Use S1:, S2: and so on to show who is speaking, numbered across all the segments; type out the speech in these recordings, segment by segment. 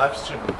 S1: live stream.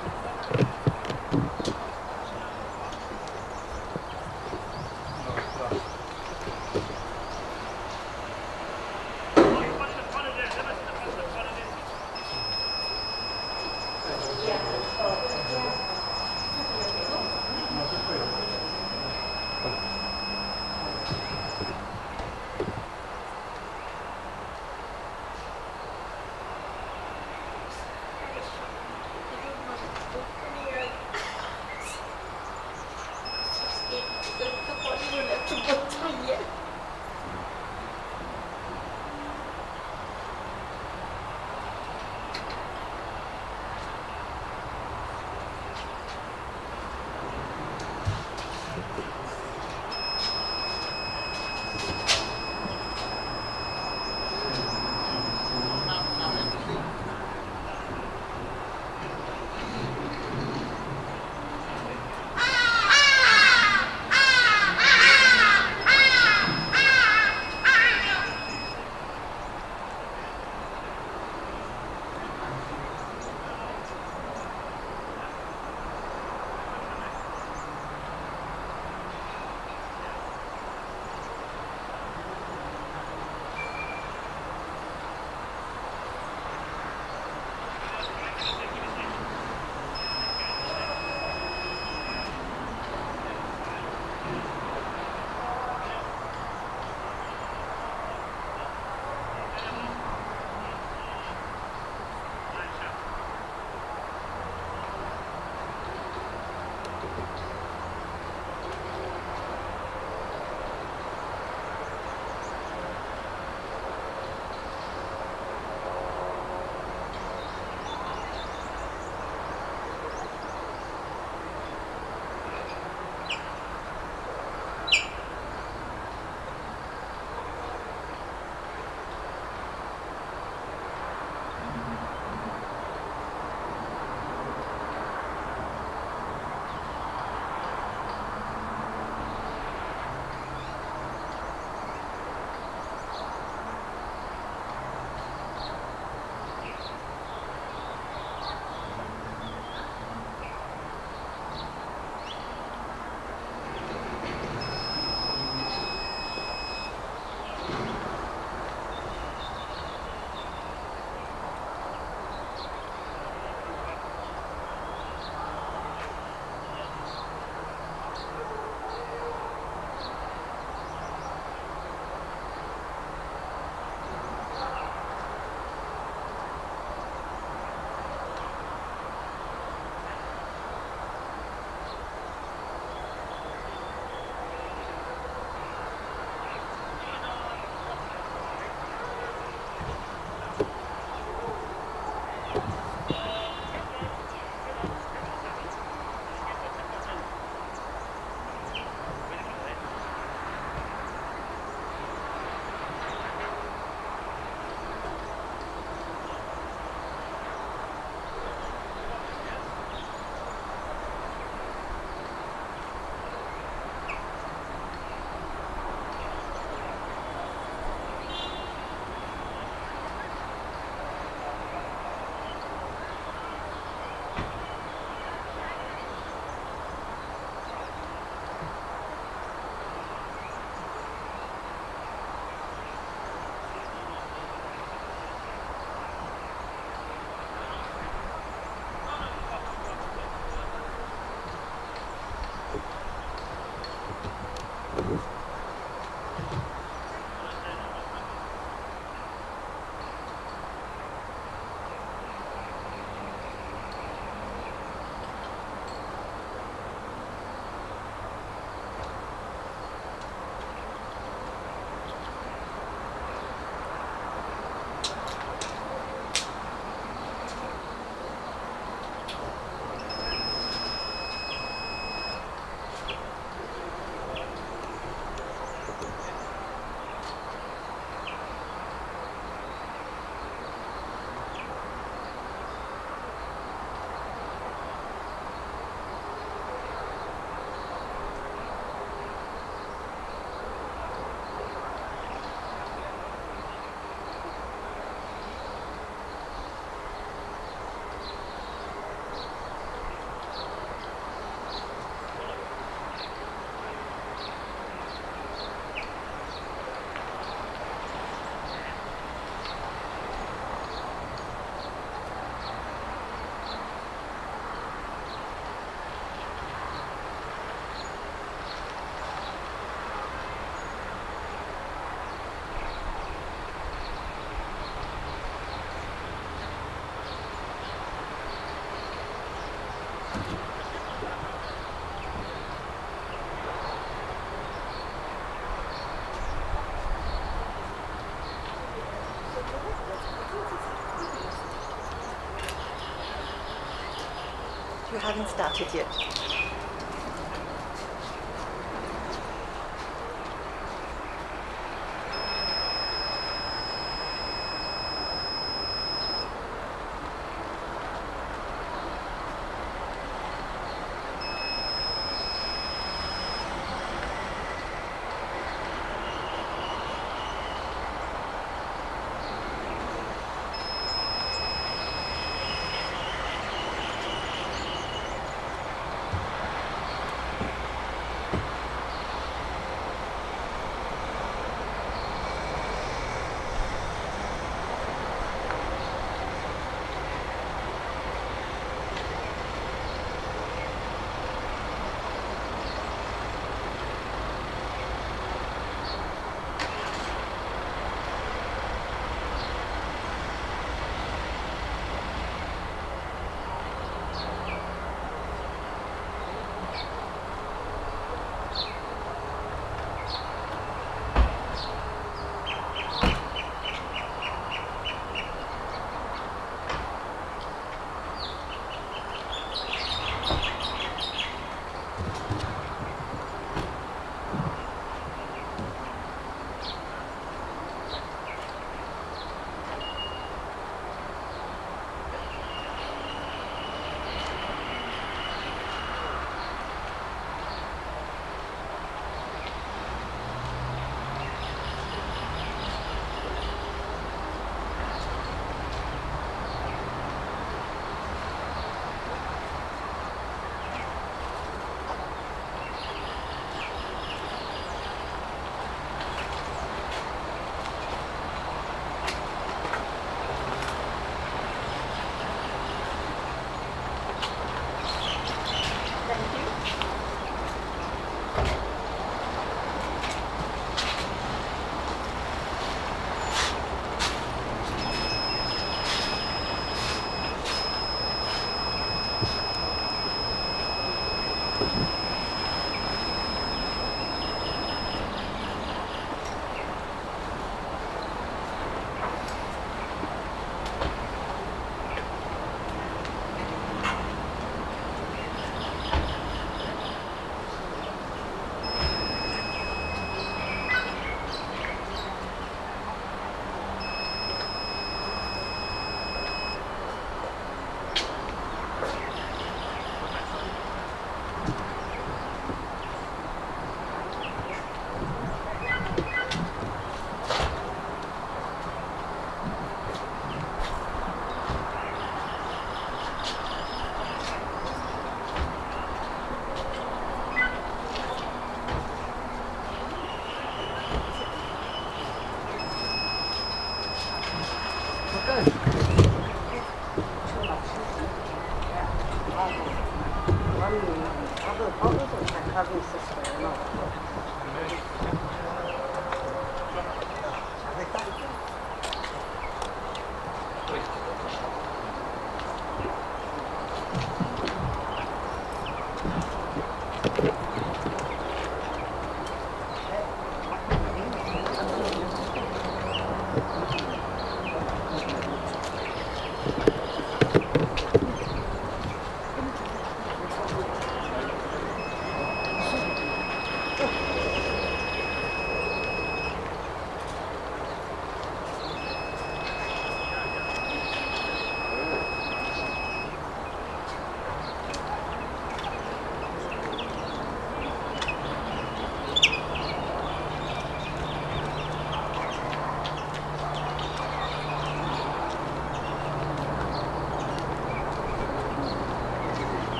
S1: haven't started yet.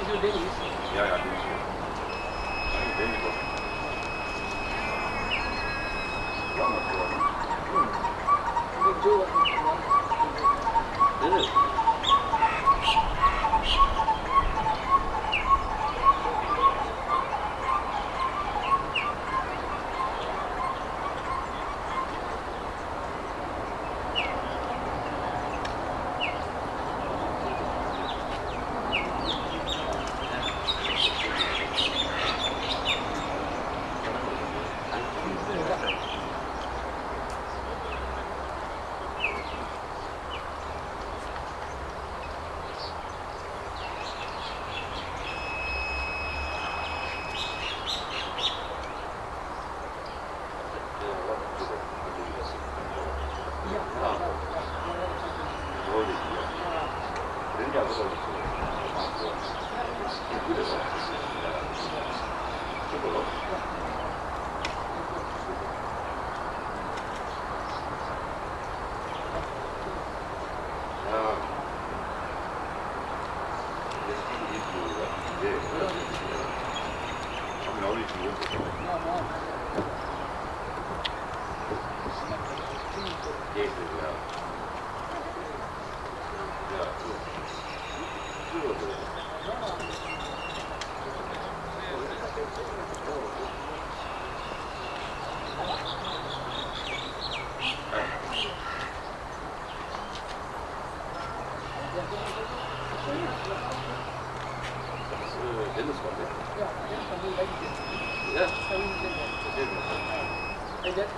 S1: do Dennis?
S2: Yeah, Dennis. Dennis was. Is it?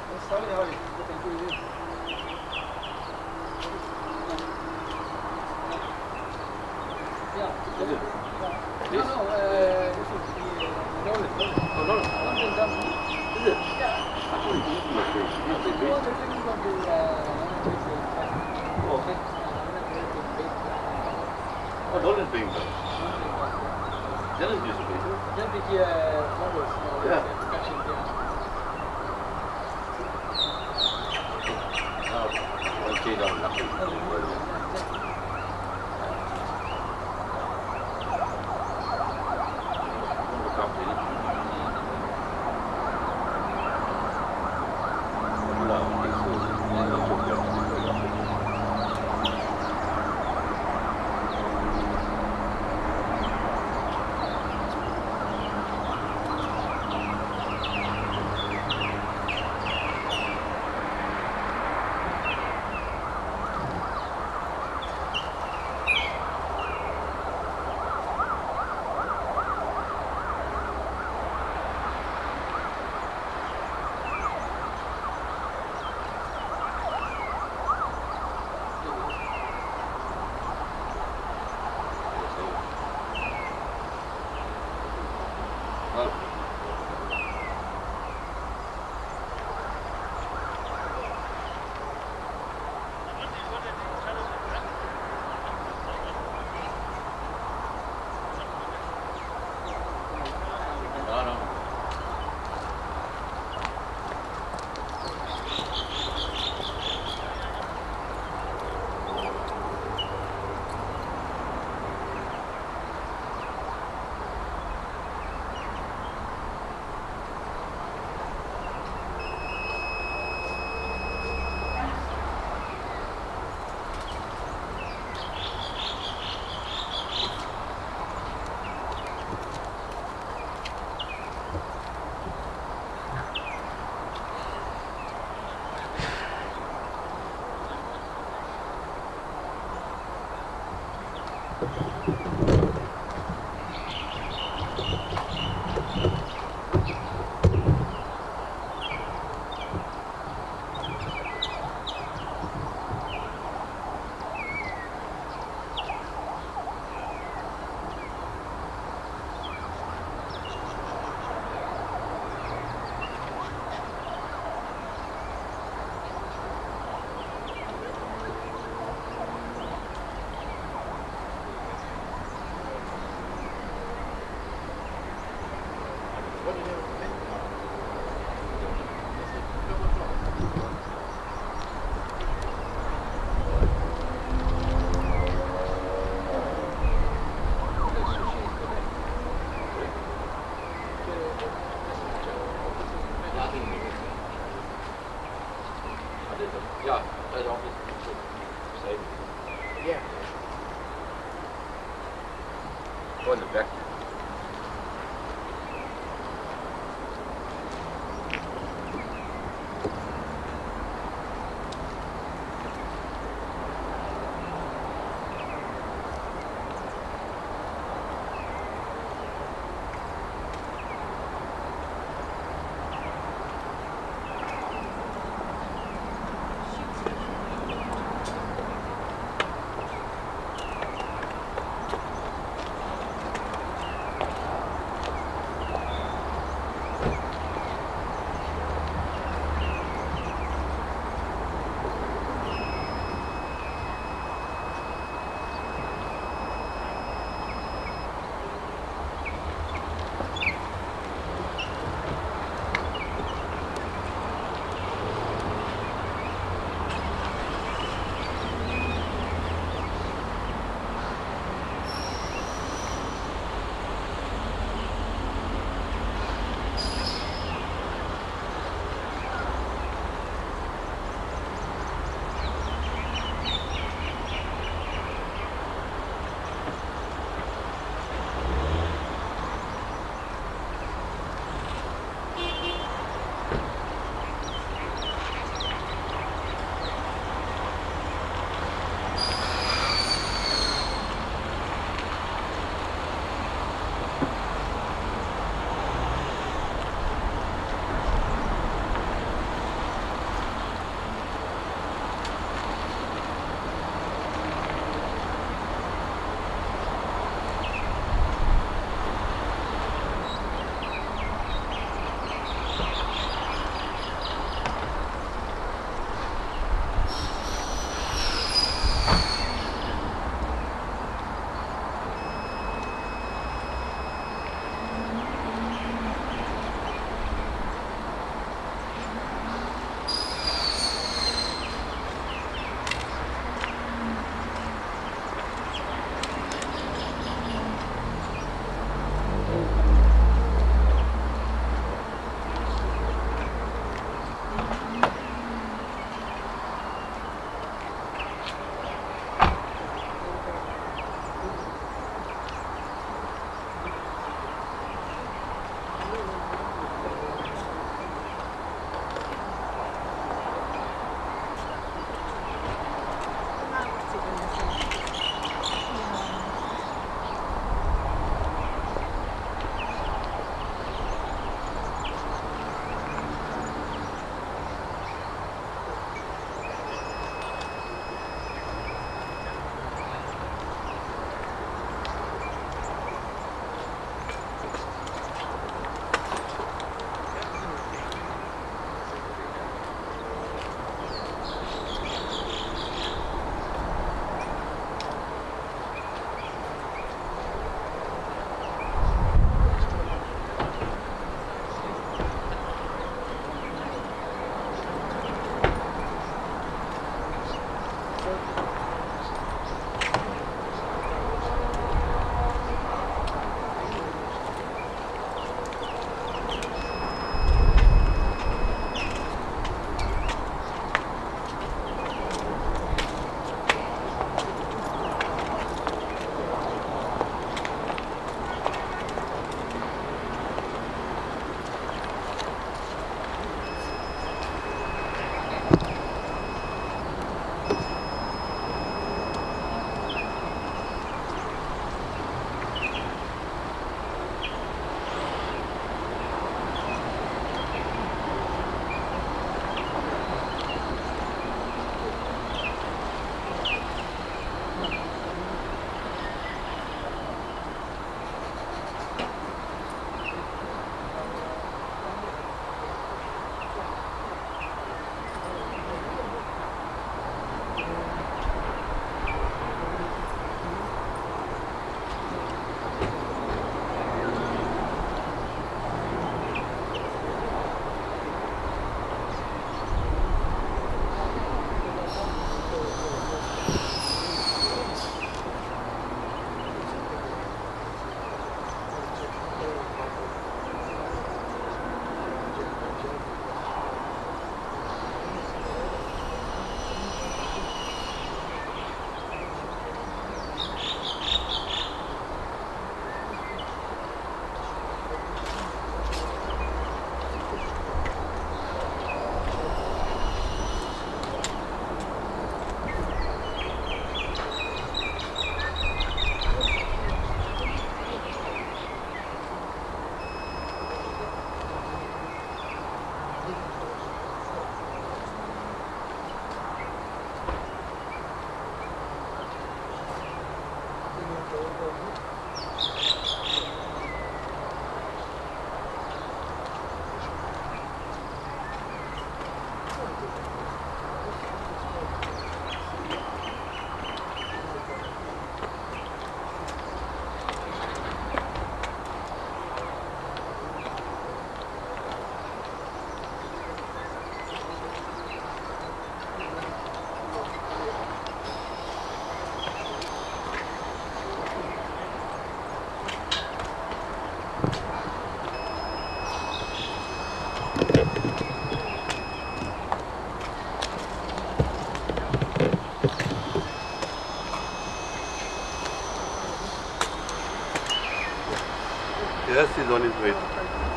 S2: Yes, he's on his way to fight.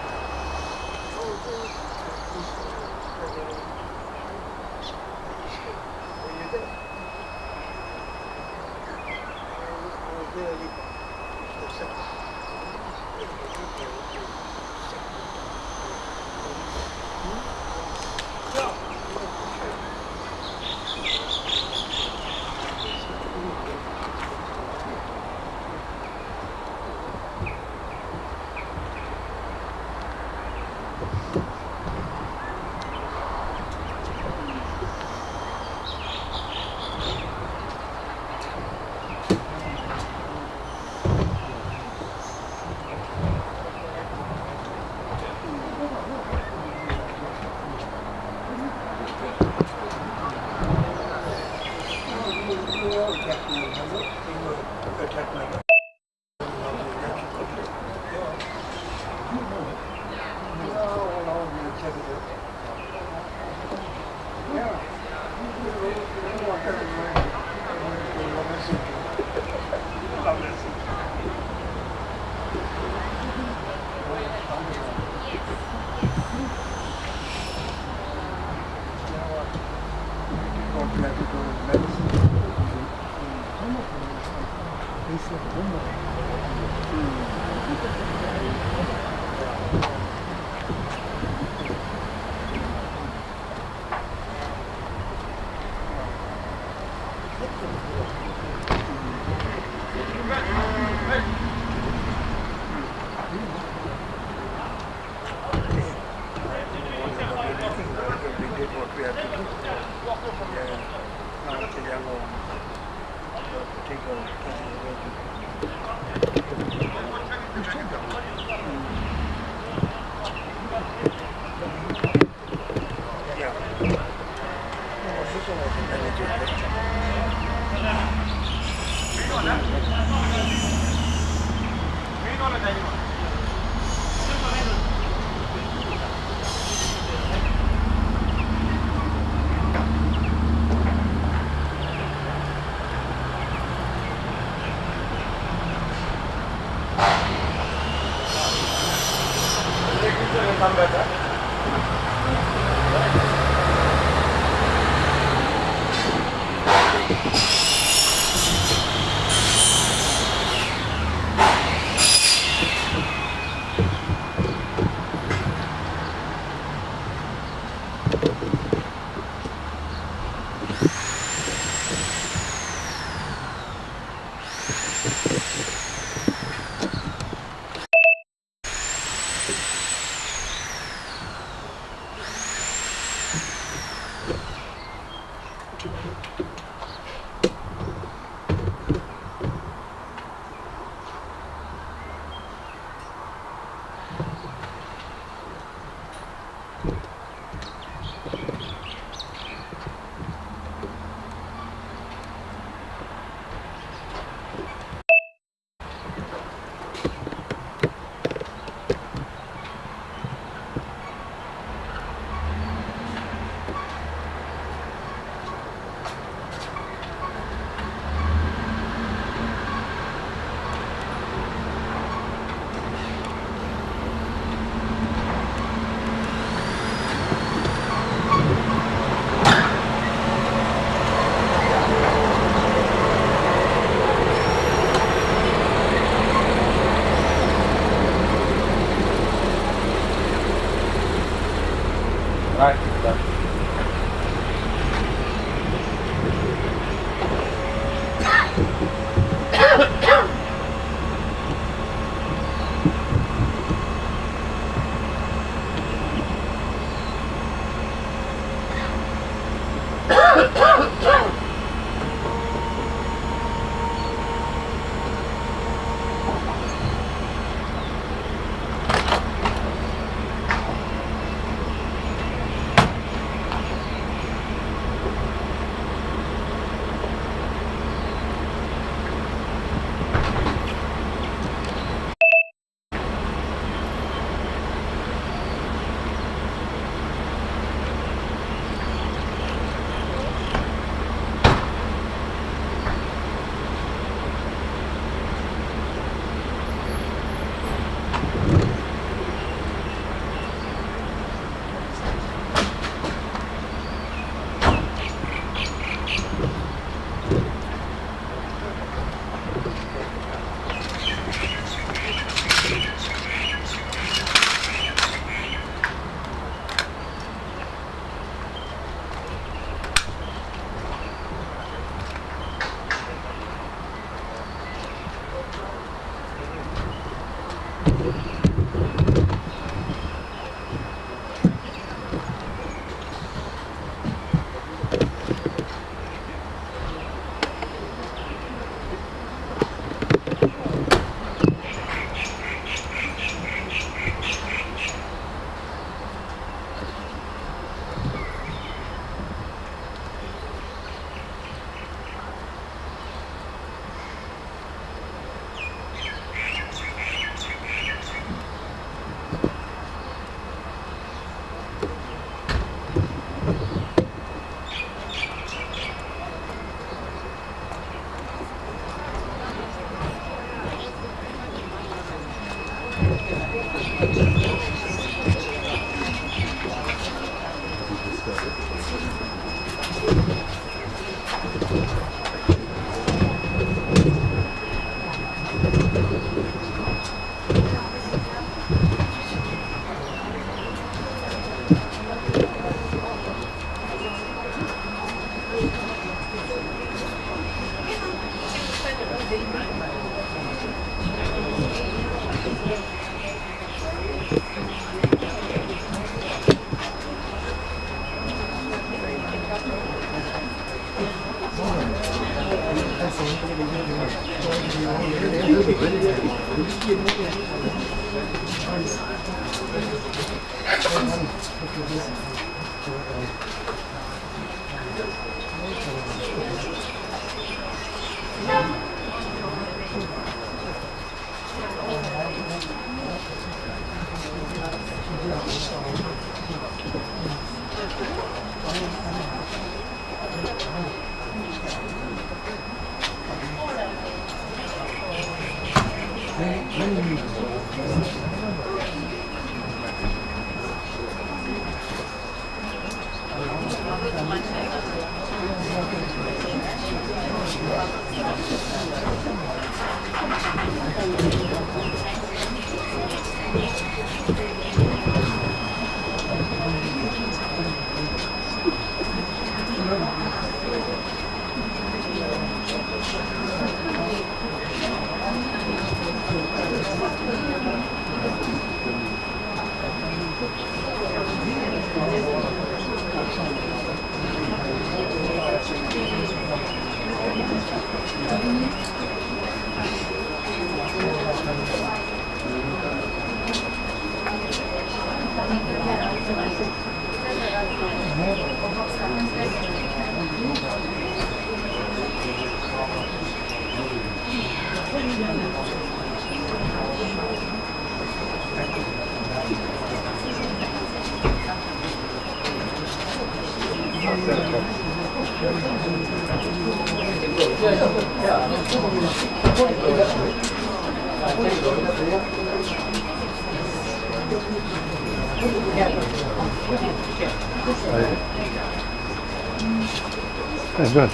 S1: Good.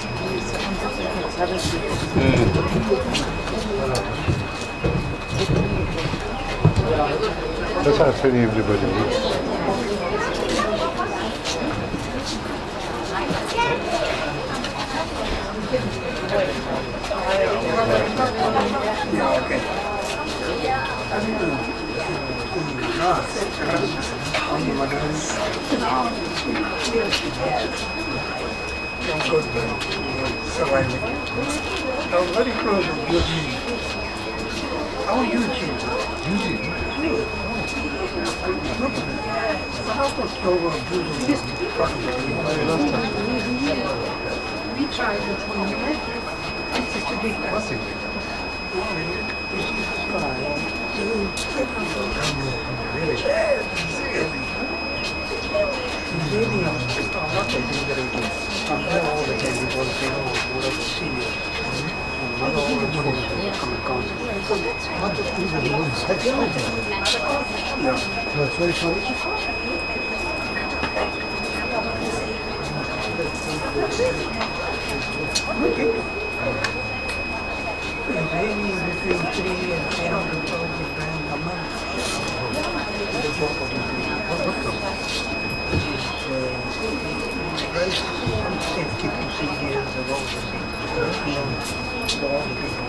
S1: That's actually everybody eats.
S3: I was very close with Eugene. How are Eugene? Eugene? How was over Eugene? We tried it when we met. It's just a big blessing.
S1: That's very funny.
S3: Ranging between 3 and 10,000 grams a month. Price some safety procedures of all the things. All the people.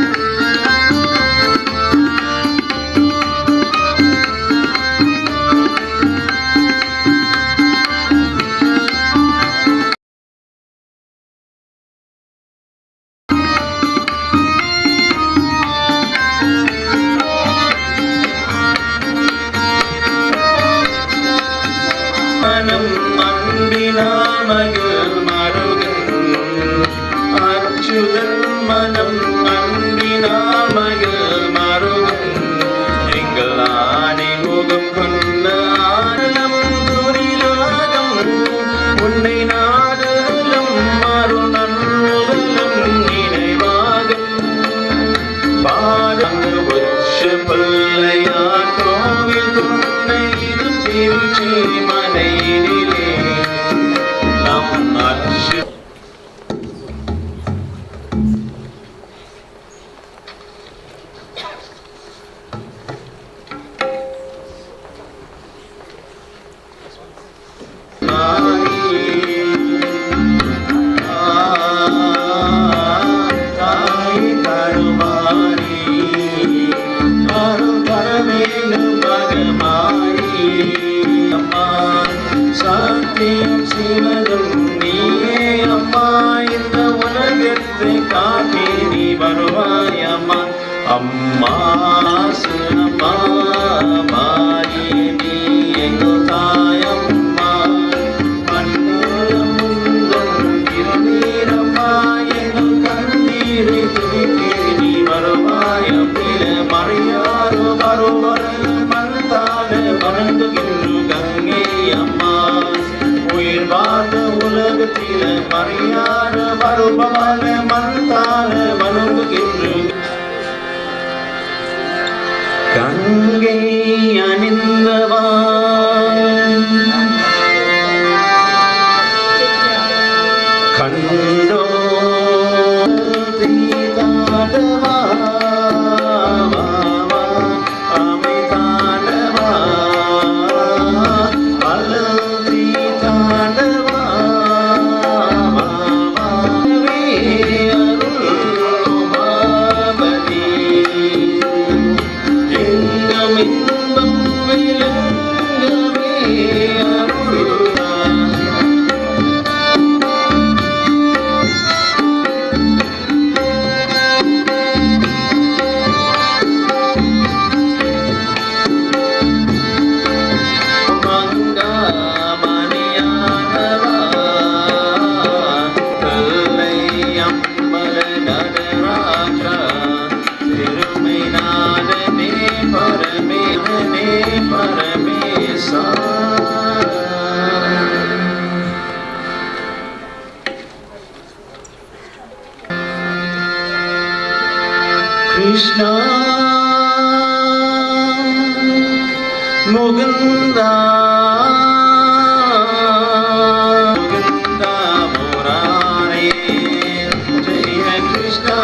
S4: காத்து காட்டி நீ வருவாயம்மா அம்மா சுனம்மா மாறி நீ எங்கள் தாயம்மா கண்ணூரம் திருநீரம்மா எங்கள் கண்ணீரை துணிக்கே நீ வருவாயம்மில மறையாரோ வருவர மறுத்தான வணங்குகின்ற கங்கை அம்மா உயிர் வாழ்ந்த உலகத்தில மறையார வருபவன மறுத்தான வணங்குகின்ற கங்கை அணிந்தவா கண்டோ தீதாடவா அமைதாடவா அலதி தாண்டவா இன்பம் விளங்கவே மணியானவா கல்லை அம்பல நடராஜா திருமை நாதனே பரமேசனே பரமேசா கிருஷ்ணா முகுந்தா முகுந்தா முராரே ஜெய கிருஷ்ணா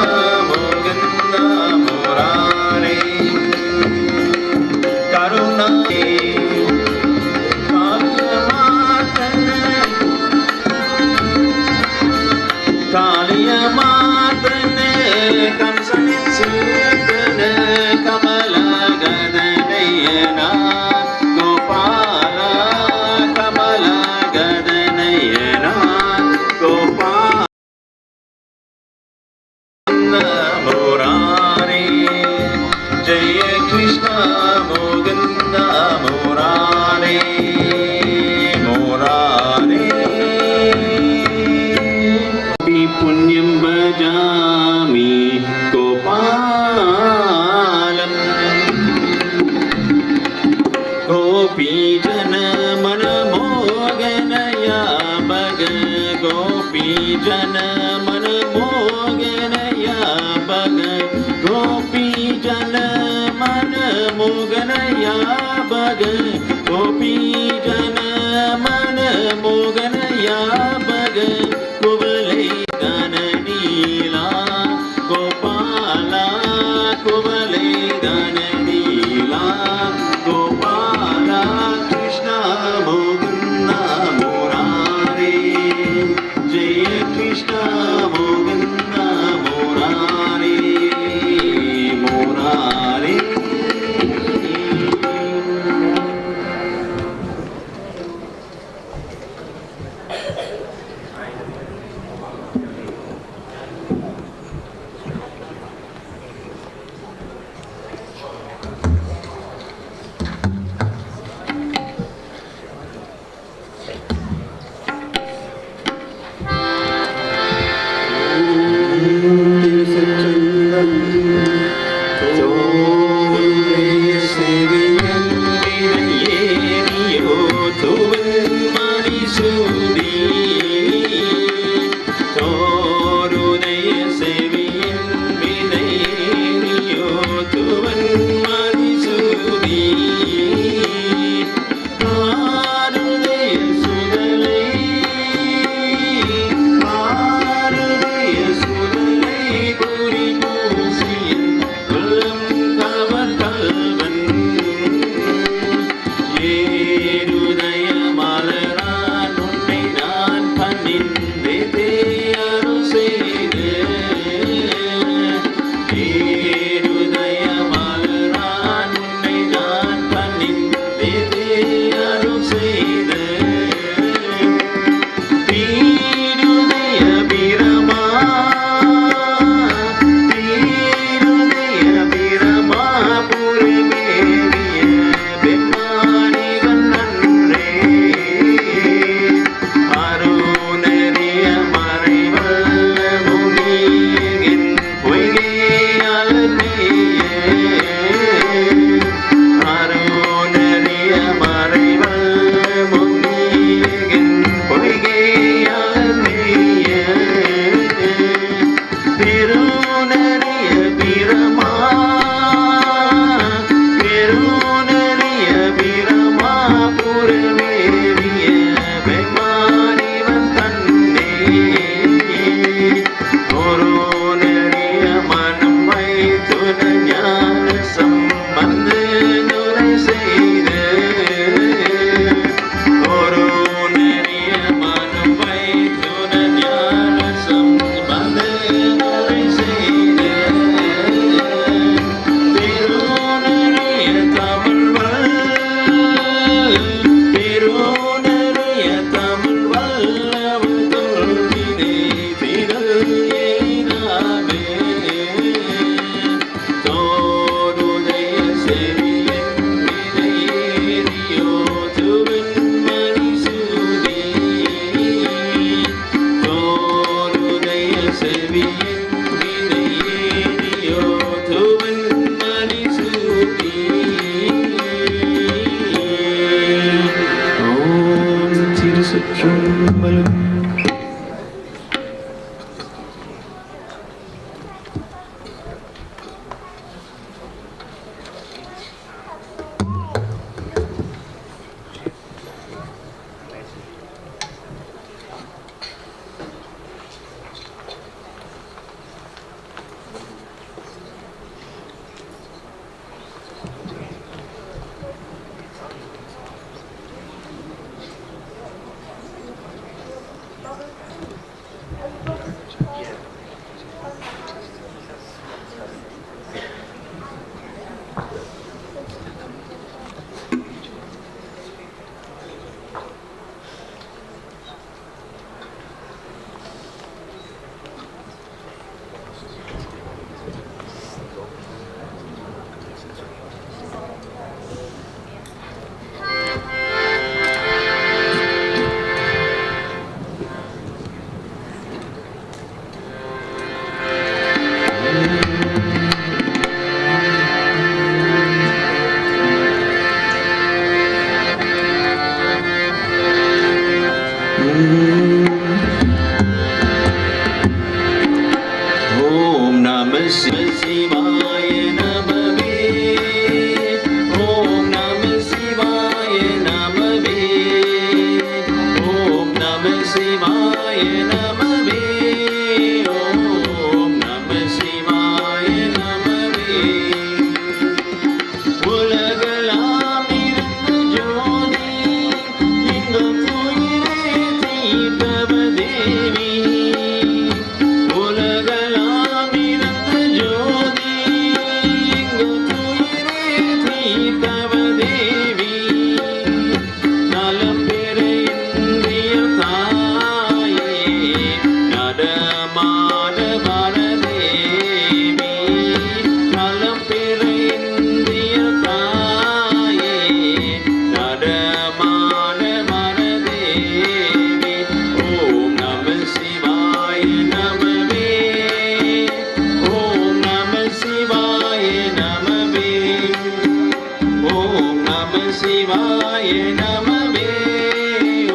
S4: முகுந்தா முராரே கருணாயே காளியமாதன கம்சனின் சூதன கமலகதனையனா கோபால கமலகதனையனா கோபால முராரே ஜெய கிருஷ்ண முகுந்த முராரே முராரே पुण्यं भजामि गोपालम् गोपीजन मनमोहनया भग गोपीजन मनमोहनया भग गोपीजन मनमोहनया भग गोपीजन मनमोहनया भग कुवलै गणनीला गोपाला कुवलै गणनीला गोपाला कृष्ण मुकुन्द मुरारे जय कृष्ण मुकुन्द मुरारे मुरारे நம சிவாய நமவே ஓம் நம சிவாய நமவே ஓம் நம சிவாய நமவே ஓம் நம சிவாய நமவே உலகெல்லாம் இருந்த ஜோதி எங்கும் துயிலே தீர்த்தவ தேவி உலகெல்லாம் இருந்த ஜோதி எங்கும் துயிலே தீர்த்தவ தேவி நலம் பெற இந்திய தாயே நடமாட வரதேவி நலம் பெற இந்திய தாயே நடமாட வரதேவி ஓம் நம சிவாய நமவே ஓம் நம சிவாய நமவே ஓம் நம சிவாய நமவே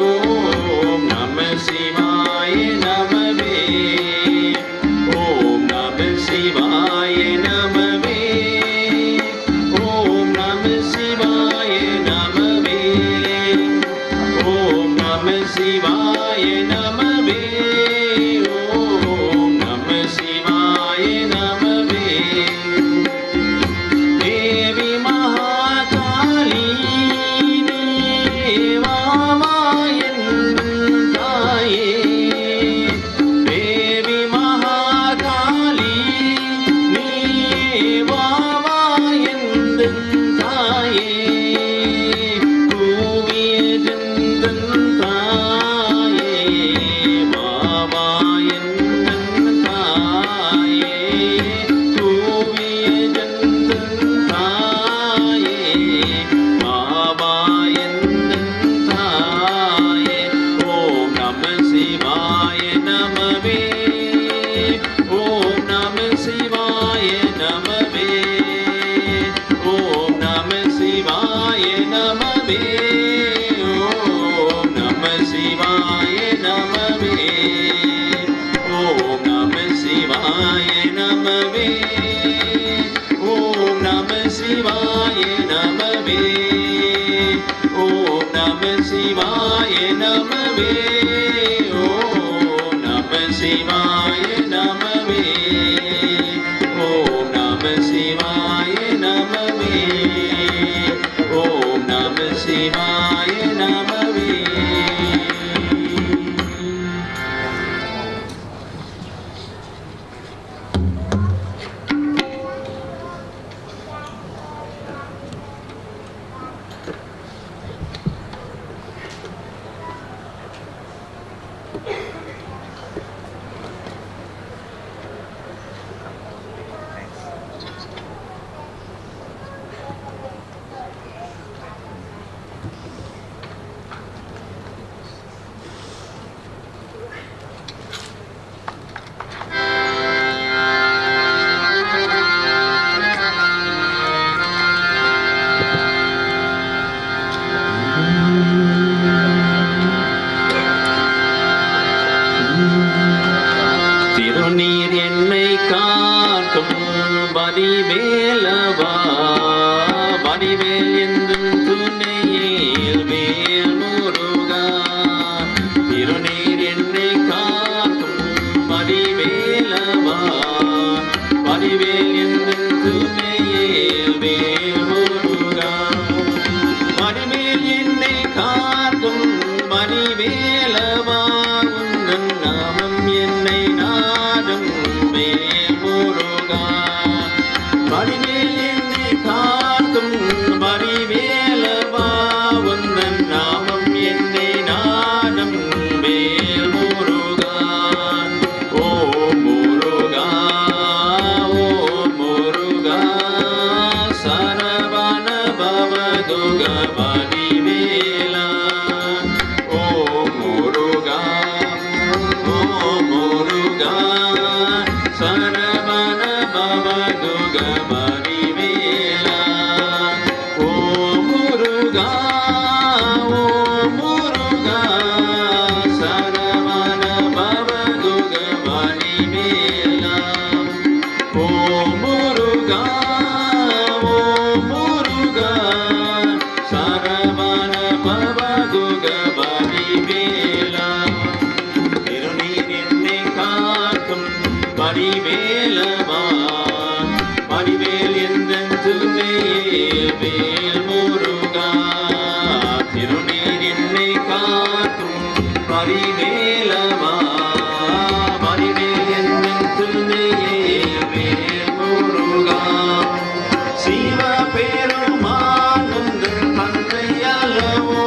S4: ஓம் நம சிவாய நமவே ஓம் நம சிவாய நமவே ஓம் நம சிவாய நமவே ஓம் நம சிவாய நமவே ஓம் நம சிவாய நமவே தேவி மகாகாளி தேவாமாயன் தாயே தேவி மகாகாளி தேவாமாயன் தாயே கூவிய ஜந்தன் தாயே பாபாயன் தாயே கூவிய ஜந்தன் தாயே பாபாயன் தாயே ஓம் நம சிவாய நமவே ஓம் நம சிவாய நமவே ஓம் நம சிவாய நமவே ஓம் நம சிவாய நமவே ஓம் நம சிவாய நமவே ஓம் நம சிவாய நமவே ஓம் நம சிவாய நமவே ஓம் நம சிவாய நமவே ஓம் நம சிவாய நமவே ஓம் நம சிவாய நமவே திருநீர் என்னை காக்கும் வடிவேலவா வடிவேல் என்றும் துணையில் வேல் முருகா திருநீர் என்னை காக்கும் வடிவேலவா வடிவேல் என்றும் துணையில் வேல் முருகா வடிவேல் என்னை காக்கும் வடிவேலவா உந்தன் நாமம் என்னை நாடும் வேல் முருகா வடிவேல் என்னை காக்கும் வடிவேலவா உந்தன் நாமம் என்னை நாடும் வேல் முருகா ஓம் முருகா ஓம் முருகா சரவண பவதுக வடிவேலா ஓம் முருகா ஓம் முருகா சரவண பவதுக வடிவேலா ஓம் முருகா ஓம் முருகா சரவண பவதுக வடிவேலா வடிவேலவா வடிவேல் எந்தன் திருநேர் வேல் முருகா திருநீர் என்னை காக்கும் வடிவேலவா வடிவேல் எந்தன் திருநேர் வேல் முருகா சிவ பெருமான் உந்தன் தந்தை அல்லவோ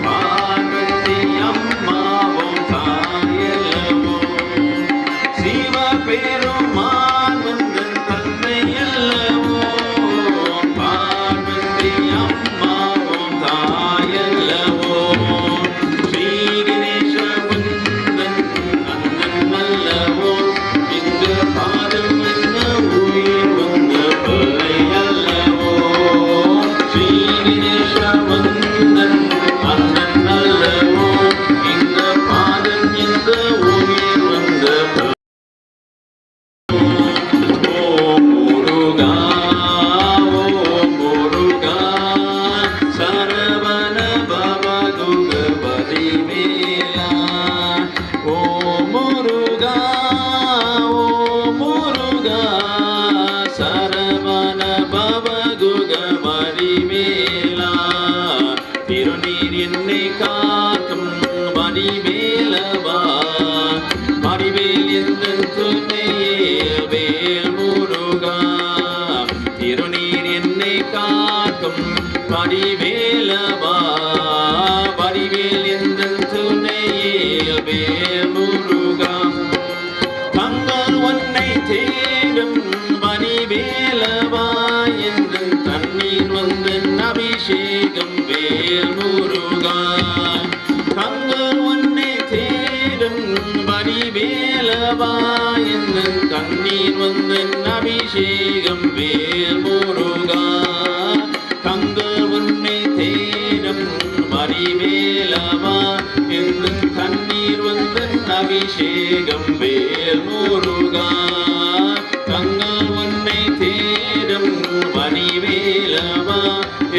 S4: பார்வதி அம்மாவும் தாயல்லவோ சிவ பெருமான் உந்தன் தந்தை அல்லவோ பார்வதி அம்மாவும் தாயல்லவோ ஸ்ரீ கணேச உந்தன் அண்ணன் அல்லவோ இந்த பாதம் என்ன உயிர் வந்த பிள்ளை அல்லவோ ஸ்ரீ கணேச உந்தன் அண்ணன் அல்லவோ இந்த பாதம் எந்த உயிர் வந்த ஓம் முருகா ஓம் முருகா சரவண பவ குகபதி மேலா ஓம் முருகா சரவண பவ குகபதி மேலா திருநீர் என்னை காக்கும் வடிவேலவா வடிவேல் எந்தன் துணையேல் வேல் முருகா திருநீர் என்னை காக்கும் வடிவேலவா வடிவேல் எந்தன் துணையேல் வேல் முருகா தங்கள் உன்னை தேடும் வடிவேலவா எந்தன் தண்ணீர் வந்தன் அபிஷேகம் வேல் முருகா தங்கள் உன்னை தேடும் வடிவேலவா எந்தன் கண்ணீர் வந்தன் அபிஷேகம் வேல் முருகா தங்கள் உன்னை தேடும் வடிவேலவா எந்தன் கண்ணீர் வந்தன் அபிஷேகம் வேல் முருகா தங்கள் உன்னை தேடும் வடிவேலவா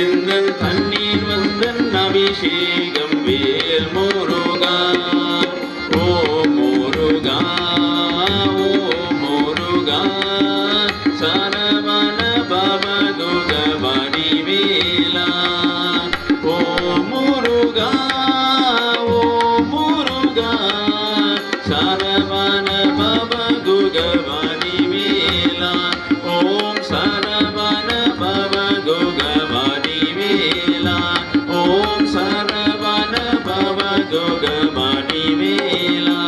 S4: எந்தன் கண்ணீர் வந்தன் அபிஷேகம் வேல் முருகா ஓம் முருகா ஓம் முருகா சரவண பவ குக வடிவேலா ஓம் முருகா சரவண பவ குக வடிவேலா ஓம் சரவண பவ குக வடிவேலா ஓம் சரவண பவ குக வடிவேலா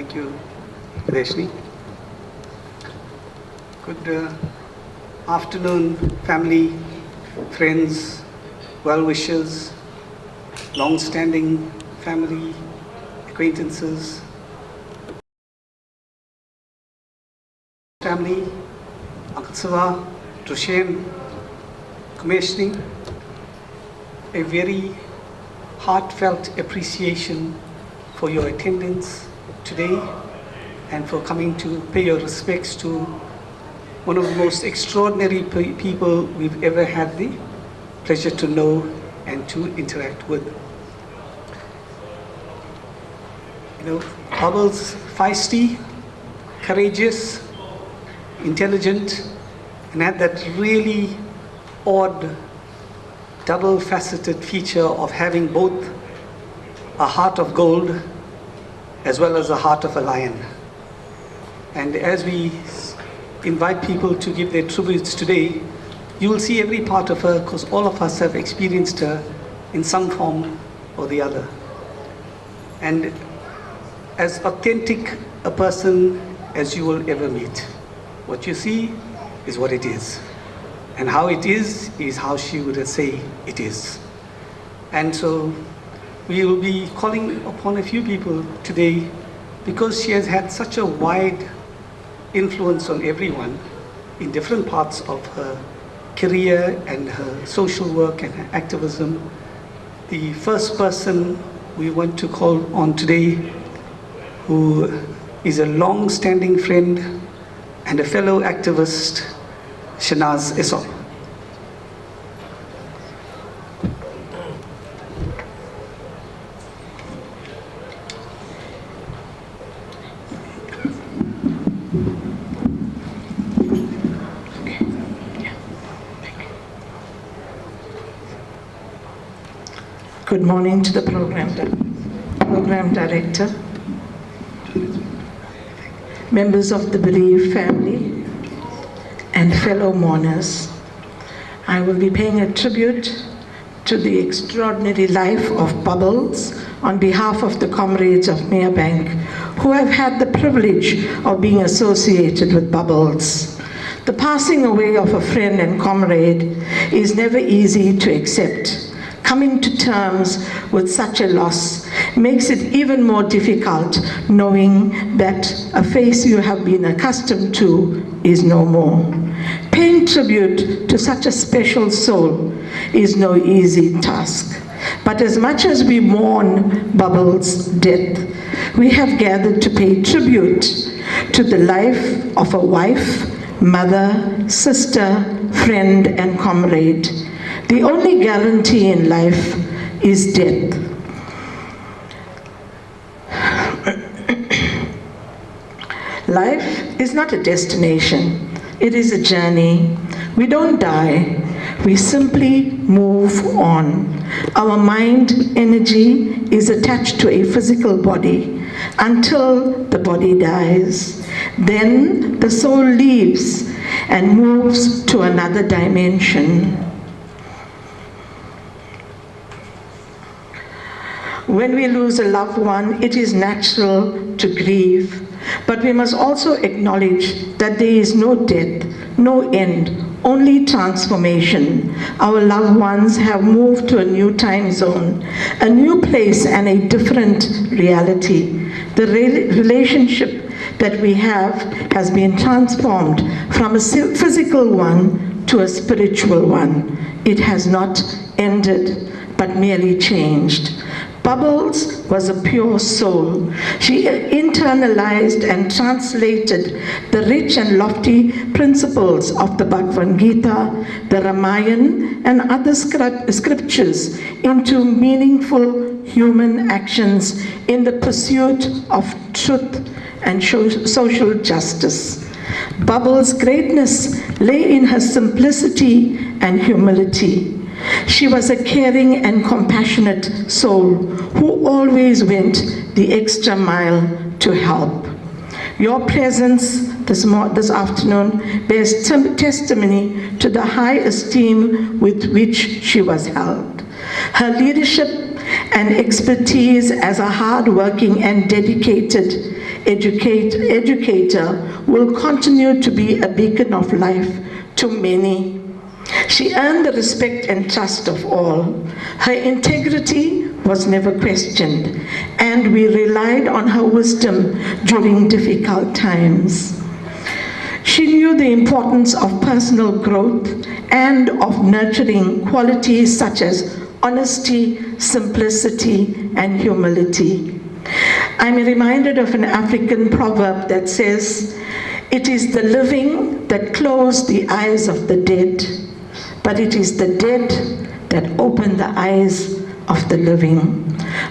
S3: Thank you, Reshni. Good afternoon, family, friends, well-wishers, long-standing family, acquaintances, family, Uncle Siva, Trushen, Commissioning, a very heartfelt appreciation for your attendance today and for coming to pay your respects to one of the most extraordinary people we've ever had the pleasure to know and to interact with. You know, Bubbles, feisty, courageous, intelligent, and had that really odd, double-faceted feature of having both a heart of gold as well as a heart of a lion. And as we invite people to give their tributes today, you will see every part of her, because all of us have experienced her in some form or the other. And as authentic a person as you will ever meet. What you see is what it is. And how it is how she would say it is. And so we will be calling upon a few people today because she has had such a wide influence on everyone in different parts of her career and her social work and her activism. The first person we want to call on today, who is a long-standing friend and a fellow activist, Shanaz Esop.
S5: Good morning to the program director, members of the bereaved family, and fellow mourners. I will be paying a tribute to the extraordinary life of Bubbles on behalf of the comrades of Merebank who have had the privilege of being associated with Bubbles. The passing away of a friend and comrade is never easy to accept. Coming to terms with such a loss makes it even more difficult knowing that a face you have been accustomed to is no more. Paying tribute to such a special soul is no easy task. But as much as we mourn Bubbles' death, we have gathered to pay tribute to the life of a wife, mother, sister, friend, and comrade. The only guarantee in life is death. Life is not a destination, it is a journey. We don't die, we simply move on. Our mind energy is attached to a physical body until the body dies. Then the soul leaves and moves to another dimension. When we lose a loved one, it is natural to grieve, but we must also acknowledge that there is no death, no end, only transformation. Our loved ones have moved to a new time zone, a new place and a different reality. The relationship that we have has been transformed from a physical one to a spiritual one. It has not ended, but merely changed. Bubbles was a pure soul. She internalized and translated the rich and lofty principles of the Bhagavad Gita, the Ramayana, and other scriptures into meaningful human actions in the pursuit of truth and social justice. Bubbles' greatness lay in her simplicity and humility. She was a caring and compassionate soul who always went the extra mile to help. Your presence this afternoon bears testimony to the high esteem with which she was held. Her leadership and expertise as a hard-working and dedicated educator, will continue to be a beacon of life to many. She earned the respect and trust of all. Her integrity was never questioned, and we relied on her wisdom during difficult times. She knew the importance of personal growth and of nurturing qualities such as honesty, simplicity, and humility. I'm reminded of an African proverb that says, "It is the living that close the eyes of the dead, but it is the dead that open the eyes of the living."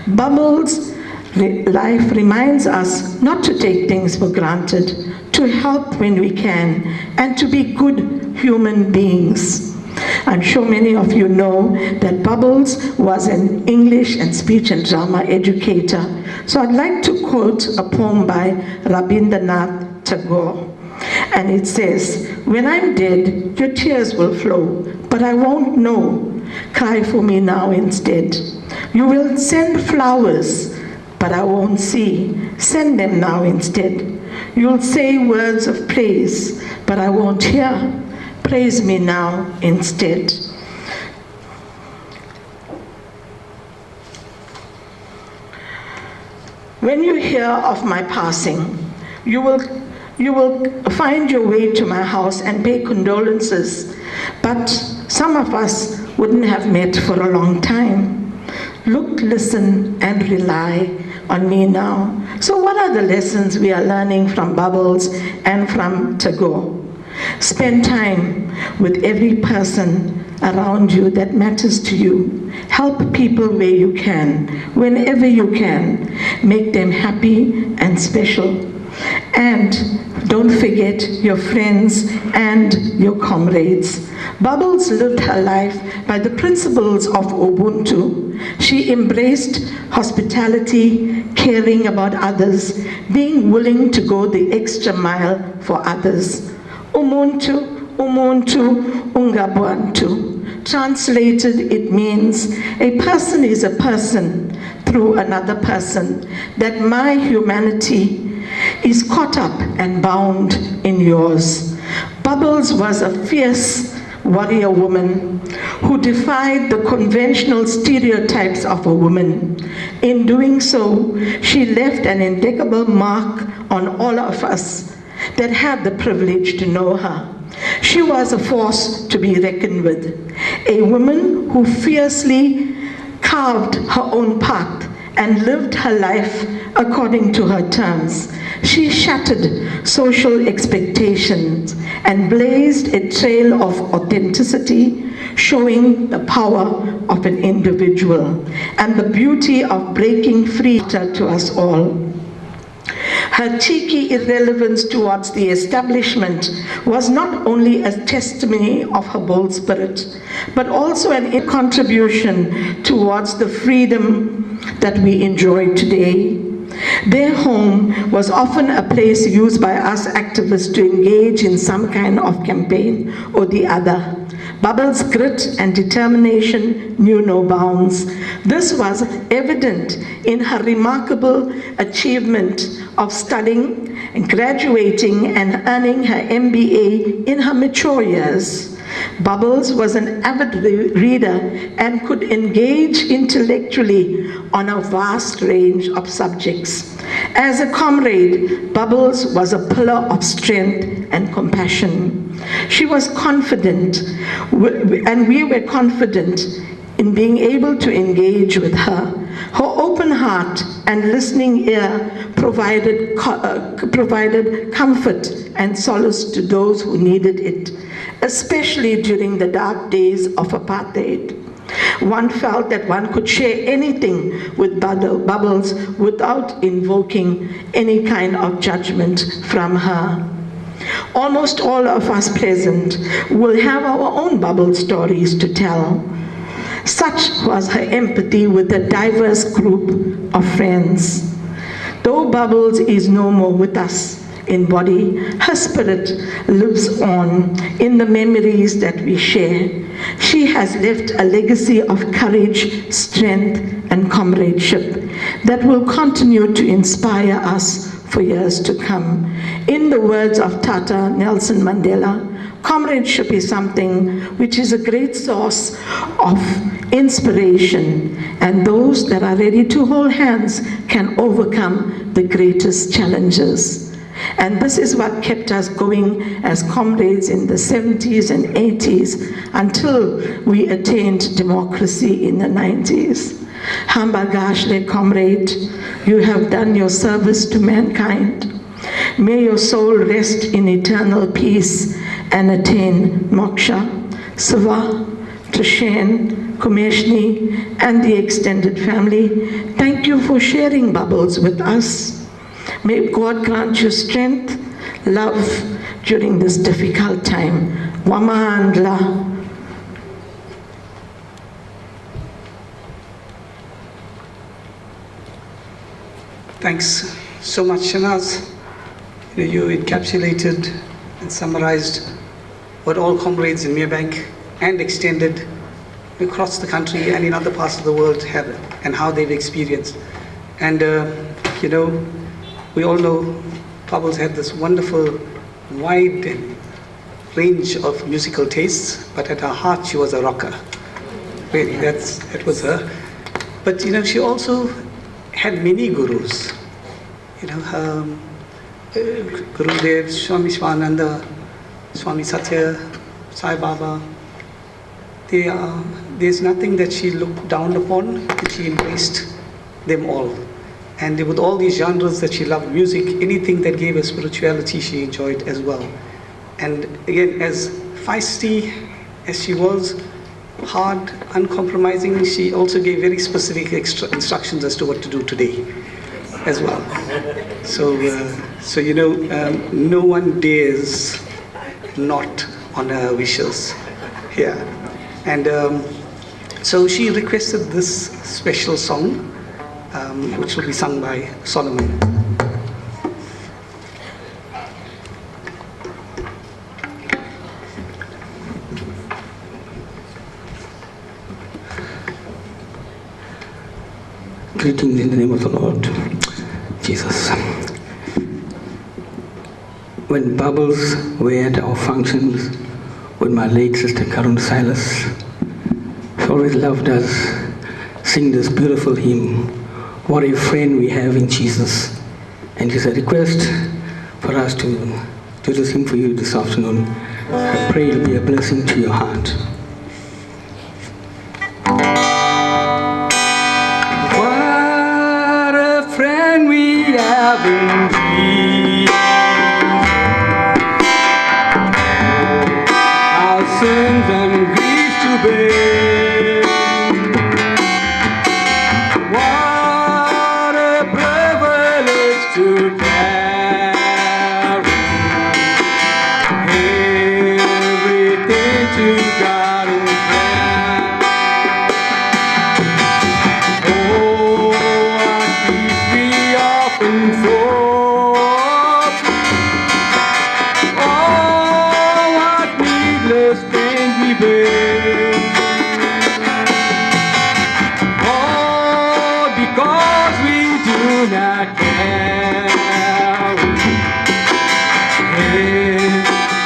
S5: Bubbles' life reminds us not to take things for granted, to help when we can, and to be good human beings. I'm sure many of you know that Bubbles was an English and speech and drama educator. So I'd like to quote a poem by Rabindranath Tagore. And it says, "When I'm dead, your tears will flow, but I won't know. Cry for me now instead. You will send flowers, but I won't see. Send them now instead. You'll say words of praise, but I won't hear. Praise me now instead." When you hear of my passing, you will find your way to my house and pay condolences, but some of us wouldn't have met for a long time. Look, listen, and rely on me now. So what are the lessons we are learning from Bubbles and from Tagore? Spend time with every person around you that matters to you. Help people where you can, whenever you can. Make them happy and special. And don't forget your friends and your comrades. Bubbles lived her life by the principles of Ubuntu. She embraced hospitality, caring about others, being willing to go the extra mile for others. Umuntu, umuntu, ungabantu. Translated, it means a person is a person through another person, that my humanity is caught up and bound in yours. Bubbles was a fierce warrior woman who defied the conventional stereotypes of a woman. In doing so, she left an indelible mark on all of us that had the privilege to know her. She was a force to be reckoned with, a woman who fiercely carved her own path and lived her life according to her terms. She shattered social expectations and blazed a trail of authenticity, showing the power of an individual and the beauty of breaking free to us all. Her cheeky irrelevance towards the establishment was not only a testimony of her bold spirit, but also a contribution towards the freedom that we enjoy today. Their home was often a place used by us activists to engage in some kind of campaign or the other. Bubbles' grit and determination knew no bounds. This was evident in her remarkable achievement of studying and graduating and earning her MBA in her mature years. Bubbles was an avid reader and could engage intellectually on a vast range of subjects. As a comrade, Bubbles was a pillar of strength and compassion. She was confident, and we were confident in being able to engage with her. Her open heart and listening ear provided comfort and solace to those who needed it, especially during the dark days of apartheid. One felt that one could share anything with Bubbles without invoking any kind of judgment from her. Almost all of us present will have our own Bubble stories to tell. Such was her empathy with a diverse group of friends. Though Bubbles is no more with us in body, her spirit lives on in the memories that we share. She has left a legacy of courage, strength, and comradeship that will continue to inspire us for years to come. In the words of Tata Nelson Mandela, comradeship is something which is a great source of inspiration, and those that are ready to hold hands can overcome the greatest challenges. And this is what kept us going as comrades in the 70s and 80s until we attained democracy in the 90s. Hambagashle, comrade, you have done your service to mankind. May your soul rest in eternal peace and attain moksha. Siva, Trishen, Kumeshni, and the extended family, thank you for sharing Bubbles with us. May God grant you strength, love during this difficult time. Wamandla.
S3: Thanks so much, Shanaz. You encapsulated and summarized what all comrades in Merebank and extended across the country and in other parts of the world have and how they've experienced. And we all know Bubbles had this wonderful, wide range of musical tastes, but at her heart she was a rocker. Really, that was her. But she also had many gurus. Gurudev, Swami Swananda, Swami Satya, Sai Baba. There's nothing that she looked down upon, and she embraced them all. And with all these genres that she loved, music, anything that gave her spirituality, she enjoyed as well. And again, as feisty as she was, hard, uncompromising, she also gave very specific instructions as to what to do today as well. So no one dares not on her wishes here. And so she requested this special song, which will be sung by Solomon.
S6: Greetings in the name of the Lord Jesus. When Bubbles were at our functions with my late sister Karun Silas, she always loved us sing this beautiful hymn, What a Friend We Have in Jesus. And it's a request for us to do this hymn for you this afternoon. I pray it will be a blessing to your heart. What a friend we have in Jesus. Our sins and griefs to bear. What a privilege to carry everything to God in prayer. Oh, what peace we often thought. Oh, what needless pain we bear. Oh, because we do not carry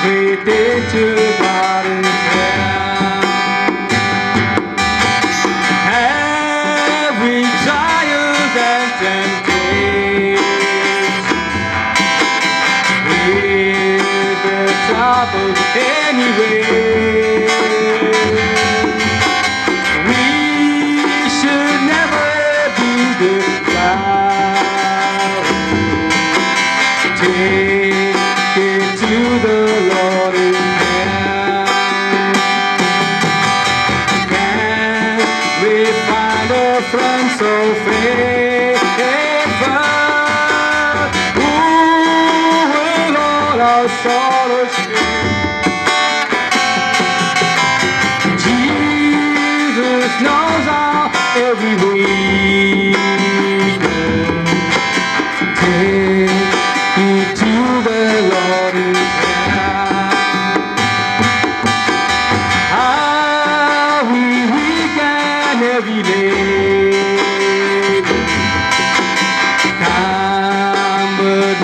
S6: everything to God in prayer. Every trials and temptations, with the trouble anyway. We should never be the proud. Take it to the Lord in prayer. Can we find a friend so faithful, who will all our sorrows share? Jesus knows our every weakness. Take it to the Lord in prayer. Are we weak and heavy laden, cumbered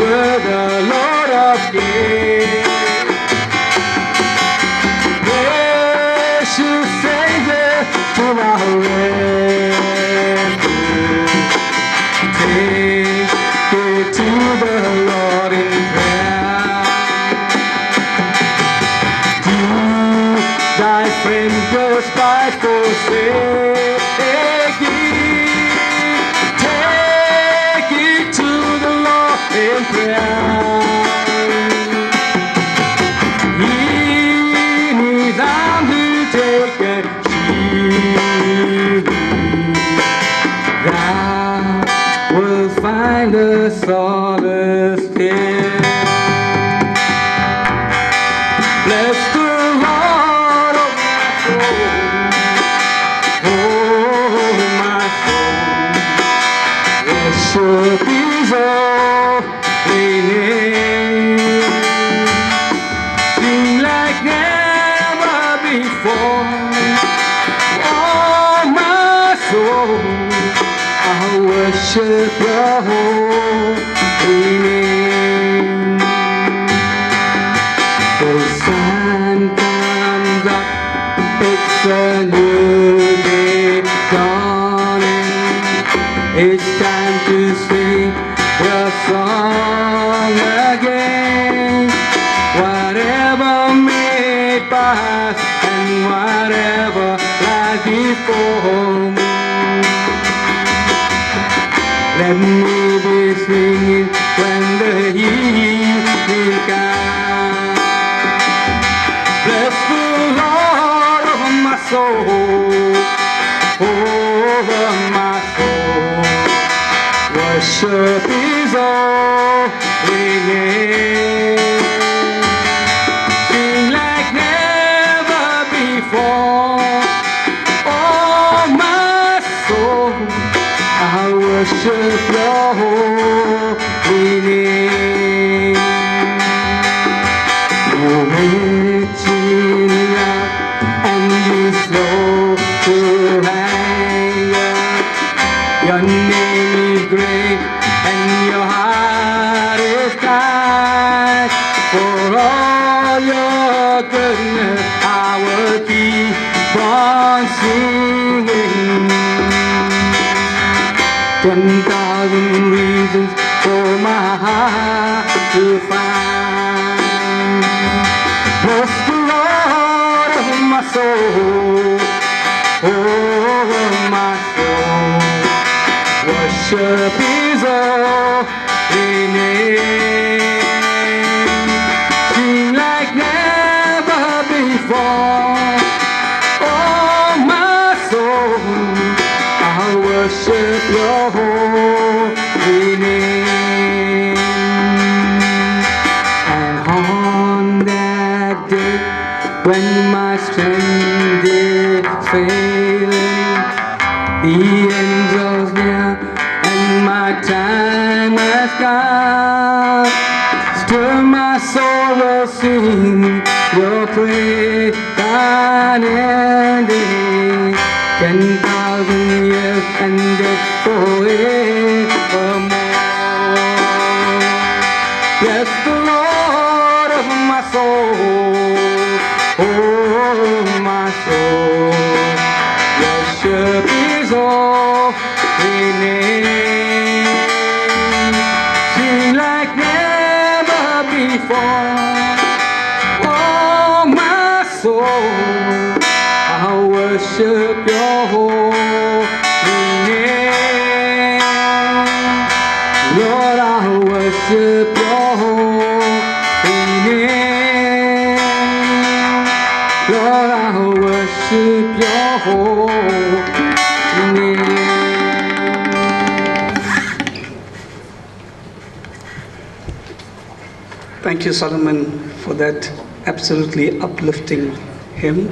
S6: friend just by forsaking. Take it to the Lord in prayer. He needs arms to take and shield. Thou will find a solace there. Bless the Lord, oh my soul, oh my soul. Worship His holy name. Sing like never before, oh my soul. I worship Your holy name. The sun comes up, it's a new day dawning. It's time to sing your song again. Whatever may pass and whatever lies before me, let me be singing when the evening comes. Bless the Lord, oh my soul, oh my soul. Worship His holy name. Sing like never before, oh my soul. I worship Your holy name. You're reaching out and you slow to anger. Your name is great and Your heart is kind. For all Your goodness I will keep on singing. 10,000 reasons for my heart to find. Bless the Lord, oh my soul, oh my soul. Worship His holy name. Sing like never before, oh my soul. I worship Your holy name. And on that day when my strength is failing, the angels near and my time has come, still my soul will sing Your praise unending. 10,000 years and then forevermore. Bless the Lord, of my soul, oh my soul. Worship His holy name. Sing like never before, oh my soul. I worship Your holy name. Lord, I worship Your holy name. Lord, I worship Your holy name.
S3: Thank you, Solomon, for that absolutely uplifting hymn.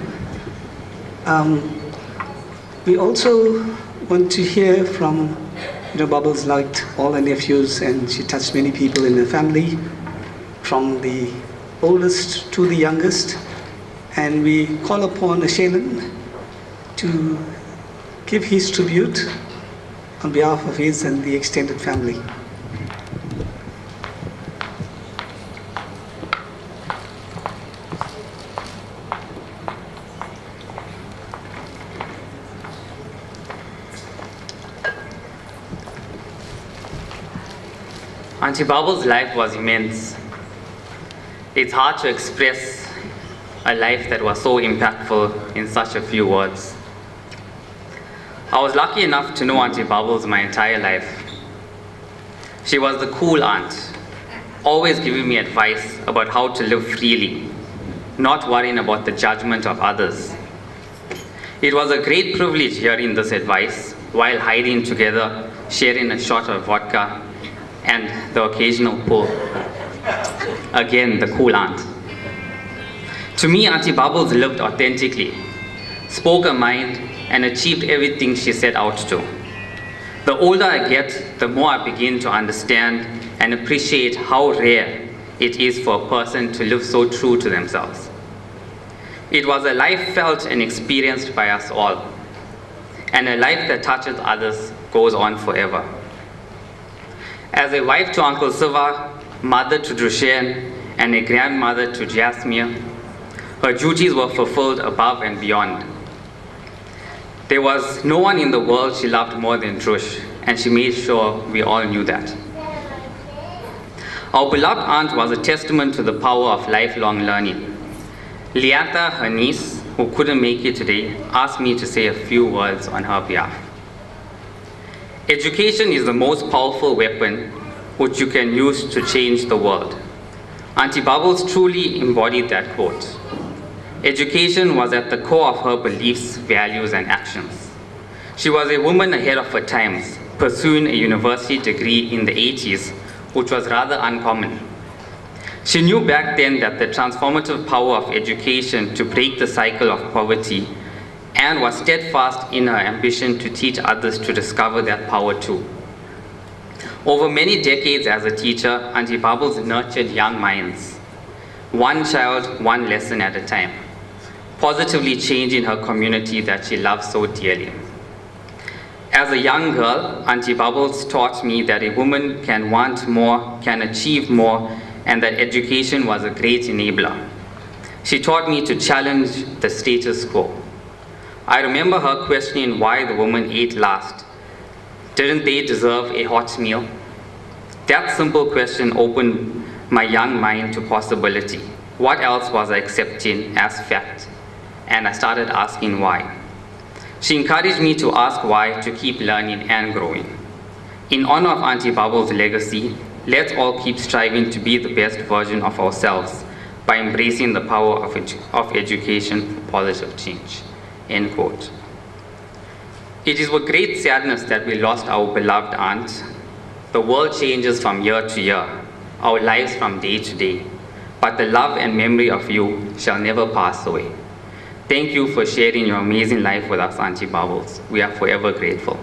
S3: We also want to hear from, Bubbles liked all her nephews and she touched many people in her family, from the oldest to the youngest. And we call upon Shailen to give his tribute on behalf of his and the extended family.
S7: Auntie Bubbles' life was immense. It's hard to express a life that was so impactful in such a few words. I was lucky enough to know Auntie Bubbles my entire life. She was the cool aunt, always giving me advice about how to live freely, not worrying about the judgment of others. It was a great privilege hearing this advice while hiding together, sharing a shot of vodka and the occasional pull. Again, the cool aunt. To me, Auntie Bubbles lived authentically, spoke her mind, and achieved everything she set out to. The older I get, the more I begin to understand and appreciate how rare it is for a person to live so true to themselves. It was a life felt and experienced by us all, and a life that touches others goes on forever. As a wife to Uncle Siva, mother to Drushen, and a grandmother to Jasmine, her duties were fulfilled above and beyond. There was no one in the world she loved more than Drush, and she made sure we all knew that. Our beloved aunt was a testament to the power of lifelong learning. Lianta, her niece, who couldn't make it today, asked me to say a few words on her behalf. Education is the most powerful weapon which you can use to change the world. Auntie Bubbles truly embodied that quote. Education was at the core of her beliefs, values, and actions. She was a woman ahead of her times, pursuing a university degree in the 80s, which was rather uncommon. She knew back then that the transformative power of education to break the cycle of poverty, and was steadfast in her ambition to teach others to discover that power too. Over many decades as a teacher, Auntie Bubbles nurtured young minds, one child, one lesson at a time, positively changing her community that she loved so dearly. As a young girl, Auntie Bubbles taught me that a woman can want more, can achieve more, and that education was a great enabler. She taught me to challenge the status quo. I remember her questioning why the woman ate last. Didn't they deserve a hot meal? That simple question opened my young mind to possibility. What else was I accepting as fact? And I started asking why. She encouraged me to ask why, to keep learning and growing. In honor of Auntie Bubbles' legacy, let's all keep striving to be the best version of ourselves by embracing the power of education for positive change. End quote. It is with great sadness that we lost our beloved aunt. The world changes from year to year, our lives from day to day, but the love and memory of you shall never pass away. Thank you for sharing your amazing life with us, Auntie Bubbles. We are forever grateful.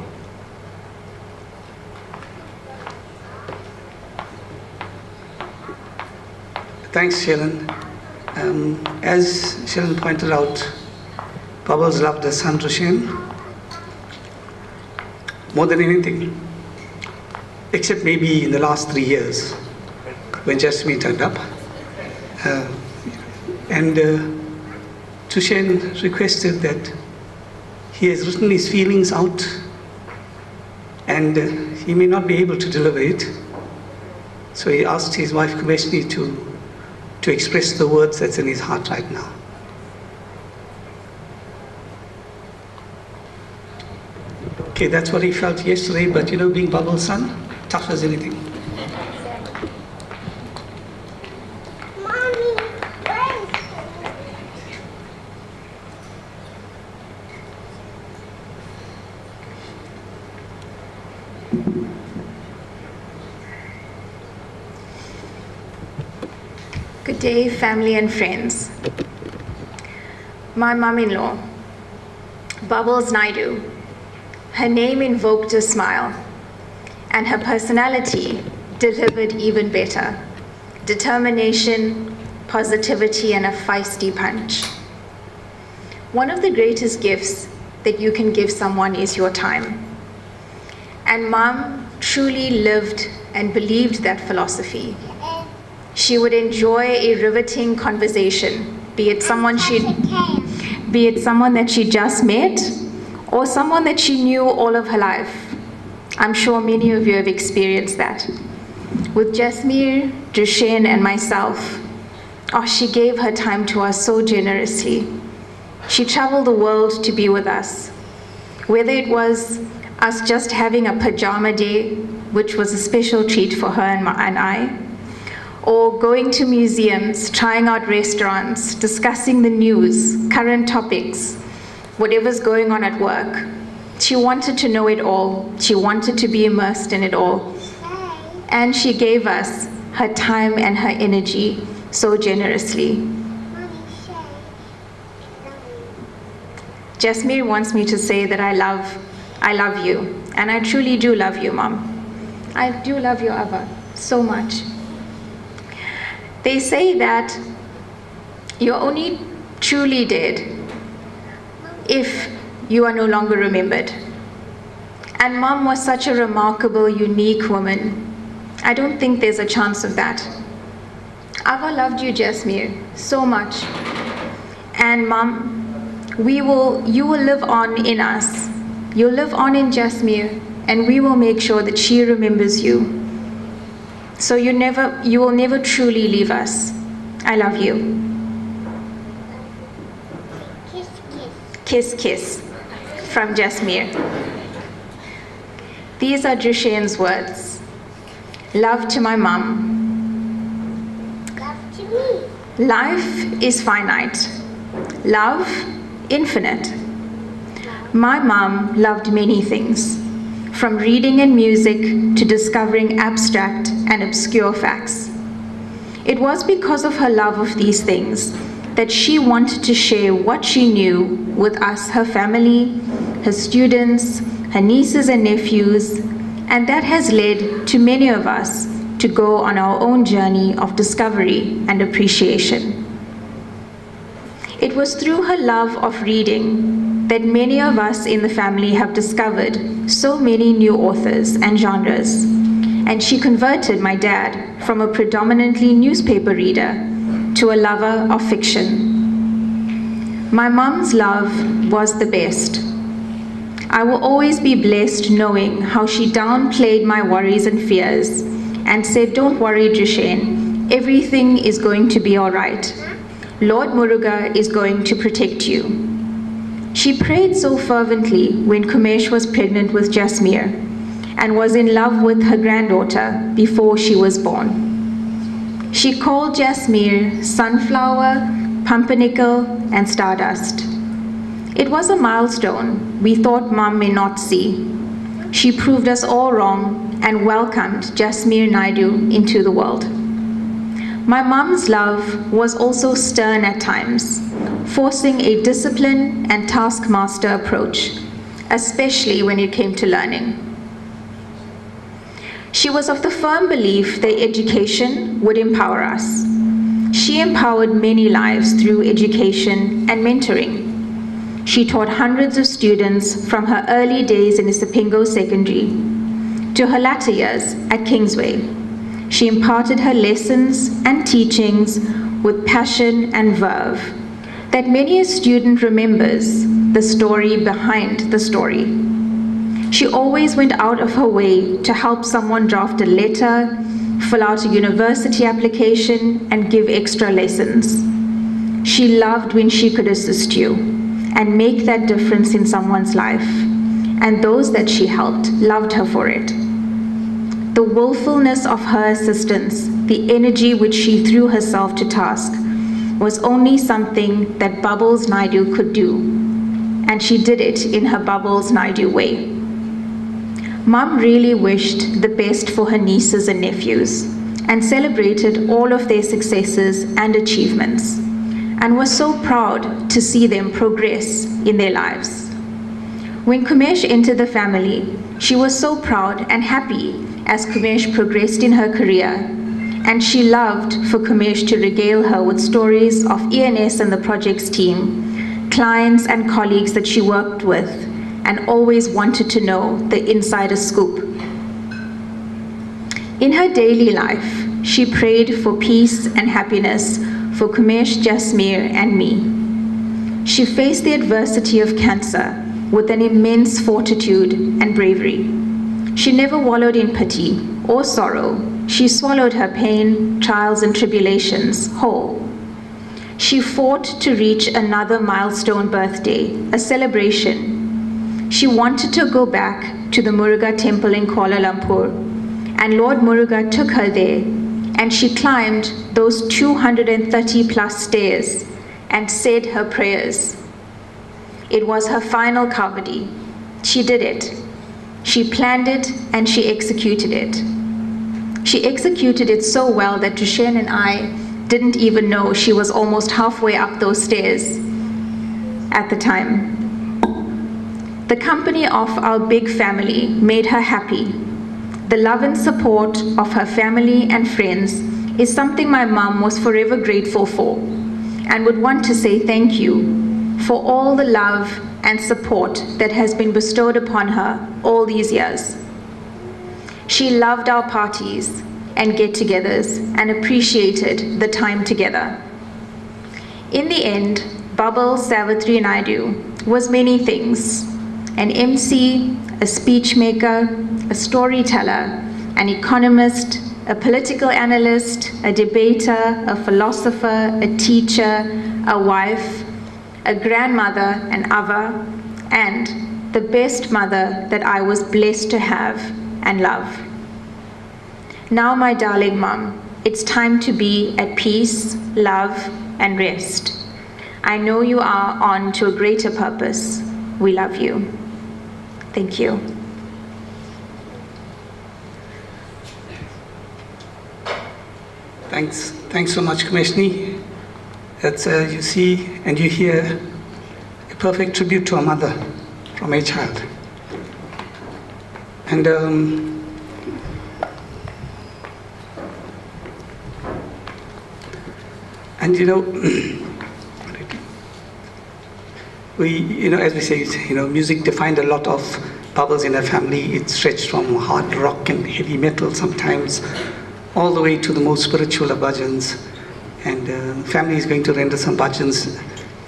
S3: Thanks, Sharon. As Sharon pointed out, Bubbles loved her son, Drushen, more than anything, except maybe in the last 3 years when Jasmine turned up. Drushen requested that he has written his feelings out and he may not be able to deliver it. So he asked his wife, Commencement, to express the words that's in his heart right now. Okay, that's what he felt yesterday, but you know, being Bubbles' son, tough as anything.
S8: Good day, family and friends. My mom-in-law, Bubbles Naidoo, her name invoked a smile, and her personality delivered even better. Determination, positivity, and a feisty punch. One of the greatest gifts that you can give someone is your time. And Mom truly lived and believed that philosophy. She would enjoy a riveting conversation, be it someone that she just met, or someone that she knew all of her life. I'm sure many of you have experienced that. With Jasmine, Drushen, and myself, Oh, she gave her time to us so generously. She traveled the world to be with us. Whether it was us just having a pajama day, which was a special treat for her and I, or going to museums, trying out restaurants, discussing the news, current topics, whatever's going on at work. She wanted to know it all. She wanted to be immersed in it all. And she gave us her time and her energy so generously. Jasmine wants me to say that I love you. And I truly do love you, Mom. I do love your Ava so much. They say that you're only truly dead if you are no longer remembered. And Mom was such a remarkable, unique woman. I don't think there's a chance of that. Ava loved you, Jasmine, so much. And Mom, you will live on in us. You'll live on in Jasmine, and we will make sure that she remembers you. So you will never truly leave us. I love you.
S9: Kiss, kiss.
S8: Kiss, kiss, from Jasmine. These are Drishane's words. Love to my mom.
S9: Love to me.
S8: Life is finite. Love, infinite. My mom loved many things, from reading and music to discovering abstract and obscure facts. It was because of her love of these things that she wanted to share what she knew with us, her family, her students, her nieces and nephews, and that has led to many of us to go on our own journey of discovery and appreciation. It was through her love of reading that many of us in the family have discovered so many new authors and genres, and she converted my dad from a predominantly newspaper reader to a lover of fiction. My mom's love was the best. I will always be blessed knowing how she downplayed my worries and fears and said, "Don't worry, Drishane, everything is going to be all right. Lord Muruga is going to protect you." She prayed so fervently when Kumesh was pregnant with Jasmine and was in love with her granddaughter before she was born. She called Jasmine Sunflower, Pumpernickel, and Stardust. It was a milestone we thought Mom may not see. She proved us all wrong and welcomed Jasmine Naidoo into the world. My mom's love was also stern at times, forcing a discipline and taskmaster approach, especially when it came to learning. She was of the firm belief that education would empower us. She empowered many lives through education and mentoring. She taught hundreds of students from her early days in Isipingo Secondary to her latter years at Kingsway. She imparted her lessons and teachings with passion and verve that many a student remembers the story behind the story. She always went out of her way to help someone draft a letter, fill out a university application, and give extra lessons. She loved when she could assist you and make that difference in someone's life, and those that she helped loved her for it. The willfulness of her assistance, the energy which she threw herself to task, was only something that Bubbles Naidoo could do, and she did it in her Bubbles Naidoo way. Mom really wished the best for her nieces and nephews and celebrated all of their successes and achievements, and was so proud to see them progress in their lives. When Kumesh entered the family, she was so proud and happy as Kumesh progressed in her career, and she loved for Kumesh to regale her with stories of ENS and the projects team, clients and colleagues that she worked with, and always wanted to know the insider scoop. In her daily life, she prayed for peace and happiness for Kumesh, Jasmine, and me. She faced the adversity of cancer with an immense fortitude and bravery. She never wallowed in pity or sorrow. She swallowed her pain, trials, and tribulations whole She fought to reach another milestone birthday, a celebration. She wanted to go back to the Muruga temple in Kuala Lumpur, and Lord Muruga took her there, and she climbed those 230 plus stairs and said her prayers. It was her final kavadi. She did it. She planned it and she executed it. She executed it so well that Dushen and I didn't even know she was almost halfway up those stairs at the time. The company of our big family made her happy. The love and support of her family and friends is something my mom was forever grateful for and would want to say thank you for all the love and support that has been bestowed upon her all these years. She loved our parties and get-togethers and appreciated the time together. In the end, Bubbles Naidoo was many things: an MC, a speech maker, a storyteller, an economist, a political analyst, a debater, a philosopher, a teacher, a wife, a grandmother, an ava, and the best mother that I was blessed to have and love. Now, my darling mom, it's time to be at peace, love, and rest. I know you are on to a greater purpose. We love you. Thank you.
S3: Thanks so much, Commissioner. That's, you see and you hear a perfect tribute to a mother from a child. And you know, as we say, music defined a lot of Bubbles in her family. It stretched from hard rock and heavy metal sometimes, all the way to the most spiritual of bhajans. And family is going to render some bhajans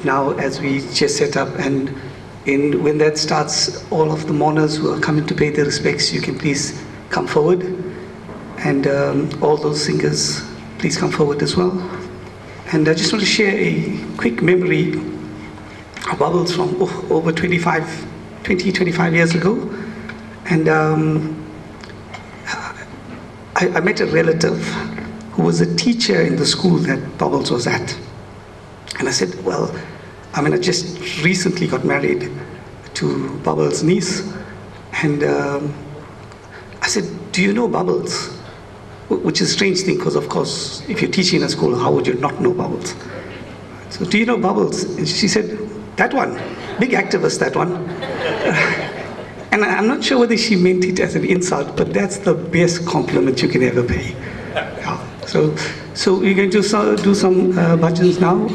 S3: now as we just set up. And when that starts, all of the mourners who are coming to pay their respects, you can please come forward. And all those singers, please come forward as well. And I just want to share a quick memory of Bubbles from over 25 years ago. And I met a relative who was a teacher in the school that Bubbles was at. And I said, well, I just recently got married to Bubbles' niece. And I said, do you know Bubbles? Which is a strange thing, because of course, if you're teaching in a school, how would you not know Bubbles? So, do you know Bubbles? And she said, that one, big activist, that one. And I'm not sure whether she meant it as an insult, but that's the best compliment you can ever pay. Yeah. So we're going to do some bhajans now,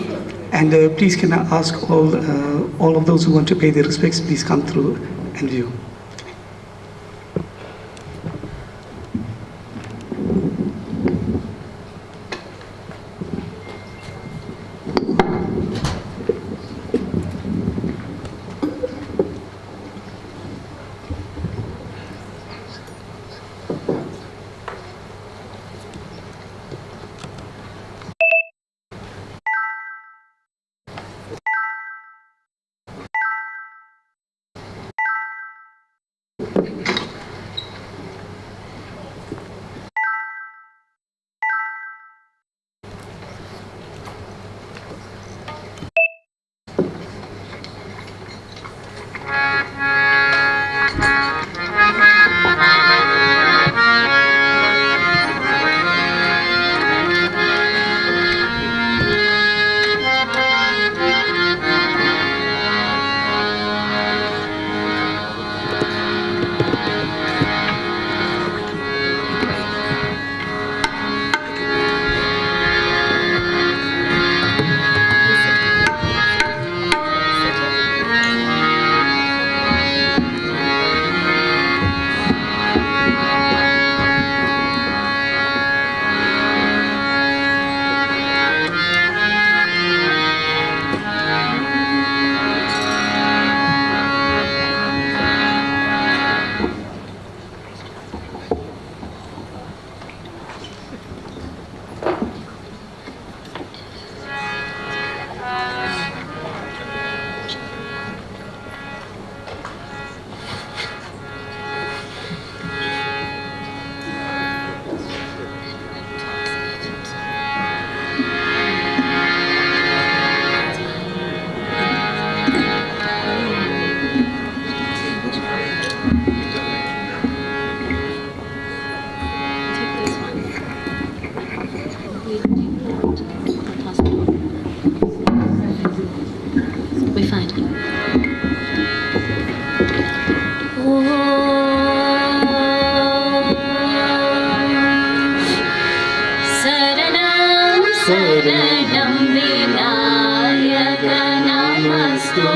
S3: and please can I ask all of those who want to pay their respects, please come through and view.
S10: We're fine. Saranam Saranam Vinayaka Namastu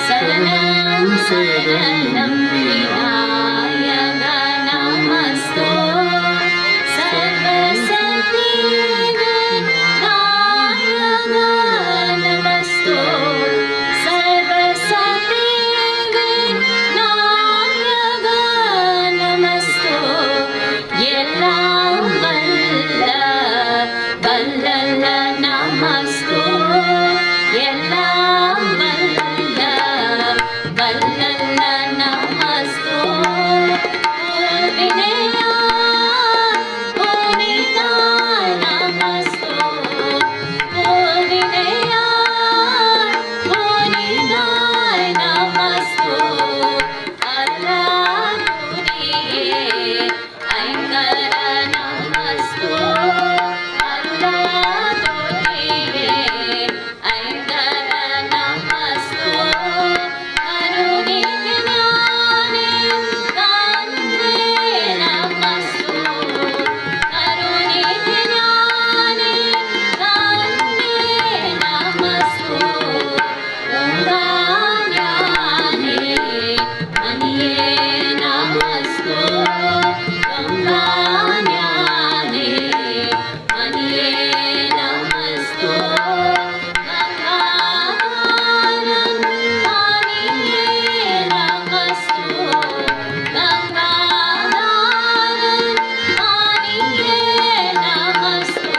S10: Saranam Saranam Vinayaka Namastu Sarvasati Vinayaka Namastu Sarvasati Vinayaka Namastu Yellam Vallala Namastu Yellam Vallala Namastu Vinaya Punita Namastu Vinaya Punita Namastu Allah Puniye Aingara Namastu Allah Puniye Aingara Namastu Karunike Jnane Kande Namastu Karunike Jnane Kande Namastu Ganganyane Maniye Namastu Ganganyane Maniye Namastu Ganganam Maniye Namastu Ganganam Maniye Namastu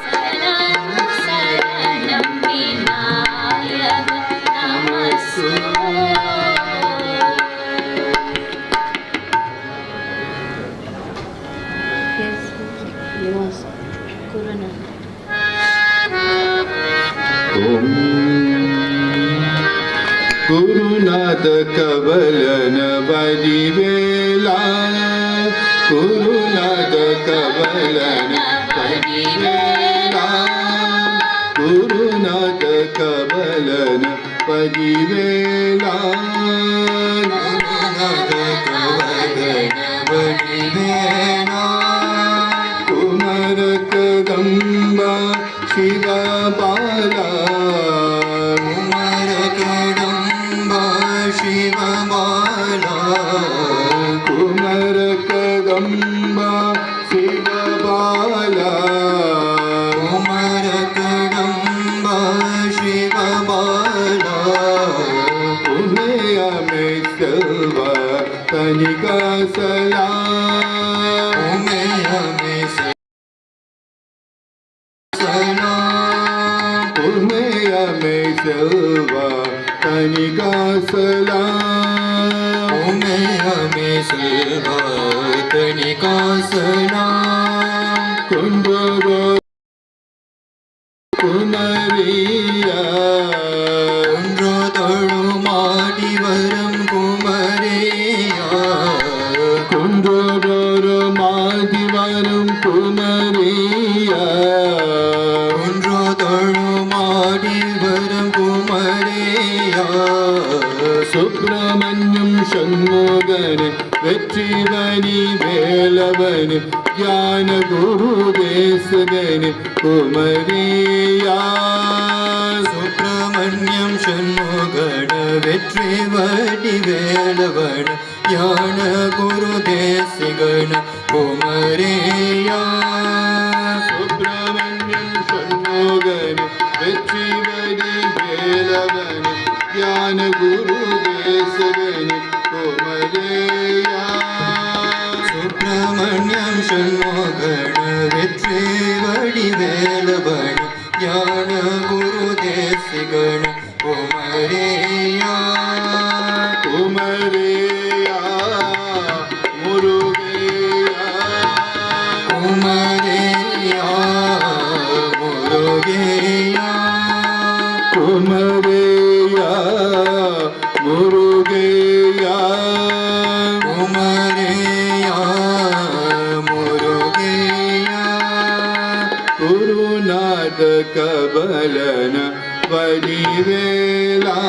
S10: Saranam Saranam Vinayaka Namastu. Yes, he was Corona.
S11: Gurunath Kavalana Vadivela Gurunath Kavalana Vadivela Gurunath Kavalana Vadivela Gurunath Kavalana Vadivela Kumara Kadamba Shiva Bala Kumara Kadamba Shiva Bala Kumara Kadamba Shiva Bala Kumara Kadamba Shiva Bala Umeya Me Silva Tanika Salam Umeya Me Salam Umeya Me Silva Tanika Salam Umeya Me Silva Tanika Salam Kundara Kumariya Kundra Tadu Madi Varam Kumariya Kundra Madi Varam Kumariya Kundra Tadu Madi Varam Kumariya Subramanyam Shanmugane Vetrivani Velavane Jnana Guru Desagane Kumariya Subramanyam Shanmugane Vetrivani Velavane Jnana Guru Desagane Kumariya Subramanyam Shanmugane Vetrivani Velavane Jnana Guru Desagane Kumariya Subramanyam Shanmugana Vetrivadi Velavana Jnana Guru Desigana Kumariya Kumariya Murugeya Kumariya Murugeya Kumariya Murugeya Kumariya Murugeya Gurunath कबलन वलिवेला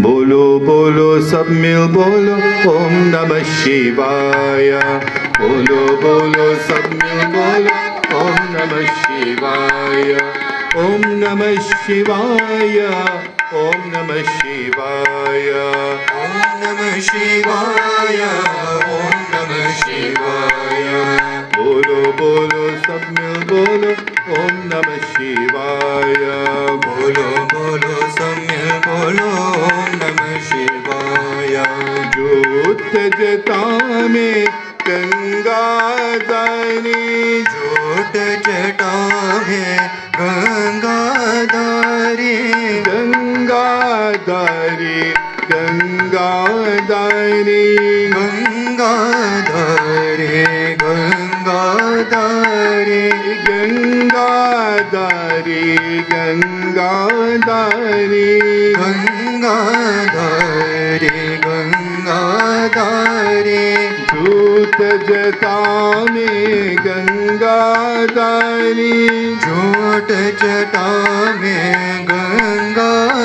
S11: बोलो बोलो सब मिल बोलो ओम नमः शिवाय बोलो बोलो सब मिल बोलो ओम नमः शिवाय ओम नमः शिवाय ओम नमः शिवाय ओम नमः शिवाय ओम नमः शिवाय बोलो बोलो सब मिल बोलो ओम नमः शिवाय बोलो बोलो सब मिल बोलो ओम नमः शिवाय ज्योत जटा में गंगाधारी ज्योत जटा में गंगाधारी गंगाधारी गंगाधारी गंगाधारी गंगाधारी गंगाधारी गंगाधारी गंगाधारी गंगाधारी झूठ जटा में गंगाधारी झूठ जटा में गंगाधारी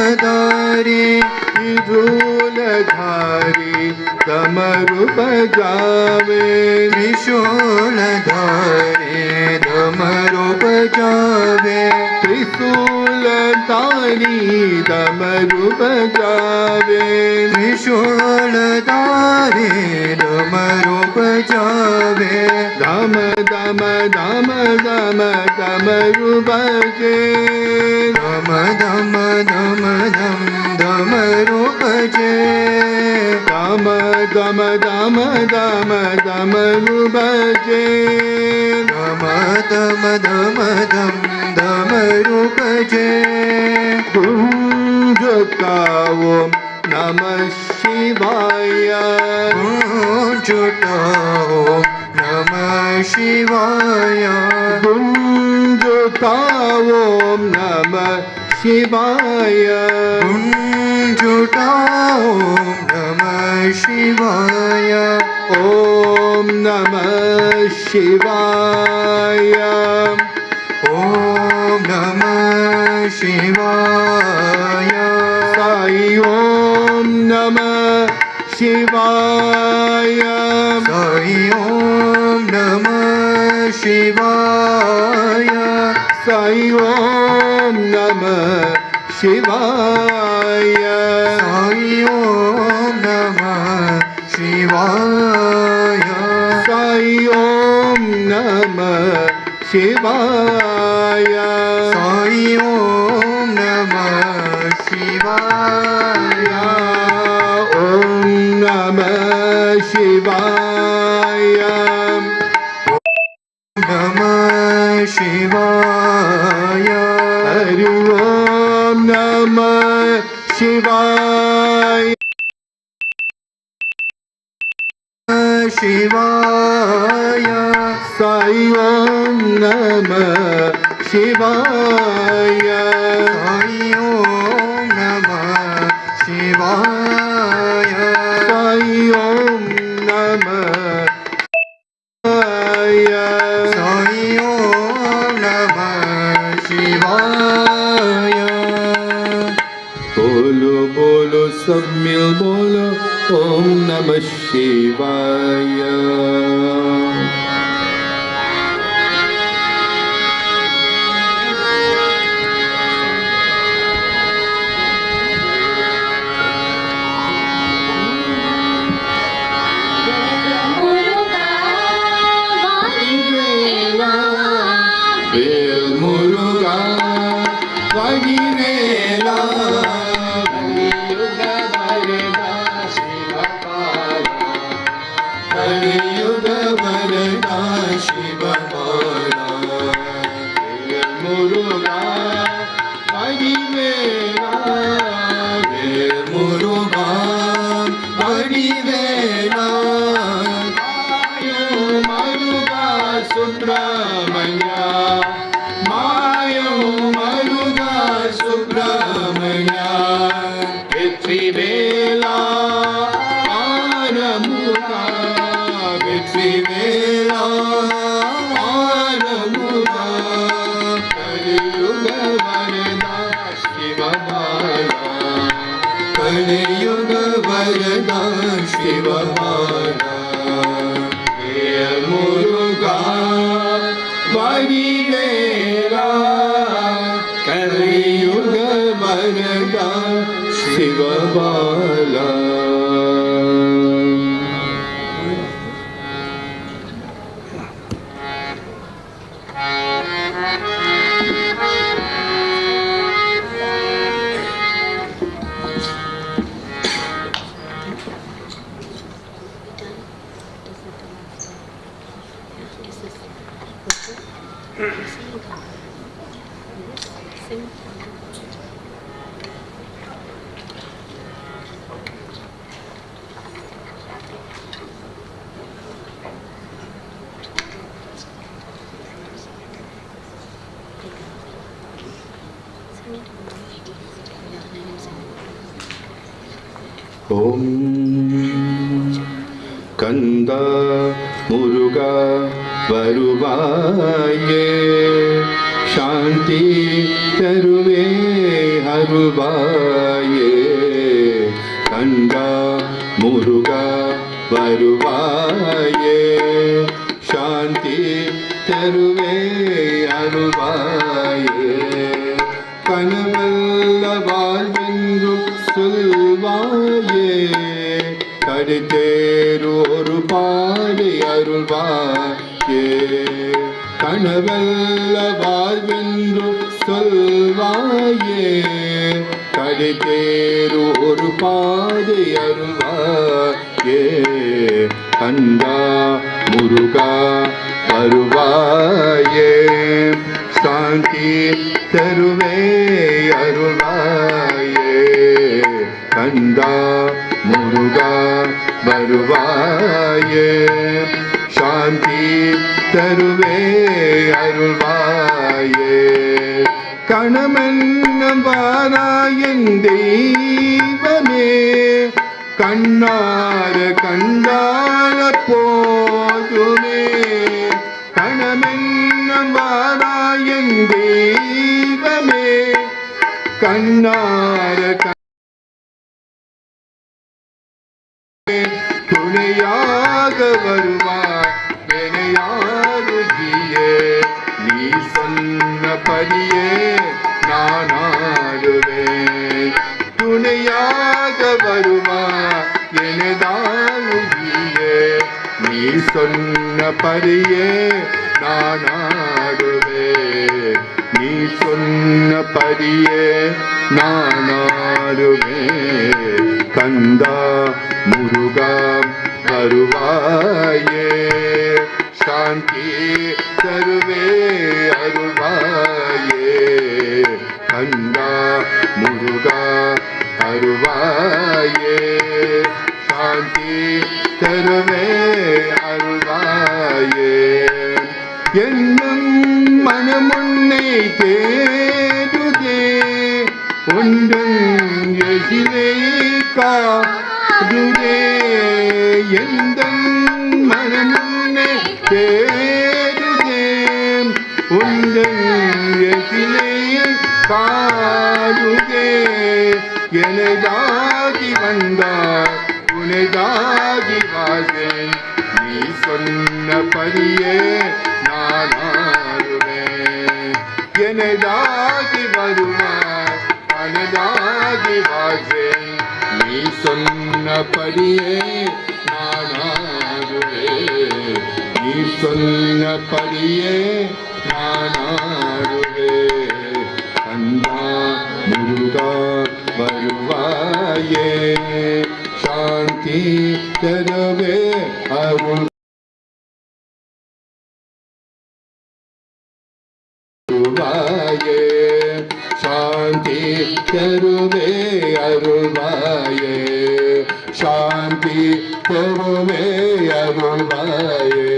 S11: त्रिशूलधारी डमरू बजावे त्रिशूलधारी डमरू बजावे त्रिशूलधारी डमरू बजावे त्रिशूलधारी डमरू बजावे धम धम धम धम डमरू बजे धम धम धम धम डमरू बजे धम धम धम धम डमरू बजे धम धम धम धम डमरू बजे Namah Shivaya. Gunjuta Om Namah Shivaya. Gunjuta Om Namah Shivaya. Gunjuta Om Namah Shivaya. Om Namah Shivaya. Om Namah Shivaya. Sai Om Namah Shivaya. Sai Om Namah Shivaya. Sai Om Namah Shivaya. Sai Om Namah Shivaya. Sai Om Namah Shivaya. Sai Om Namah Shivaya. Om Namah Shivaya. Om Namah Shivaya. Hari Om Namah Shivaya. Shivaya. Sai Om Namah Shivaya. Sai Om Namah Shivaya. Sai Om Namah Shivaya. Sai Om Namah Shivaya. Bolo bolo sab mil bolo Om Namah Shivaya. Vel Muruga Vagirela. Kaliyuga Varada Shiva Bala. Vel Muruga Vagirela. Vel Muruga Vagirela. Maruga Subramanya. Mayo Maruga Subramanya. Vetrivela Aramuga. Vetrivela Aramuga. Kaliyuga Varada Shiva Bala. Kaliyuga Varada Shiva Bala. Vel Muruga Vagirela. Kaliyuga Varada Shiva Bala. Om Kanda Muruga Varuvaye. Shanti Taruve Haruvaye. Kanda Muruga Varuvaye. Shanti Taruve Haruvaye. Kanavalla Valvindu Sulvaye. Kaditeru Oru Padi Arulvaye. Kanavalla Valvindu Sulvaye. Kaditeru Oru Padi Arulvaye. Kanda Muruga Varuvaye. Shanti Taruve Arulvaye. கந்தா முருகா வருவாயே சாந்தி தருவே அருள்வாயே கணமென்னும் வாராயன் தெய்வமே கண்ணார கண்டார போதுமே கணமென்னும் வாராயன் தெய்வமே கண்ணார துணையாக வருவார் வினையாருகியே நீ சொன்னபடியே நான் ஆடுவேன் துணையாக வருவார் எனதாருகியே நீ சொன்னபடியே நான் ஆடுவேன் நீ சொன்னபடியே நான் ஆடுவேன் கந்தா முருகா வருவாயே சாந்தி தருவே அருள்வாயே கந்தா முருகா அருள்வாயே சாந்தி தருவே அருள்வாயே என்னும் மனமுன்னை தேடுதே ஒன்றன் எதிரே காடுதே எந்தன் மனமுன்னை தேடுதே ஒன்றன் எதிரே காடுதே எனதாகி வந்தார் உனதாகி வாழ்வேன் நீ சொன்னபடியே நான் ஆடுவேன் எனதாகி வருவார் அனதாகி வாழ்வேன் நீ சொன்னபடியே நான் ஆடுவேன் நீ சொன்னபடியே நான் ஆடுவேன் கந்தா முருகா வருவாயே சாந்தி தரவே அருள் அருள்வாயே சாந்தி தருவே அருள்வாயே சாந்தி தருவே அருள்வாயே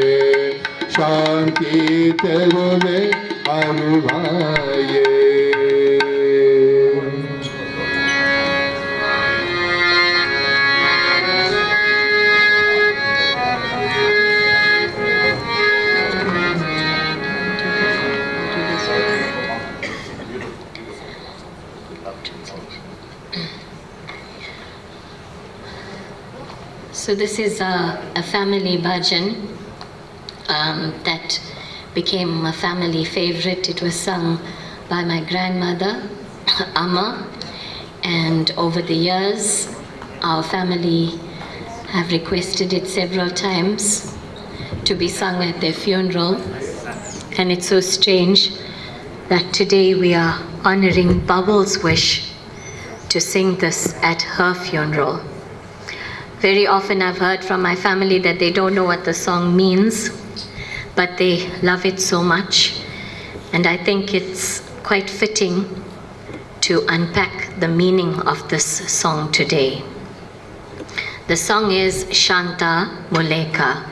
S11: சாந்தி தருவே அருள்வாயே
S10: So this is a family bhajan that became a family favorite. It was sung by my grandmother, Amma, and over the years our family have requested it several times to be sung at their funeral. And it's so strange that today we are honoring Bubbles' wish to sing this at her funeral. Very often I've heard from my family that they don't know what the song means, but they love it so much. And I think it's quite fitting to unpack the meaning of this song today. The song is Shanta Muleka.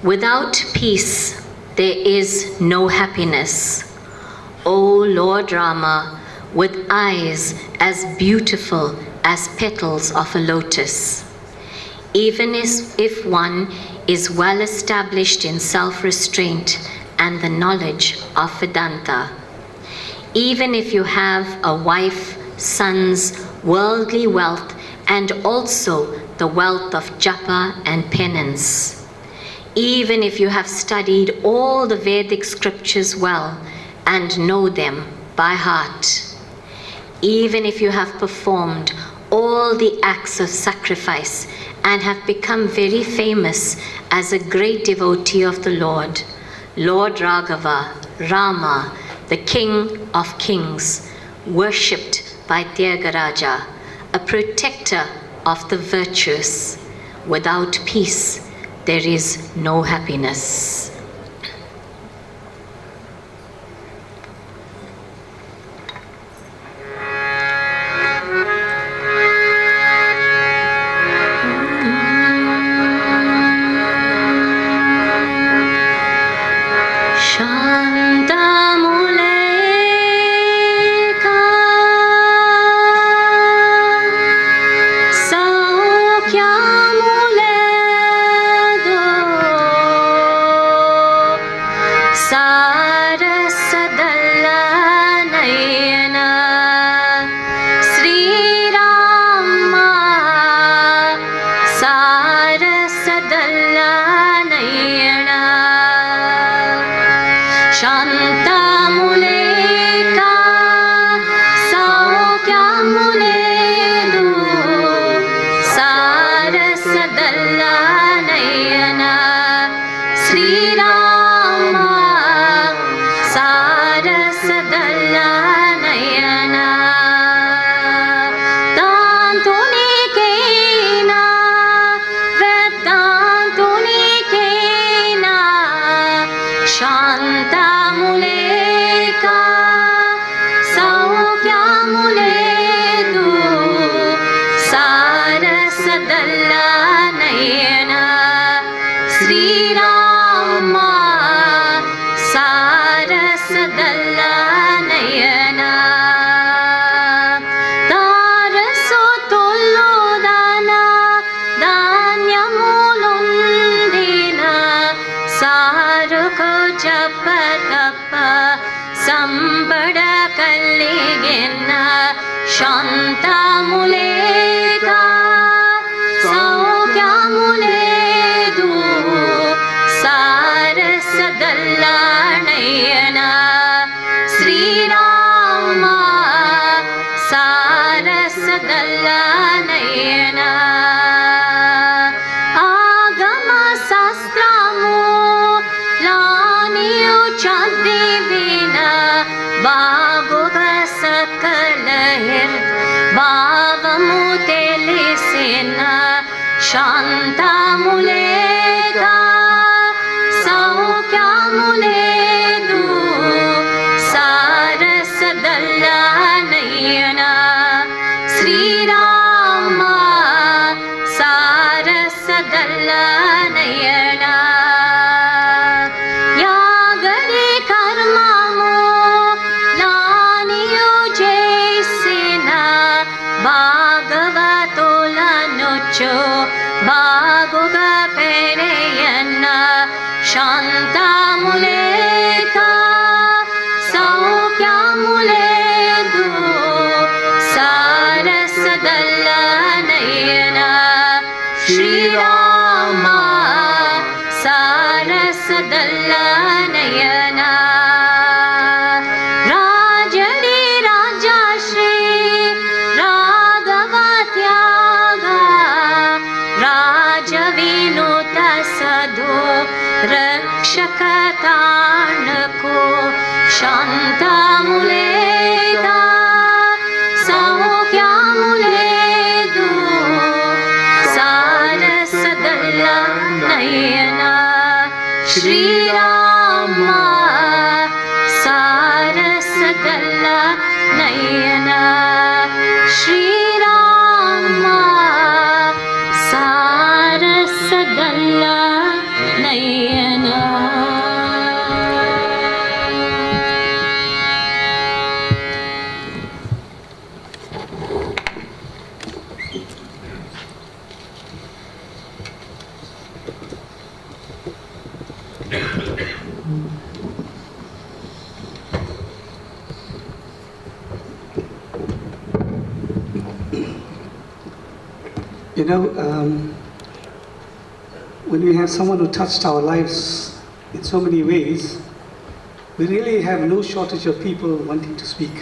S10: Without peace, there is no happiness. O Lord Rama, with eyes as beautiful as petals of a lotus. Even if one is well established in self-restraint and the knowledge of Vedanta, even if you have a wife, sons, worldly wealth, and also the wealth of japa and penance, even if you have studied all the Vedic scriptures well and know them by heart, even if you have performed all the acts of sacrifice and have become very famous as a great devotee of the Lord, Lord Raghava, Rama, the King of Kings, worshipped by Tyagaraja, a protector of the virtuous. Without peace, there is no happiness. నయనా తాంతునికేనా వేదాంతునికేనా శాంతములేక సౌఖ్యములేదు సారసదల్ల నయనా శ్రీరామ సారసదల్ల నయనా తారసొతుల్లోదన ధాన్యములుండిన సారుకు జప తప సంబడ కలిగిన శాంతములేక సౌఖ్యములేదు సారసదల్ల నయనా శ్రీరామ సారసదల్ల నయనా ఆగమ శాస్త్రము లానియు చదివిన బాగుగా సకల భావము తెలిసిన శాంతములేక సౌఖ్యములేదు సారసదల్ల నయనా శ్రీరామ సారసదల్ల నయనా యాగడి కర్మము లానియు చేసిన భాగవతులనుచు బాగుగా పెరియన్న శాంతములేక సౌఖ్యములేదు సారసదల్ల నయనా శ్రీరామ సారసదల్ల నయనా రాజడి రాజశ్రీ రాఘవ త్యాగ రాజ వినుత సదు రక్షక తాణకు శాంతములేక సౌఖ్యములేదు సారసదల్ల నయనా శ్రీరామ సారసదల్ల నయనా శ్రీరామ సారసదల్ల నయనా
S3: You know, when we have someone who touched our lives in so many ways, we really have no shortage of people wanting to speak.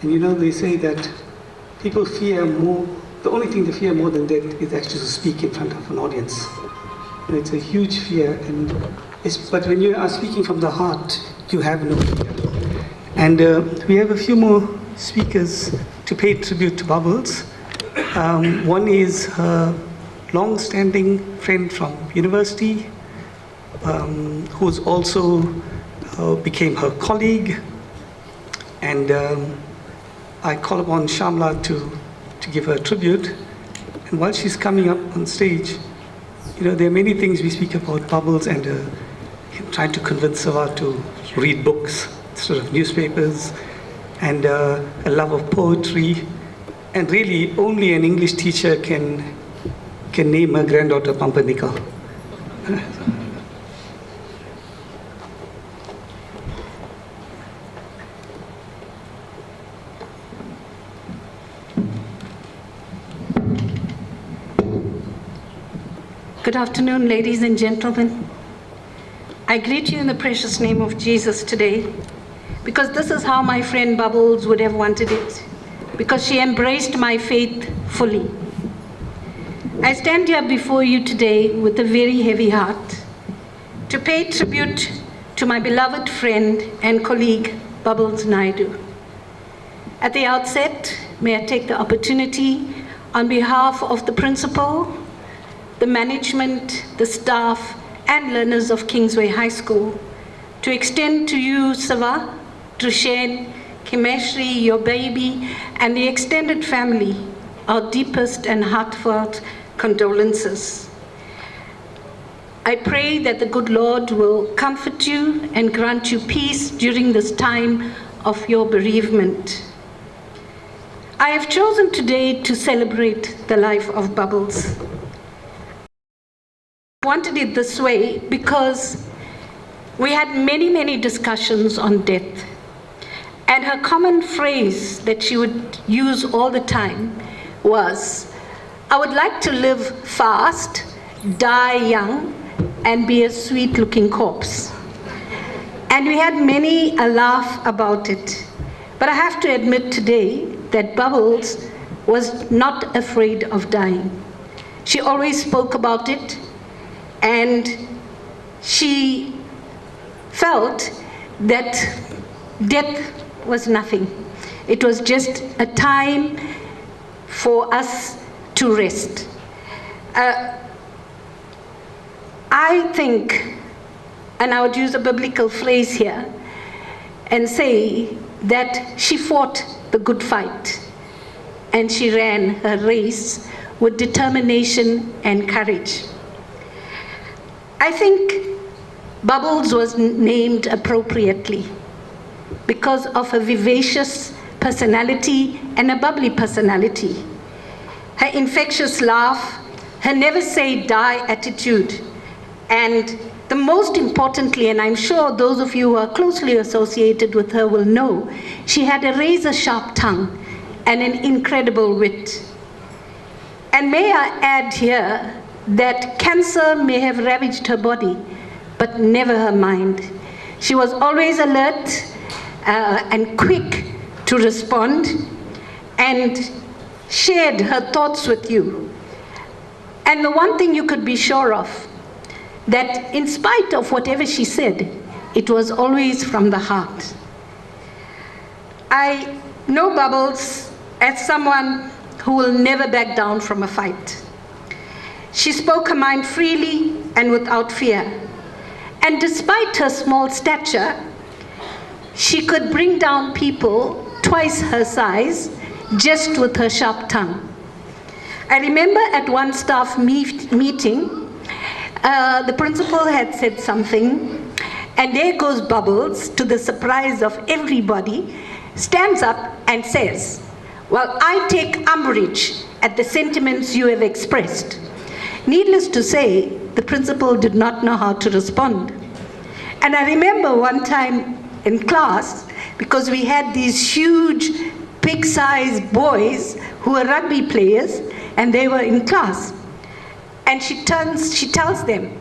S3: And you know, they say that people fear more, the only thing they fear more than death is actually to speak in front of an audience. And it's a huge fear, but when you are speaking from the heart, you have no fear. And we have a few more speakers to pay tribute to Bubbles. One is her long-standing friend from university, who's also became her colleague. And I call upon Shamla to give her tribute. And while she's coming up on stage, you know, there are many things we speak about Bubbles and trying to convince her to read books instead of newspapers, and a love of poetry. And really, only an English teacher can name her granddaughter Pumpernickel.
S12: Good afternoon, ladies and gentlemen. I greet you in the precious name of Jesus today, because this is how my friend Bubbles would have wanted it, because she embraced my faith fully. I stand here before you today with a very heavy heart to pay tribute to my beloved friend and colleague, Bubbles Naidoo. At the outset, may I take the opportunity on behalf of the principal, the management, the staff, and learners of Kingsway High School to extend to you, Sava, Trushen, Kimeshri, your baby, and the extended family, our deepest and heartfelt condolences. I pray that the good Lord will comfort you and grant you peace during this time of your bereavement. I have chosen today to celebrate the life of Bubbles. I wanted it this way because we had many discussions on death. And her common phrase that she would use all the time was, I would like to live fast, die young, and be a sweet-looking corpse. And we had many a laugh about it. But I have to admit today that Bubbles was not afraid of dying. She always spoke about it, and she felt that death was nothing. It was just a time for us to rest. I think, and I would use a biblical phrase here, and say that she fought the good fight, and she ran her race with determination and courage. I think Bubbles was named appropriately because of her vivacious personality and a bubbly personality. Her infectious laugh, her never say die attitude, and the most importantly, and I'm sure those of you who are closely associated with her will know, she had a razor-sharp tongue and an incredible wit. And may I add here that cancer may have ravaged her body, but never her mind. She was always alert and quick to respond and shared her thoughts with you. And the one thing you could be sure of, that in spite of whatever she said, it was always from the heart. I know Bubbles as someone who will never back down from a fight. She spoke her mind freely and without fear. And despite her small stature, she could bring down people twice her size just with her sharp tongue. I remember at one staff meeting, the principal had said something, and there goes Bubbles, to the surprise of everybody, stands up and says, well, I take umbrage at the sentiments you have expressed. Needless to say, the principal did not know how to respond. And I remember one time in class, because we had these huge, big-sized boys who were rugby players, and they were in class. And she tells them,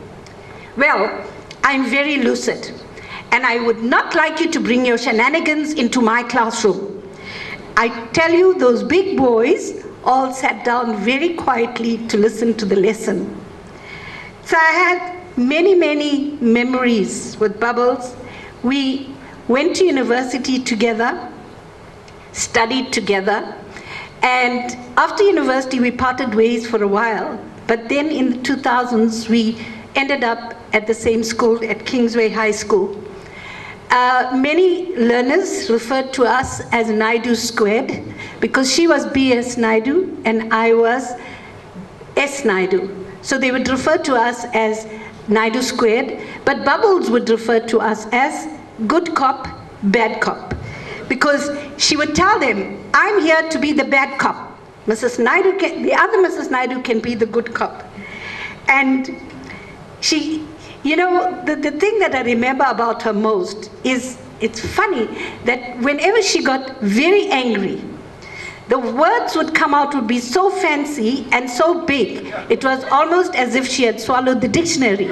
S12: well, I'm very lucid, and I would not like you to bring your shenanigans into my classroom. I tell you, those big boys all sat down very quietly to listen to the lesson. So I had many memories with Bubbles. We went to university together, studied together, and after university we parted ways for a while. But then in the 2000s, we ended up at the same school, at Kingsway High School. Many learners referred to us as Naidoo squared, because she was B.S. Naidoo and I was S. Naidoo. So they would refer to us as Naidoo squared, but Bubbles would refer to us as good cop, bad cop. Because she would tell them, I'm here to be the bad cop. Mrs. Naidoo the other Mrs. Naidoo can be the good cop. And she, you know, the thing that I remember about her most is, it's funny that whenever she got very angry, the words would come out would be so fancy and so big, it was almost as if she had swallowed the dictionary.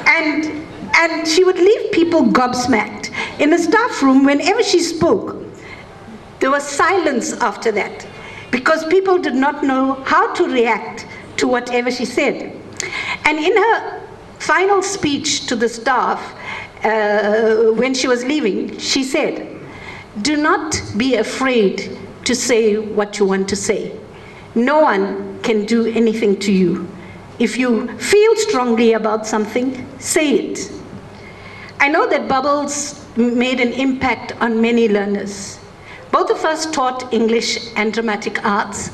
S12: And she would leave people gobsmacked. In the staff room, whenever she spoke, there was silence after that, because people did not know how to react to whatever she said. And in her final speech to the staff, when she was leaving, she said, do not be afraid to say what you want to say. No one can do anything to you. If you feel strongly about something, say it. I know that Bubbles made an impact on many learners. Both of us taught English and dramatic arts,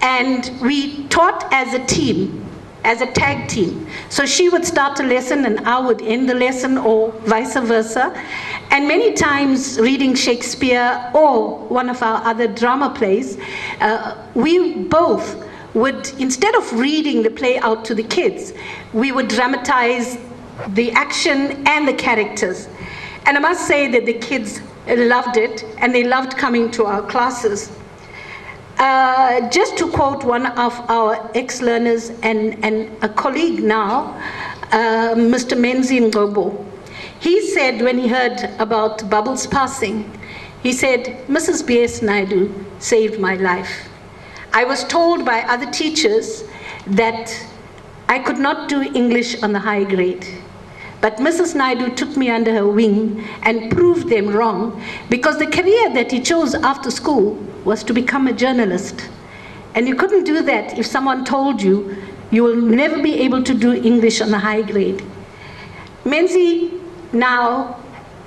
S12: and we taught as a team, as a tag team. So she would start a lesson and I would end the lesson, or vice versa. And many times reading Shakespeare or one of our other drama plays, we both would, instead of reading the play out to the kids, we would dramatize the action and the characters. And I must say that the kids loved it, and they loved coming to our classes. Just to quote one of our ex-learners and a colleague now, Mr. Menzi Ngobo, he said when he heard about Bubbles passing, he said, "Mrs. B.S. Naidoo saved my life. I was told by other teachers that I could not do English on the high grade. But Mrs. Naidoo took me under her wing and proved them wrong, because the career that he chose after school was to become a journalist. And you couldn't do that if someone told you you will never be able to do English on a high grade." Menzi now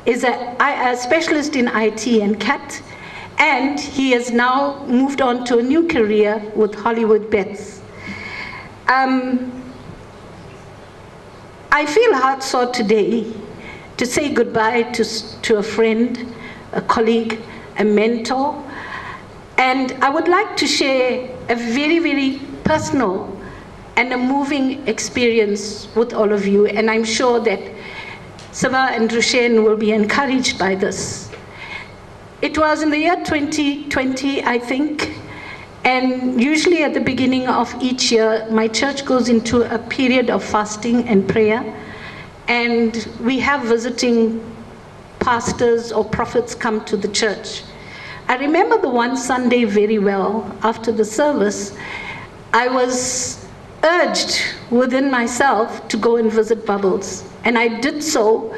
S12: is a specialist in IT and CAT, and he has now moved on to a new career with Hollywood Bets. I feel heartsore today to say goodbye to a friend, a colleague, a mentor, and I would like to share a very, very personal and a moving experience with all of you, and I'm sure that Siva and Rushen will be encouraged by this. It was in the year 2020, I think, and usually at the beginning of each year, my church goes into a period of fasting and prayer, and we have visiting pastors or prophets come to the church. I remember the one Sunday very well. After the service, I was urged within myself to go and visit Bubbles, and I did so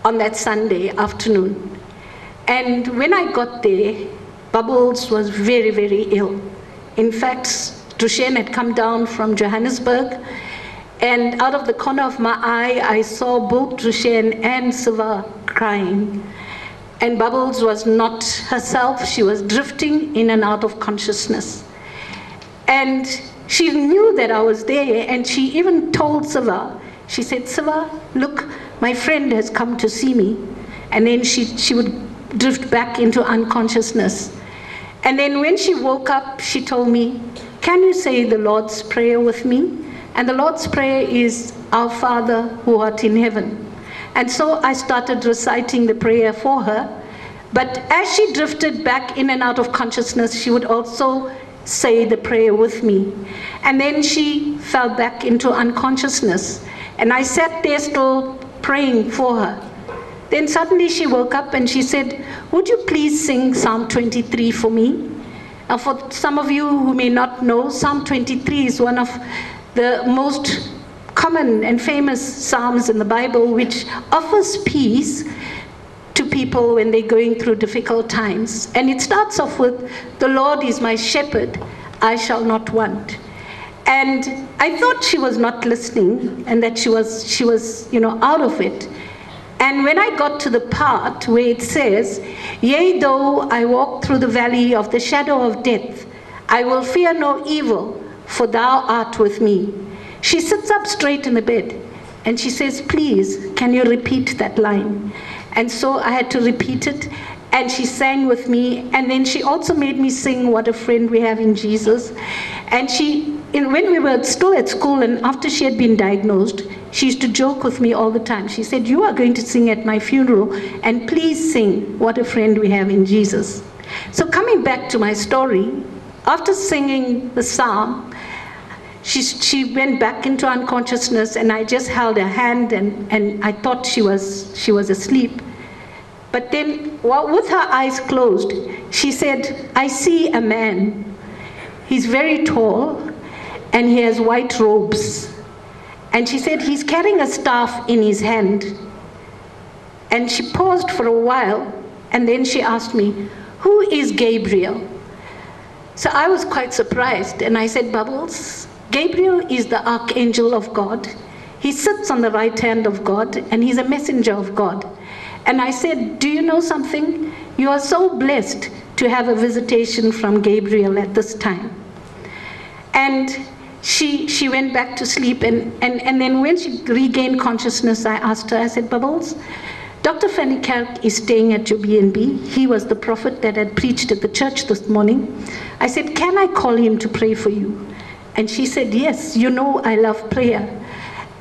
S12: on that Sunday afternoon. And when I got there, Bubbles was very, very ill. In fact, Rushen had come down from Johannesburg, and out of the corner of my eye, I saw both Rushen and Siva crying. And Bubbles was not herself. She was drifting in and out of consciousness. And she knew that I was there, and she even told Siva, she said, "Siva, look, my friend has come to see me." And then she would drift back into unconsciousness. And then when she woke up, she told me, "Can you say the Lord's Prayer with me?" And the Lord's Prayer is, "Our Father who art in heaven." And so I started reciting the prayer for her. But as she drifted back in and out of consciousness, she would also say the prayer with me. And then she fell back into unconsciousness. And I sat there still praying for her. Then suddenly she woke up and she said, "Would you please sing Psalm 23 for me?" Now for some of you who may not know, Psalm 23 is one of the most common and famous psalms in the Bible, which offers peace to people when they're going through difficult times. And it starts off with, "The Lord is my shepherd, I shall not want." And I thought she was not listening and that she was out of it. And when I got to the part where it says, "Yea, though I walk through the valley of the shadow of death, I will fear no evil, for thou art with me." She sits up straight in the bed and she says, "Please, can you repeat that line?" And so I had to repeat it, and she sang with me, and then she also made me sing "What a Friend We Have in Jesus." And when we were still at school and after she had been diagnosed, she used to joke with me all the time. She said, "You are going to sing at my funeral, and please sing What a Friend We Have in Jesus." So coming back to my story, after singing the psalm, she went back into unconsciousness, and I just held her hand, and I thought she was asleep. But then, with her eyes closed, she said, "I see a man. He's very tall, and he has white robes." And she said, "He's carrying a staff in his hand." And she paused for a while, And then she asked me, who is Gabriel? So I was quite surprised, and I said, Bubbles, Gabriel is the archangel of God. He sits on the right hand of God, and he's a messenger of God. And I said, do you know something? You are so blessed to have a visitation from Gabriel at this time. And she went back to sleep, and then when she regained consciousness, I asked her, I said, Bubbles, Dr. Fanny Kerk is staying at your B&B. He was the prophet that had preached at the church this morning. I said, can I call him to pray for you? And she said, yes, you know I love prayer.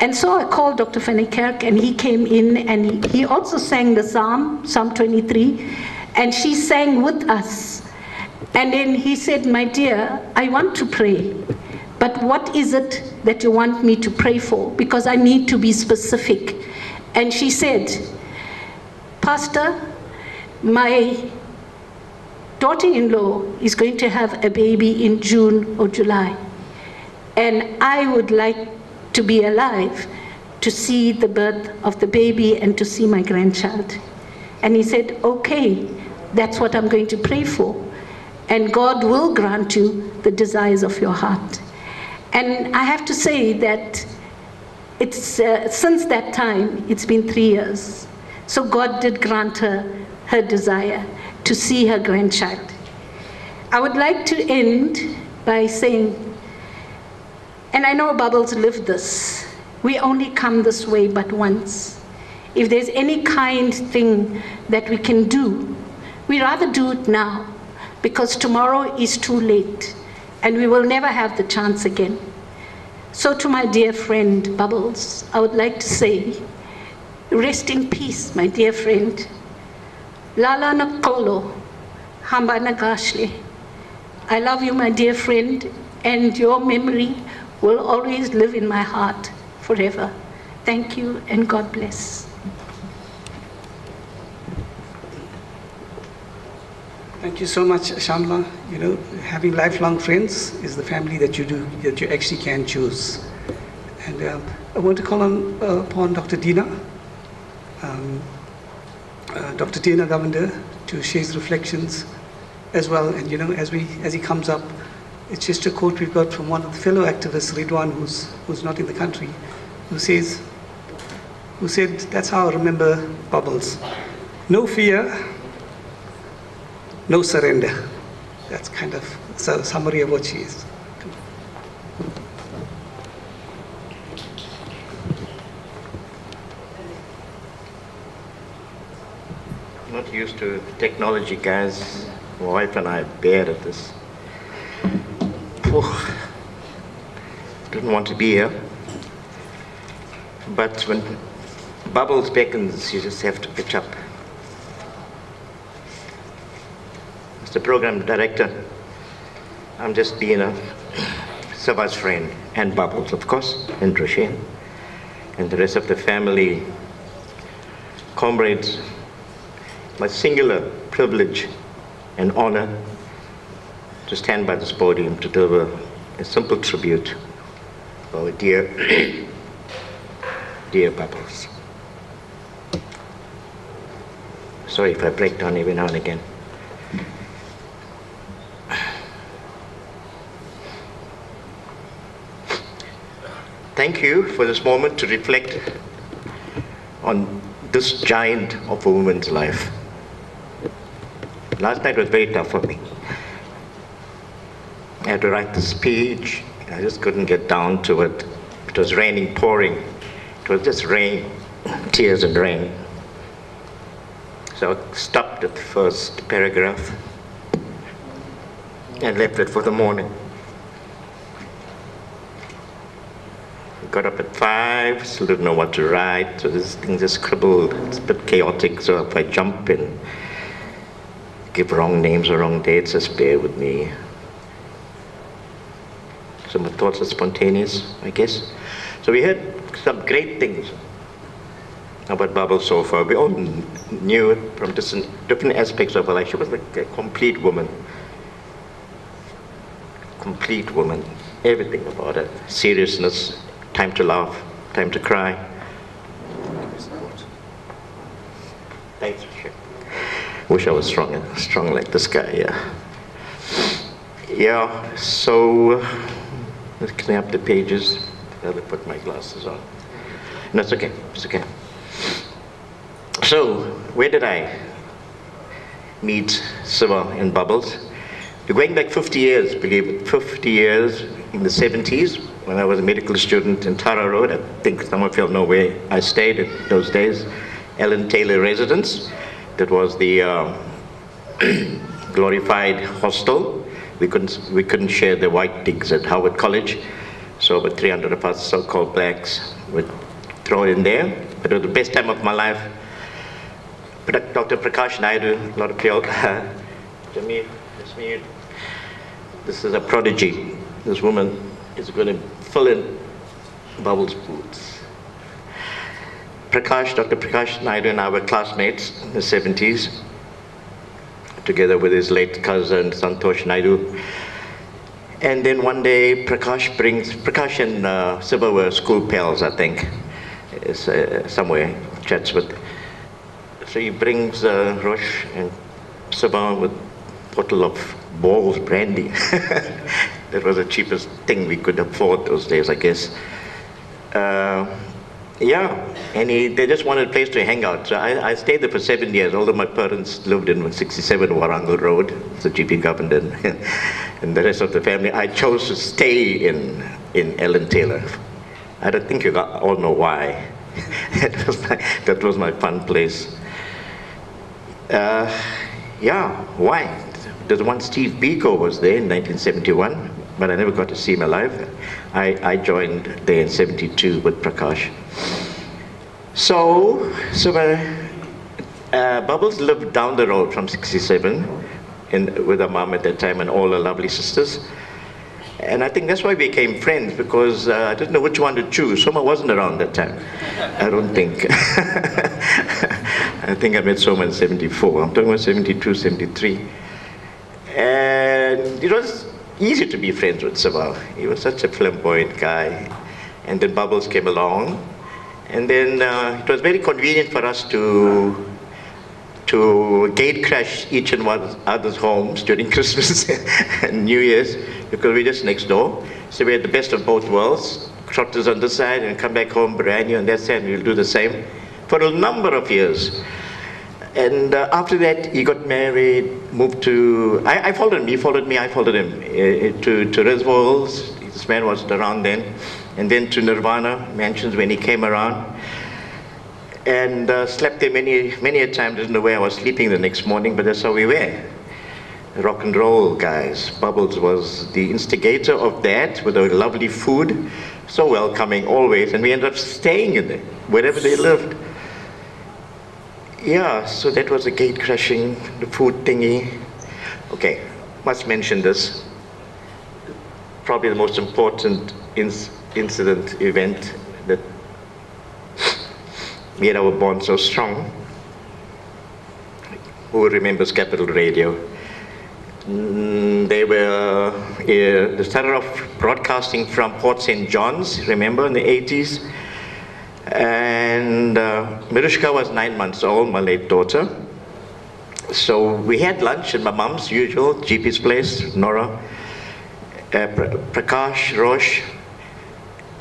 S12: And so I called Dr. Fanny Kerk, and he came in, and he also sang the Psalm 23, and she sang with us. And then he said, my dear, I want to pray, but what is it that you want me to pray for? Because I need to be specific. And she said, Pastor, my daughter-in-law is going to have a baby in June or July, and I would like to be alive to see the birth of the baby and to see my grandchild. And he said, okay, that's what I'm going to pray for, and God will grant you the desires of your heart. And I have to say that it's since that time, it's been 3 years. So God did grant her desire to see her grandchild. I would like to end by saying, and I know Bubbles lived this, we only come this way but once. If there's any kind thing that we can do, we rather do it now, because tomorrow is too late, and we will never have the chance again. So to my dear friend Bubbles, I would like to say, rest in peace, my dear friend. Lala Nakolo, Hamba Nagashle. I love you, my dear friend, and your memory will always live in my heart forever. Thank you, and God bless.
S3: Thank you so much, Shamla. You know, having lifelong friends is the family that you actually can choose. And I want to call upon Dr. Dina, Dr. Dina Govender, to share his reflections as well. And you know, as he comes up, it's just a quote we've got from one of the fellow activists, Ridwan, who's not in the country, who said, that's how I remember Bubbles. No fear, no surrender. That's kind of a summary of what she is.
S13: I'm not used to technology, guys. My wife and I are bad at this. Didn't want to be here. But when Bubbles beckons, you just have to pitch up. As the program director, I'm just Dina, Sava's friend, and Bubbles, of course, and Roshan, and the rest of the family, comrades. My singular privilege and honor to stand by this podium to deliver a simple tribute to our dear Bubbles. Sorry if I break down every now and again. Thank you for this moment to reflect on this giant of a woman's life. Last night was very tough for me. I had to write the speech. I just couldn't get down to it. It was raining, pouring. It was just rain, tears and rain. So I stopped at the first paragraph and left it for the morning. Got up at 5, still didn't know what to write, so this thing just scribbled. It's a bit chaotic, so if I jump in, give wrong names or wrong dates, just bear with me. So my thoughts are spontaneous, I guess. So we heard some great things about Bubbles so far. We all knew it from different aspects of her life. She was like a complete woman. Complete woman. Everything about her. Seriousness, time to laugh, time to cry. Thanks, Roshan. Wish I was strong like this guy, yeah. Yeah, so let's clean up the pages. I'll put my glasses on. No, it's okay, it's okay. So, where did I meet Siva and Bubbles? We're going back 50 years, believe it, 50 years in the 70s when I was a medical student in Tara Road. I think some of you know where I stayed in those days. Ellen Taylor Residence. That was the glorified hostel. We couldn't share the white digs at Howard College, so about 300 of us so-called blacks would throw in there. But it was the best time of my life. Dr. Prakash Naidoo, a lot of people. Jamil, this is a prodigy. This woman is going to fill in Bubbles' boots. Dr. Prakash Naidoo and I were classmates in the 70s, together with his late cousin, Santosh Naidoo. And then one day, Prakash and Siva were school pals, I think, somewhere, chats with. So he brings Rosh and Siva with a bottle of Ball's brandy. That was the cheapest thing we could afford those days, I guess. Yeah, and they just wanted a place to hang out. So I stayed there for 7 years, although my parents lived in 67 Warangal Road, the GP government, and the rest of the family. I chose to stay in Ellen Taylor. I don't think you all know why. That was my fun place. Yeah, why? There's one Steve Biko was there in 1971, but I never got to see him alive. I joined there in 72 with Prakash. So Bubbles lived down the road from 67 with her mom at that time and all her lovely sisters. And I think that's why we became friends, because I didn't know which one to choose. Soma wasn't around that time, I don't think. I think I met Soma in 74. I'm talking about 72, 73. And it was easy to be friends with Siva. He was such a flamboyant guy. And then Bubbles came along. And then it was very convenient for us to gate crash each and one other's homes during Christmas and New Year's, because we're just next door. So we had the best of both worlds. Trotters on this side and come back home, brand new on that side, and we'll do the same for a number of years. And after that, he got married, moved to, I followed him, he followed me, I followed him, to Reservoirs. This man wasn't around then. And then to Nirvana Mansions when he came around. And slept there many a time, didn't know where I was sleeping the next morning, but that's how we were. Rock and roll guys. Bubbles was the instigator of that, with the lovely food, so welcoming always, and we ended up staying in there, wherever they lived. Yeah, so that was the gate crashing, the food thingy. Okay, must mention this. Probably the most important incident, event that made our bond so strong. Who remembers Capital Radio? They started off broadcasting from Port St. John's, remember, in the 80s. And Mirushka was 9 months old, my late daughter. So we had lunch at my mom's usual, GP's place, Nora. Prakash, Rosh,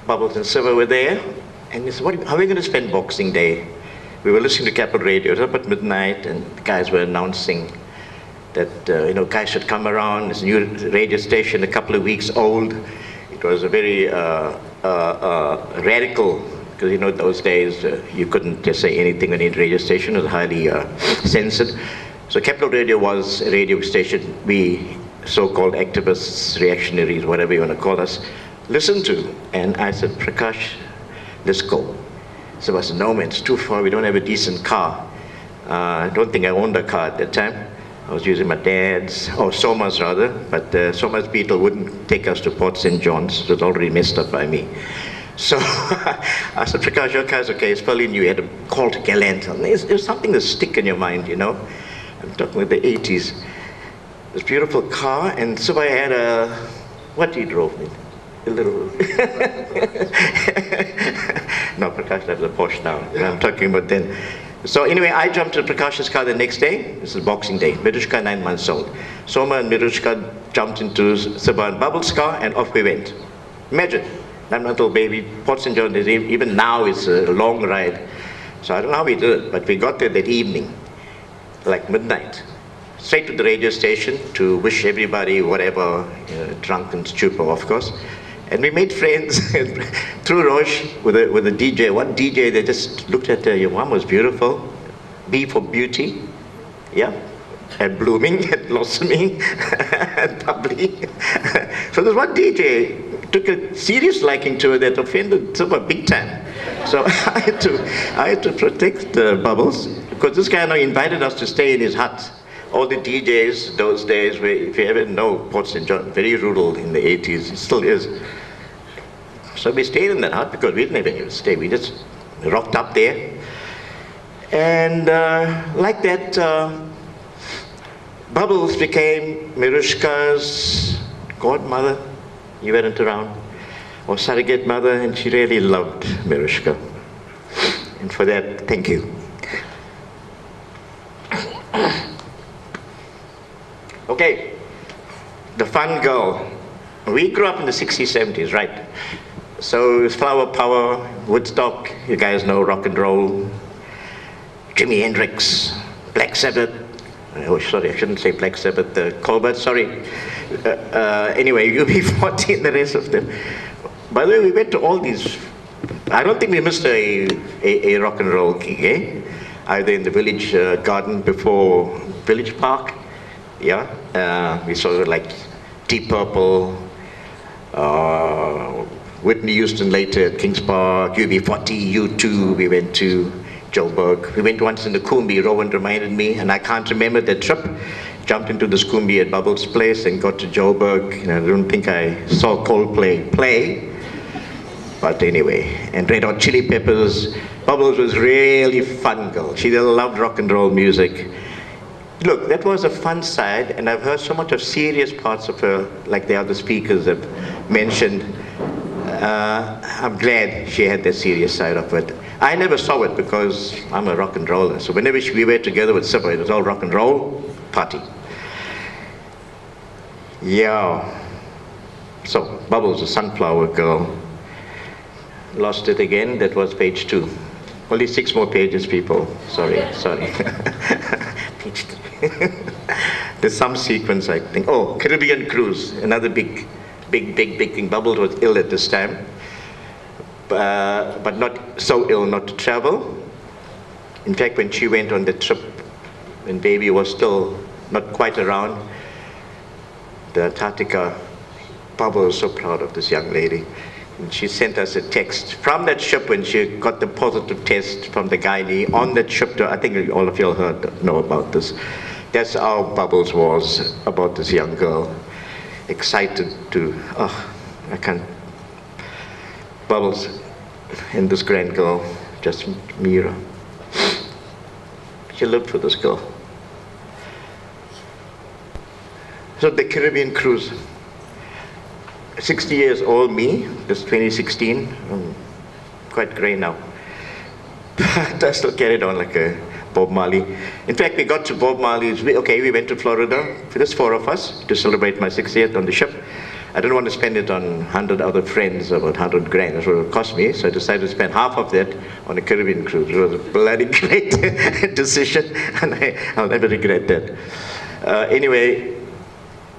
S13: Bubbles and Siva were there. And he said, how are we going to spend Boxing Day? We were listening to Capital Radio. It was up at midnight, and the guys were announcing that guys should come around. This new radio station, a couple of weeks old. It was a very radical, because those days you couldn't just say anything on any radio station. It was highly censored. So Capital Radio was a radio station we so-called activists, reactionaries, whatever you want to call us, listened to. And I said, Prakash, let's go. So I said, no man, it's too far, we don't have a decent car. I don't think I owned a car at that time. I was using my dad's, or Soma's rather, but Soma's Beetle wouldn't take us to Port St. John's. It was already messed up by me. So I said, Prakash, your car's okay, it's fairly new. You had to call to Galantal. There's something that stick in your mind, I'm talking about the 80s. This beautiful car, and so I had what he drove me? A little. No, Prakash, that was a Porsche now. I'm talking about then. So anyway, I jumped to Prakash's car the next day. This is Boxing Day. Mirushka, 9 months old. Soma and Mirushka jumped into Siba and Bubbles' car, and off we went. Imagine, 9-month-old baby, Port St. John, even now it's a long ride. So I don't know how we did it, but we got there that evening, like midnight. Straight to the radio station to wish everybody whatever, drunk and stupid, of course. And we made friends through Roche with a DJ. One DJ, they just looked at her, your mom was beautiful. B for beauty, yeah. And blooming, and blossoming, and bubbly. So there's one DJ took a serious liking to her that offended Super big time. So I had to protect Bubbles, because this guy now invited us to stay in his hut. All the DJs those days, where, if you ever know Port St. John, very rural in the 80s, it still is. So we stayed in that hut because we didn't have anywhere to stay. We just rocked up there. And like that, Bubbles became Mirushka's godmother. You weren't around. Or surrogate mother, and she really loved Mirushka. And for that, thank you. Okay, the fun girl. We grew up in the 60s, 70s, right? So it was flower power, Woodstock, you guys know rock and roll, Jimi Hendrix, Black Sabbath. Oh, sorry, I shouldn't say Black Sabbath, Colbert, sorry. Anyway, UB40 and the rest of them. By the way, we went to all these. I don't think we missed a rock and roll gig, eh? Either in the village garden before Village Park. Yeah, we saw like Deep Purple, Whitney Houston later at Kings Park, UB40, U2, we went to Joburg. We went once in the Kumbi, Rowan reminded me, and I can't remember the trip. Jumped into the Kumbi at Bubbles' place and got to Joburg. I don't think I saw Coldplay play, but anyway. And Red Hot Chili Peppers. Bubbles was really fun girl. She loved rock and roll music. Look, that was a fun side, and I've heard so much of serious parts of her, like the other speakers have mentioned. I'm glad she had that serious side of it. I never saw it because I'm a rock and roller, so whenever we were together with Siba, it was all rock and roll, party. Yeah. So, Bubbles, a sunflower girl. Lost it again, that was page 2. Only 6 more pages, people. Sorry. Page 3. There's some sequence, I think. Oh, Caribbean cruise, another big thing. Bubbles was ill at this time, but not so ill not to travel. In fact, when she went on the trip, when baby was still not quite around, the Antarctica, Bubbles was so proud of this young lady. And she sent us a text from that ship when she got the positive test from the gynae on that ship. I think all of you know about this. That's how Bubbles was about this young girl. Excited to, I can't. Bubbles and this grand girl, just Mira. She lived for this girl. So the Caribbean cruise. 60 years old me, this 2016, I'm quite grey now. But I still carried on like a Bob Marley. In fact, we got to Bob Marley's, we went to Florida, just 4 of us, to celebrate my 60th on the ship. I didn't want to spend it on 100 other friends, about 100 grand, that's what it would cost me, so I decided to spend half of that on a Caribbean cruise. It was a bloody great decision, and I'll never regret that. Anyway,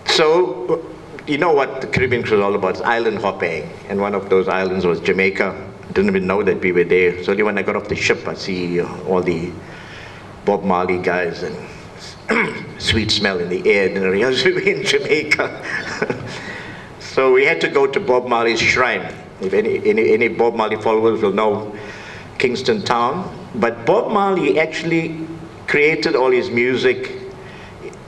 S13: so, you know what the Caribbean cruise is all about? It's island hopping, and one of those islands was Jamaica. I didn't even know that we were there. It's only when I got off the ship, I see all the Bob Marley guys and sweet smell in the air, and I realized we were in Jamaica. So we had to go to Bob Marley's shrine. If any Bob Marley followers will know Kingston Town. But Bob Marley actually created all his music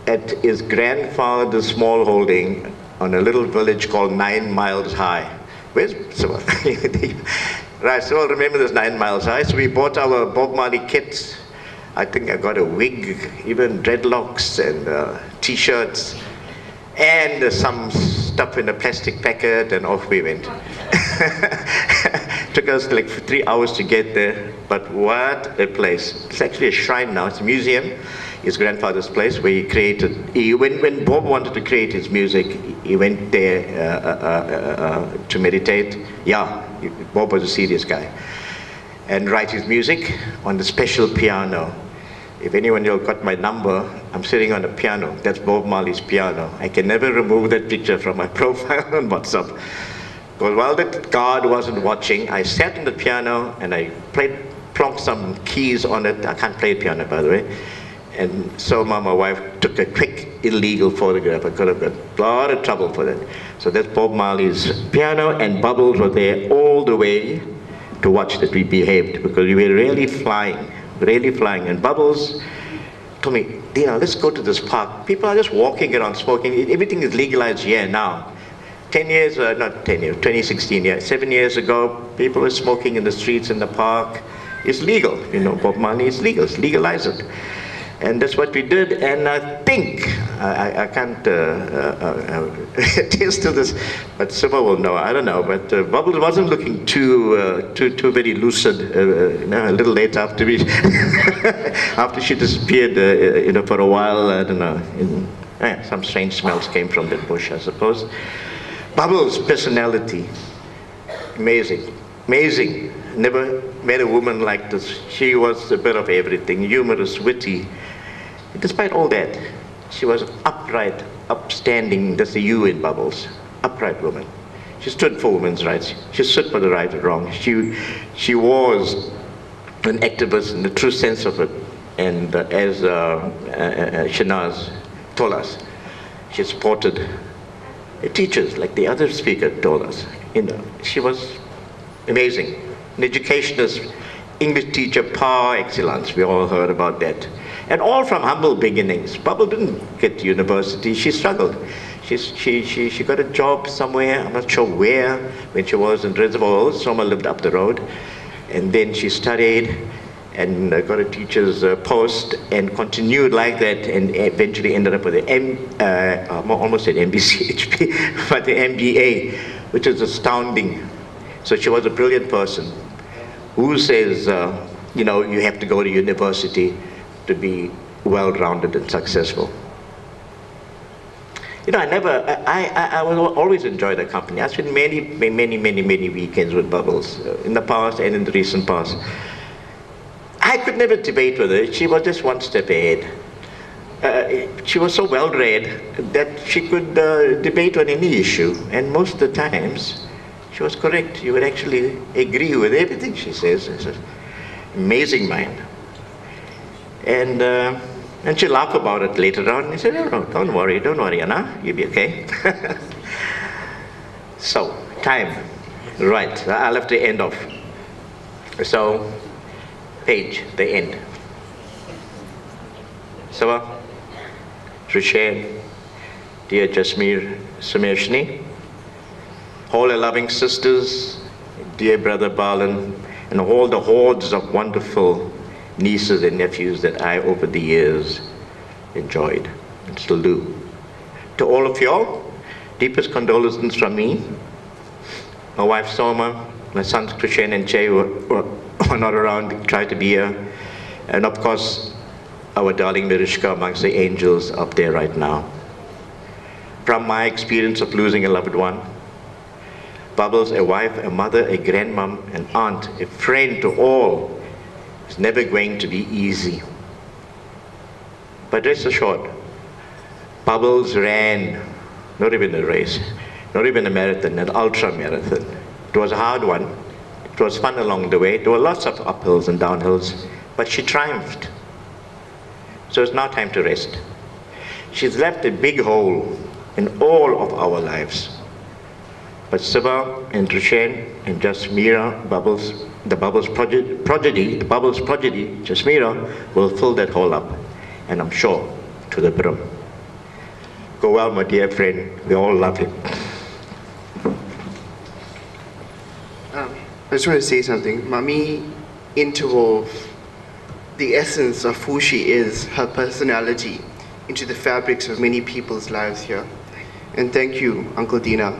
S13: at his grandfather's small holding on a little village called 9 Miles High. Where's right, so I'll remember this 9 Miles High. So we bought our Bob Marley kits. I think I got a wig, even dreadlocks and t-shirts, and some stuff in a plastic packet, and off we went. Took us like 3 hours to get there, but what a place. It's actually a shrine now, it's a museum. His grandfather's place where he created, when Bob wanted to create his music, he went there to meditate. Yeah, Bob was a serious guy. And write his music on the special piano. If anyone else got my number, I'm sitting on a piano. That's Bob Marley's piano. I can never remove that picture from my profile on WhatsApp. But while that God wasn't watching, I sat on the piano and I plonked some keys on it. I can't play piano, by the way. And so my wife took a quick illegal photograph. I could have got a lot of trouble for that. So that's Bob Marley's piano, and Bubbles were there all the way to watch that we behaved, because we were really flying. And Bubbles told me, Dina, let's go to this park. People are just walking around smoking. Everything is legalized here now. 2016, yeah, 7 years ago, people were smoking in the streets, in the park. It's legal, you know, Bob Marley is legal, legalize it. And that's what we did, and I think, I can't attest to this, but Siva will know, I don't know, but Bubbles wasn't looking too very lucid, a little later after after she disappeared, for a while, I don't know, some strange smells came from that bush, I suppose. Bubbles' personality, amazing. Never met a woman like this. She was a bit of everything, humorous, witty. Despite all that, she was upright, upstanding. That's the U in Bubbles. Upright woman. She stood for women's rights. She stood for the right and wrong. She was an activist in the true sense of it. And as Shanaz told us, she supported teachers, like the other speaker told us. She was amazing. An educationist, English teacher par excellence. We all heard about that. And all from humble beginnings. Bubble didn't get to university. She struggled. She got a job somewhere, I'm not sure where, when she was in Reservoir. Someone lived up the road. And then she studied and got a teacher's post and continued like that, and eventually ended up with the almost said MBCHP, but the MBA, which is astounding. So she was a brilliant person. Who says, you have to go to university to be well-rounded and successful? I always enjoyed her company. I spent many weekends with Bubbles in the past and in the recent past. I could never debate with her. She was just one step ahead. She was so well-read that she could debate on any issue, and most of the times she was correct. You would actually agree with everything she says. It's an amazing mind. And she laughed about it later on. And said, no, don't worry, Anna, you'll be okay. So, time. Right, I'll have to end off. So, page, the end. Sava, Rishabh, dear Jasmeer Sameshni, all our loving sisters, dear brother Balan, and all the hordes of wonderful nieces and nephews that I, over the years, enjoyed and still do. To all of y'all, deepest condolences from me. My wife Soma, my sons Krishan and Jay were not around, tried to be here. And of course, our darling Mirishka amongst the angels up there right now. From my experience of losing a loved one, Bubbles, a wife, a mother, a grandmom, an aunt, a friend to all, it's never going to be easy. But rest assured, Bubbles ran, not even a race, not even a marathon, an ultra marathon. It was a hard one. It was fun along the way. There were lots of uphills and downhills, but she triumphed. So it's now time to rest. She's left a big hole in all of our lives. But Siva and Rishen and Jasmeera, Bubbles, the Bubbles prodigy, Jasmeera, will fill that hole up, and I'm sure to the brim. Go well, my dear friend. We all love you.
S14: I just want to say something. Mummy interwove the essence of who she is, her personality, into the fabrics of many people's lives here. And thank you, Uncle Dina,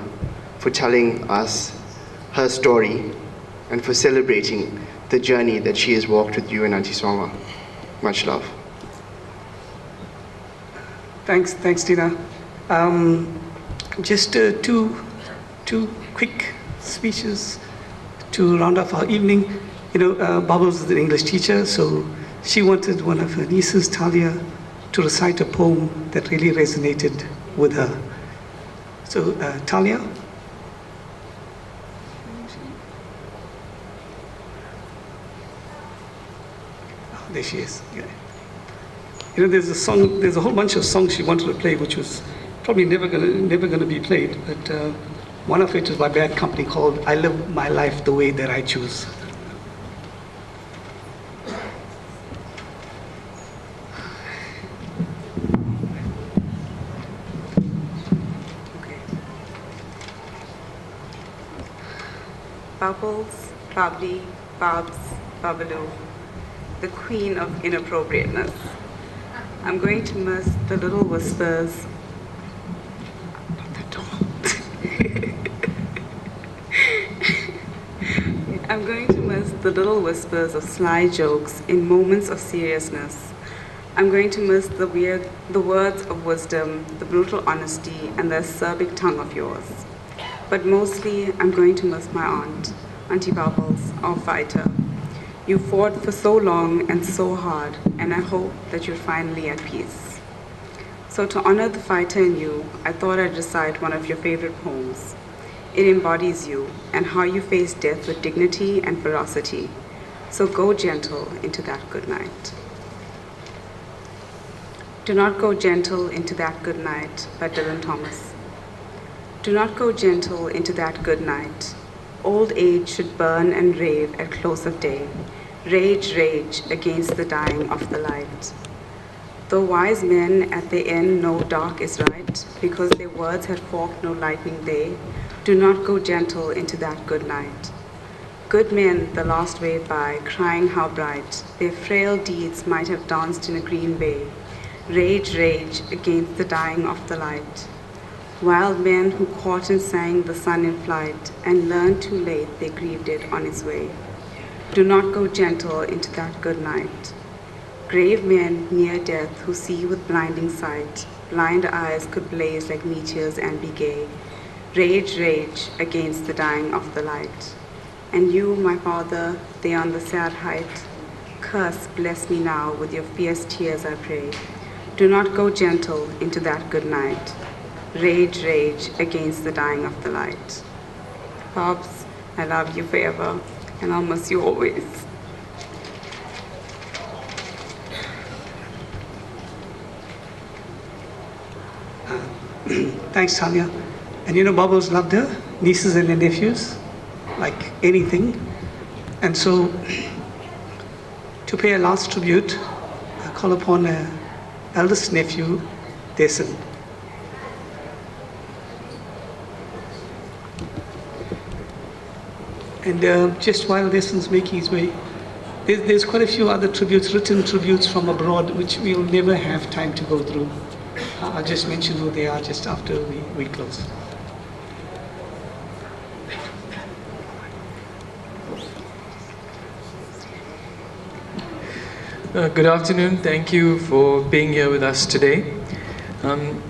S14: for telling us her story and for celebrating the journey that she has walked with you and Auntie Swama. Much love.
S3: Thanks, Dina. Just two quick speeches to round off our evening. Bubbles is an English teacher, so she wanted one of her nieces, Talia, to recite a poem that really resonated with her. So, Talia? Oh, there she is. Yeah. There's a whole bunch of songs she wanted to play, which was probably never gonna be played. But one of it is by Bad Company called "I Live My Life the Way That I Choose."
S15: Bubbles, bubbly, Bubs, Bubbaloo, the queen of inappropriateness. I'm going to miss the little whispers. Not the door. I'm going to miss the little whispers of sly jokes in moments of seriousness. I'm going to miss the words of wisdom, the brutal honesty, and the acerbic tongue of yours. But mostly, I'm going to miss my aunt, Auntie Bubbles, our fighter. You fought for so long and so hard, and I hope that you're finally at peace. So to honor the fighter in you, I thought I'd recite one of your favorite poems. It embodies you and how you face death with dignity and ferocity. So go gentle into that good night. Do not go gentle into that good night by Dylan Thomas. Do not go gentle into that good night. Old age should burn and rave at close of day. Rage, rage against the dying of the light. Though wise men at the end know dark is right, because their words had forked no lightning they, do not go gentle into that good night. Good men the last wave by, crying how bright, their frail deeds might have danced in a green bay. Rage, rage against the dying of the light. Wild men who caught and sang the sun in flight, and learned too late they grieved it on its way. Do not go gentle into that good night. Grave men near death who see with blinding sight, blind eyes could blaze like meteors and be gay. Rage, rage against the dying of the light. And you, my father, there on the sad height, curse, bless me now with your fierce tears, I pray. Do not go gentle into that good night. Rage, rage against the dying of the light. Pops, I love you forever, and I'll miss you always.
S3: Thanks, Tanya. And Bubbles loved her nieces and her nephews, like anything. And so, to pay a last tribute, I call upon her eldest nephew, Desan. And just while Desan's making his way, there's quite a few other tributes, written tributes from abroad, which we'll never have time to go through. I'll just mention who they are just after we close.
S16: Good afternoon. Thank you for being here with us today.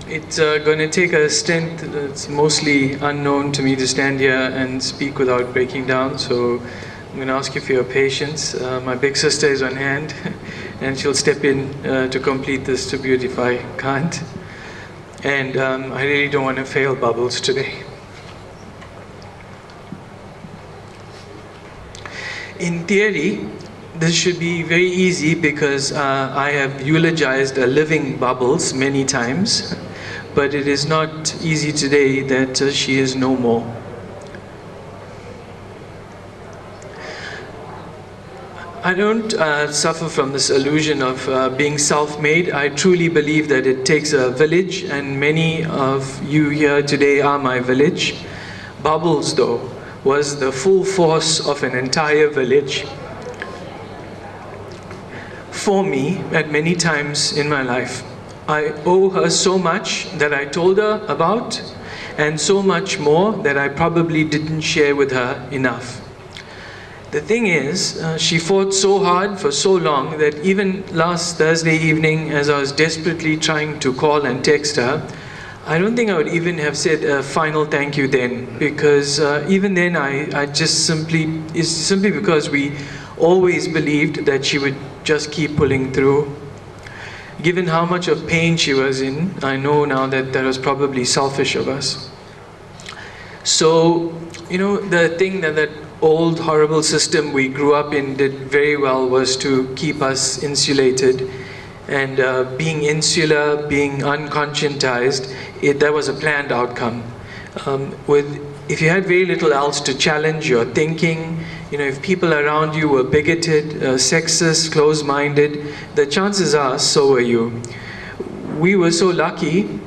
S16: It's going to take a stint that's mostly unknown to me to stand here and speak without breaking down, so I'm going to ask you for your patience. My big sister is on hand, and she'll step in to complete this tribute if I can't. And I really don't want to fail Bubbles today. In theory, this should be very easy because I have eulogized a living Bubbles many times, but it is not easy today that she is no more. I don't suffer from this illusion of being self-made. I truly believe that it takes a village, and many of you here today are my village. Bubbles, though, was the full force of an entire village for me at many times in my life. I owe her so much that I told her about, and so much more that I probably didn't share with her enough. The thing is, she fought so hard for so long that even last Thursday evening, as I was desperately trying to call and text her, I don't think I would even have said a final thank you then, because even then it's simply because we always believed that she would just keep pulling through. Given how much of pain she was in, I know now that that was probably selfish of us. So, the thing that old horrible system we grew up in did very well was to keep us insulated. And being insular, being unconscientized, that was a planned outcome. If you had very little else to challenge your thinking, if people around you were bigoted, sexist, closed-minded, the chances are so were you. We were so lucky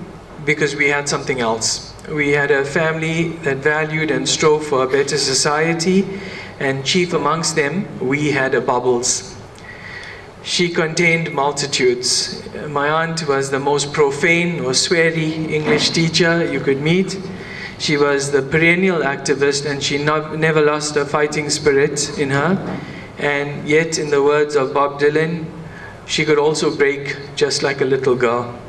S16: because we had something else. We had a family that valued and strove for a better society, and chief amongst them, we had a Bubbles. She contained multitudes. My aunt was the most profane or sweary English teacher you could meet. She was the perennial activist, and she never lost a fighting spirit in her. And yet, in the words of Bob Dylan, she could also break just like a little girl.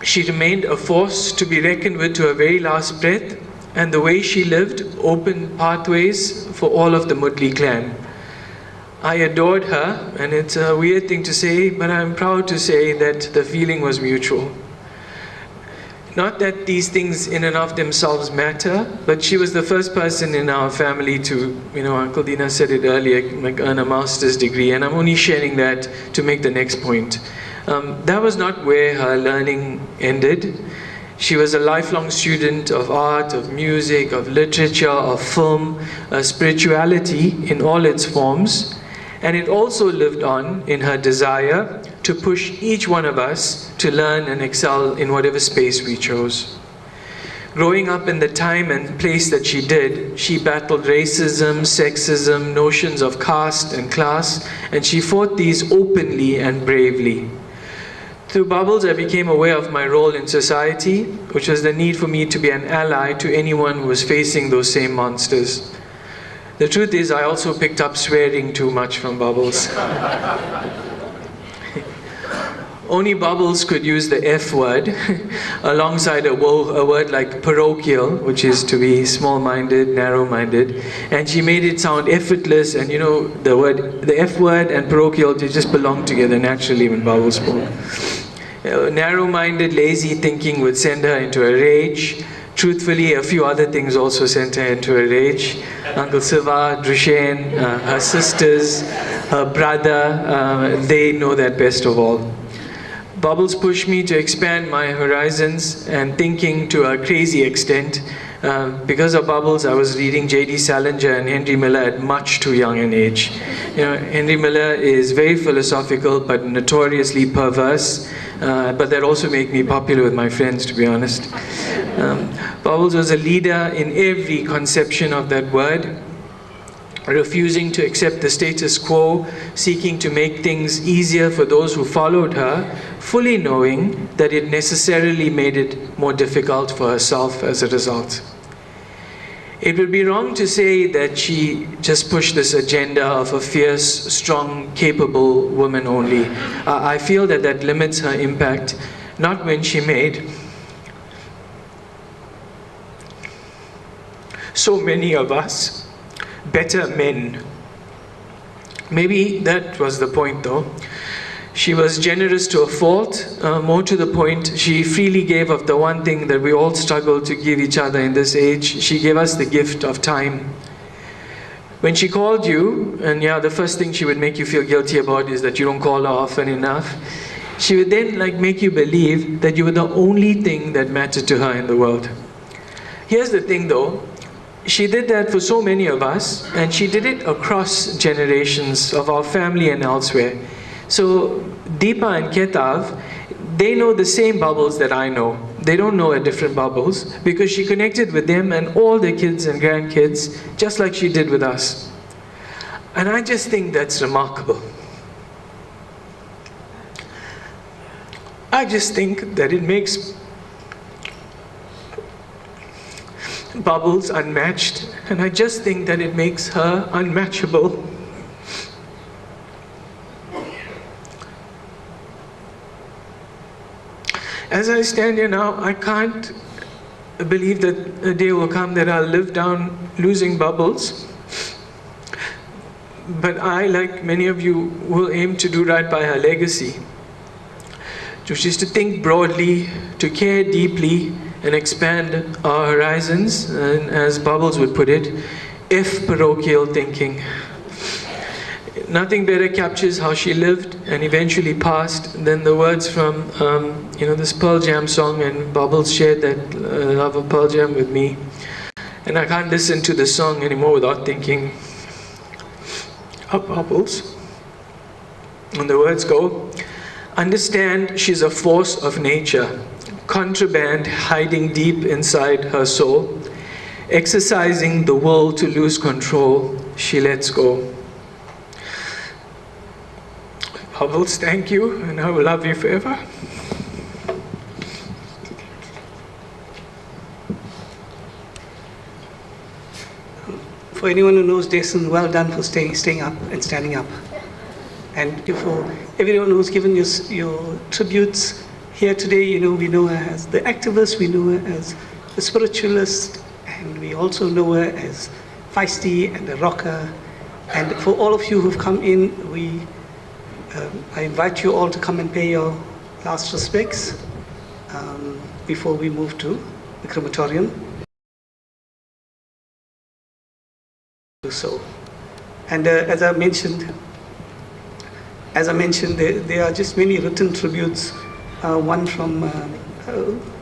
S16: She remained a force to be reckoned with to her very last breath, and the way she lived opened pathways for all of the Mudli clan. I adored her, and it's a weird thing to say, but I'm proud to say that the feeling was mutual. Not that these things in and of themselves matter, but she was the first person in our family to, Uncle Dina said it earlier, earn a master's degree, and I'm only sharing that to make the next point. That was not where her learning ended. She was a lifelong student of art, of music, of literature, of film, spirituality in all its forms. And it also lived on in her desire to push each one of us to learn and excel in whatever space we chose. Growing up in the time and place that she did, she battled racism, sexism, notions of caste and class, and she fought these openly and bravely. Through Bubbles, I became aware of my role in society, which was the need for me to be an ally to anyone who was facing those same monsters. The truth is, I also picked up swearing too much from Bubbles. Only Bubbles could use the F word alongside a word like parochial, which is to be small-minded, narrow-minded, and she made it sound effortless, and the F word and parochial, they just belong together naturally when Bubbles spoke. Narrow-minded, lazy thinking would send her into a rage. Truthfully, a few other things also sent her into a rage. Uncle Siva, Drushen, her sisters, her brother, they know that best of all. Bubbles pushed me to expand my horizons and thinking to a crazy extent. Because of Bubbles, I was reading J.D. Salinger and Henry Miller at much too young an age. Henry Miller is very philosophical but notoriously perverse, but that also made me popular with my friends, to be honest. Bubbles was a leader in every conception of that word, refusing to accept the status quo, seeking to make things easier for those who followed her, fully knowing that it necessarily made it more difficult for herself as a result. It would be wrong to say that she just pushed this agenda of a fierce, strong, capable woman only. I feel that that limits her impact, not when she made so many of us better men. Maybe that was the point though. She was generous to a fault. More to the point, she freely gave of the one thing that we all struggle to give each other in this age. She gave us the gift of time. When she called you, and the first thing she would make you feel guilty about is that you don't call her often enough. She would then make you believe that you were the only thing that mattered to her in the world. Here's the thing though, she did that for so many of us, and she did it across generations of our family and elsewhere. So Deepa and Ketav, they know the same Bubbles that I know. They don't know a different Bubbles because she connected with them and all their kids and grandkids just like she did with us. And I just think that's remarkable. I just think that it makes Bubbles unmatched, and I just think that it makes her unmatchable. As I stand here now, I can't believe that a day will come that I'll live down losing Bubbles. But I, like many of you, will aim to do right by her legacy, which is to think broadly, to care deeply, and expand our horizons, and as Bubbles would put it, if parochial thinking. Nothing better captures how she lived and eventually passed than the words from this Pearl Jam song, and Bubbles shared that love of Pearl Jam with me. And I can't listen to the song anymore without thinking of Bubbles. And the words go, understand she's a force of nature, contraband hiding deep inside her soul. Exercising the will to lose control, she lets go. Bubbles, thank you, and I will love you forever.
S3: For anyone who knows Jason, well done for staying up and standing up. And for everyone who's given your tributes here today, we know her as the activist, we know her as the spiritualist, and we also know her as feisty and a rocker. And for all of you who've come in, I invite you all to come and pay your last respects before we move to the crematorium. So, and as I mentioned, there are just many written tributes. One from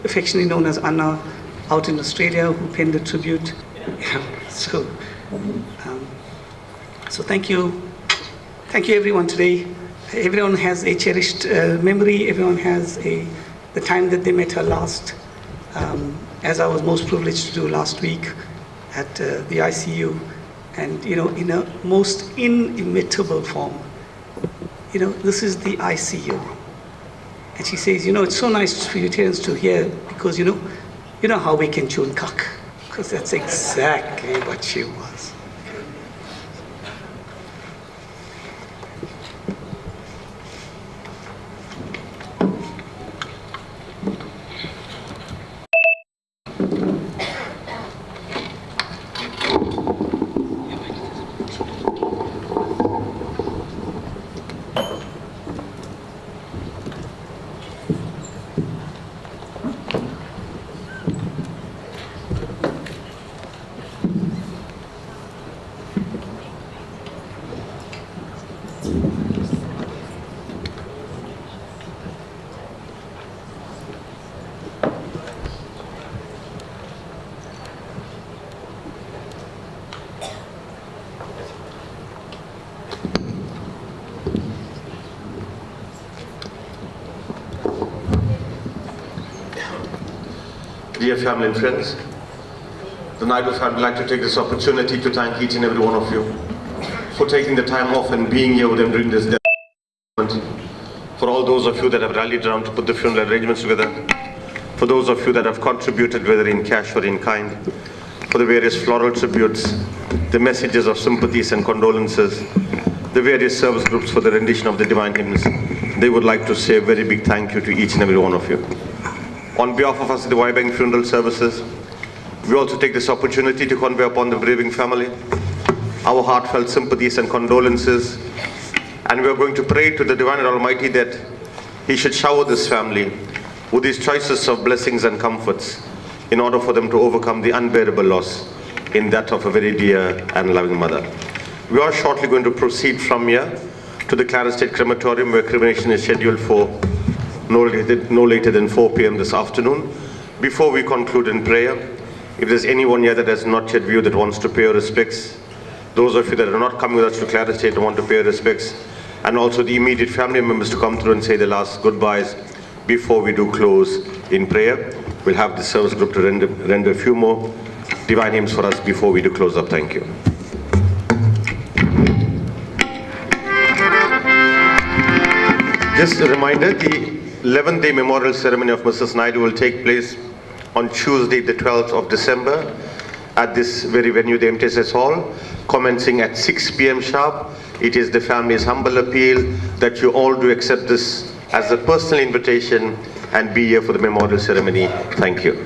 S3: affectionately known as Anna out in Australia, who penned a tribute. So thank you everyone today. Everyone has a cherished memory. Everyone has the time that they met her last, as I was most privileged to do last week at the ICU, and in a most inimitable form. This is the ICU, and she says, it's so nice for Unitarians to hear, because you know how we can tune cuck, because that's exactly what she was.
S2: Dear family and friends, the Naidoo family would like to take this opportunity to thank each and every one of you for taking the time off and being here with them during this day. For all those of you that have rallied around to put the funeral arrangements together, for those of you that have contributed, whether in cash or in kind, for the various floral tributes, the messages of sympathies and condolences, the various service groups for the rendition of the divine hymns, they would like to say a very big thank you to each and every one of you. On behalf of us at the Waibang Funeral Services, we also take this opportunity to convey upon the bereaving family our heartfelt sympathies and condolences, and we are going to pray to the Divine and Almighty that He should shower this family with His choicest of blessings and comforts in order for them to overcome the unbearable loss in that of a very dear and loving mother. We are shortly going to proceed from here to the Clara State Crematorium, where cremation is scheduled for no later than 4 p.m. this afternoon. Before we conclude in prayer, if there's anyone here that has not yet viewed that wants to pay your respects, those of you that are not coming with us to Clara State and want to pay your respects, and also the immediate family members to come through and say the last goodbyes before we do close in prayer. We'll have the service group to render a few more divine hymns for us before we do close up. Thank you. Just a reminder, the 11th day memorial ceremony of Mrs. Naidoo will take place on Tuesday, the 12th of December at this very venue, the MTSS Hall, commencing at 6 p.m. sharp. It is the family's humble appeal that you all do accept this as a personal invitation and be here for the memorial ceremony. Thank you.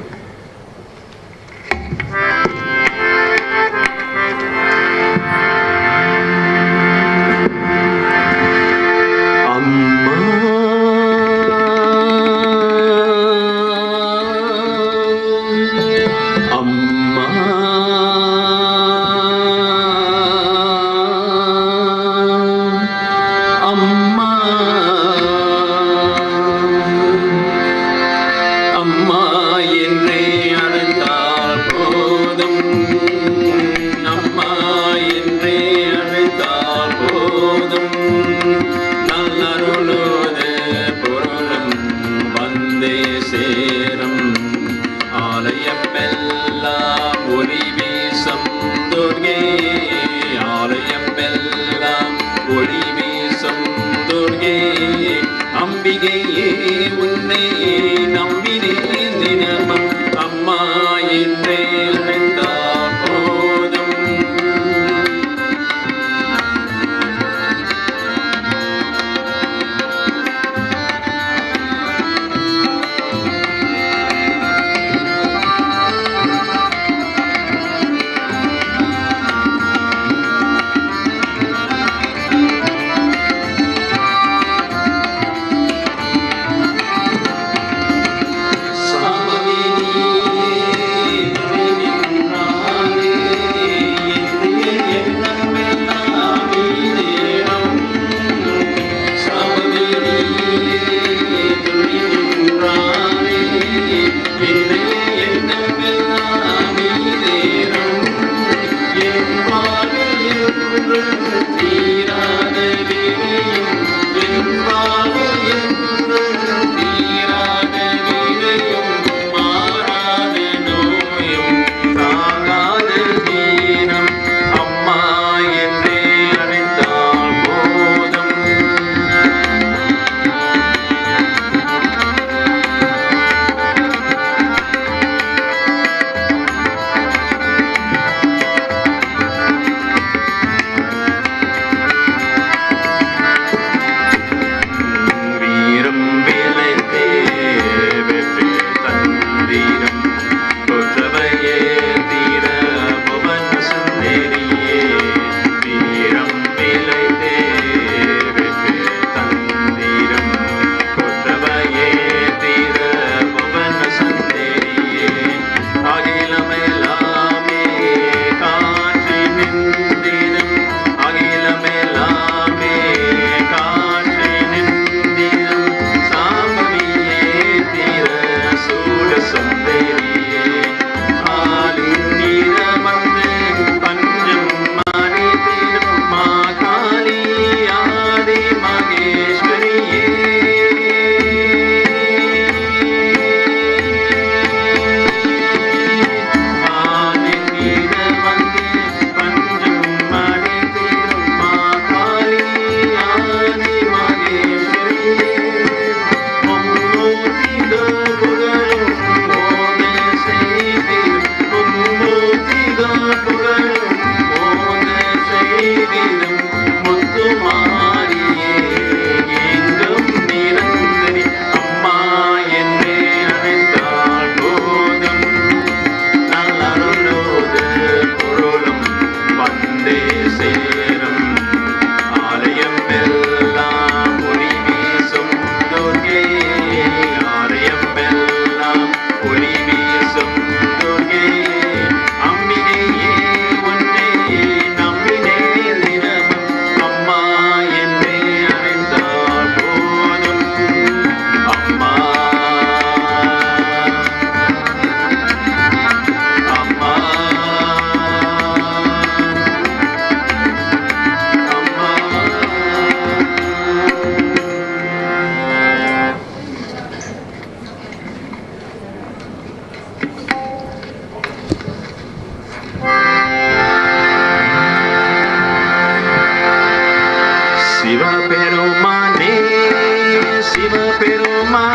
S4: Shiva Perumane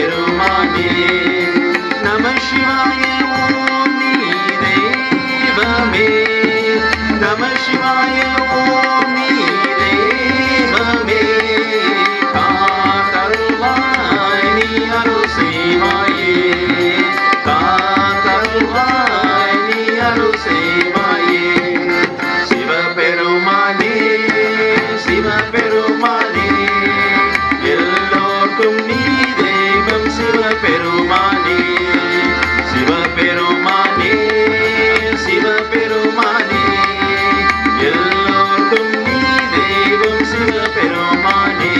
S4: பெருமானே நம சிவாய ஓம் நீ தெய்வமே நம சிவாய ஓம் நீ தெய்வமே காத்தருள்வாய் நீ அருள் செய்வாயே காத்தருள்வாய் நீ அருள் செய்வாயே சிவபெருமானே சிவபெருமானே எல்லோர்க்கும் நீ தெய்வம் சிவபெருமானே சிவபெருமானே சிவபெருமானே எல்லோர்க்கும் நீ தெய்வம் சிவபெருமானே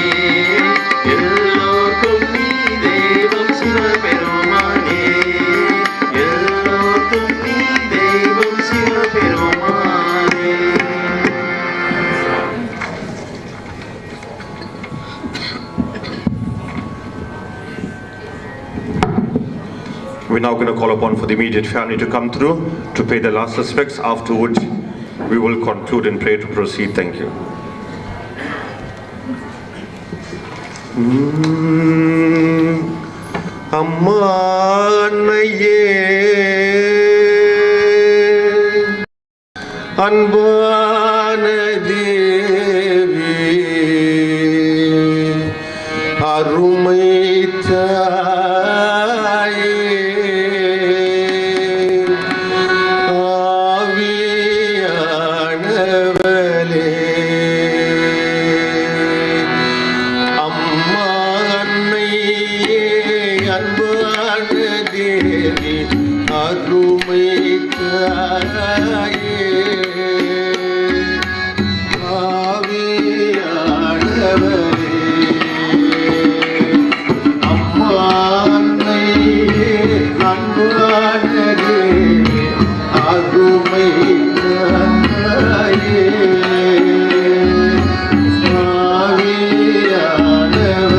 S4: எல்லோர்க்கும் நீ தெய்வம் சிவபெருமானே எல்லோர்க்கும் நீ தெய்வம் சிவபெருமானே.
S2: We're now going to call upon for the immediate family to come through to pay their last respects, after which we will conclude in prayer to proceed. Thank you. அம்மா அன்னையே அன்பான தேவி அருமை தாயே ஆவியானவளே அம்மா அன்னையே அன்பான தேவி அருமை தாயே ஆவியானவளே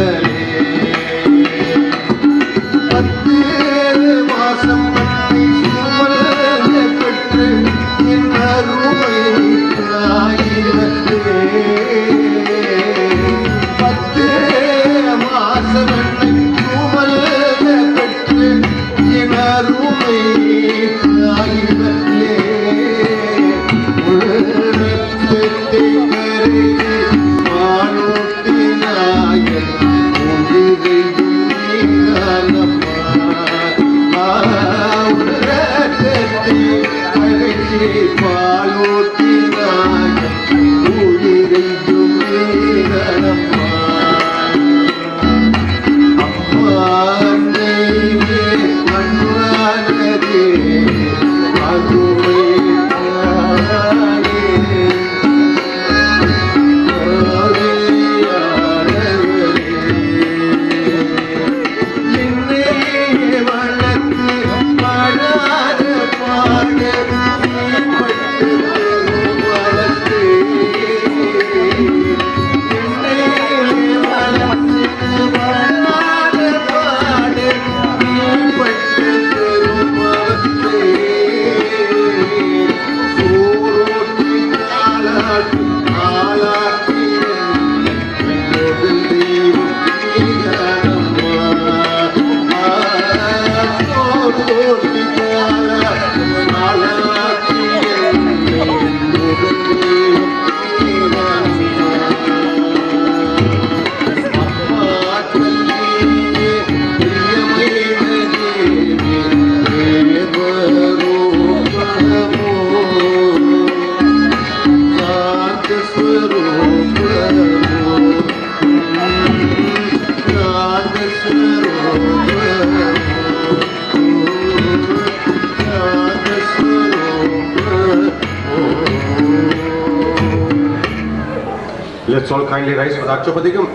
S2: Let's all kindly rise for the Akshapadikam.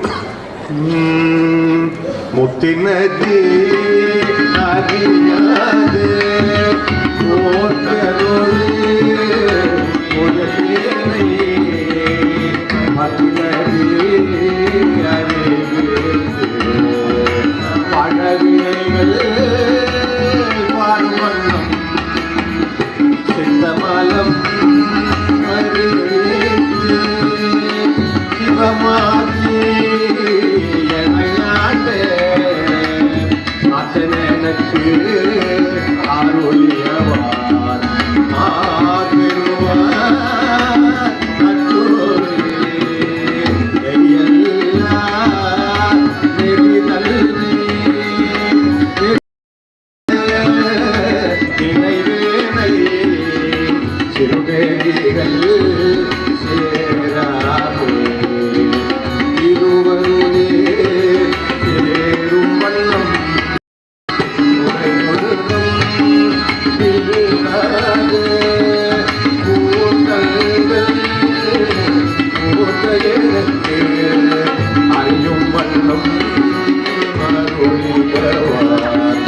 S2: Muttinadi Adiyade Motaroli Mudakirani Matinadi Adiyade Padavinegal Parvanam Siddhamalam Shivamati Yanayate
S11: எனக்கு அருளியவார் ஆகிருவார் அற்றோரே எல்லாம் நெறி தள்ளி நினைவேனை சிறுவேதிகள் சேராமே இருவருளே சேரும் வண்ணம் உரை முழுதும் இல்லாத கூட்டங்கள் கூட்ட எனக்கு அறியும் வண்ணம் அருளியவார்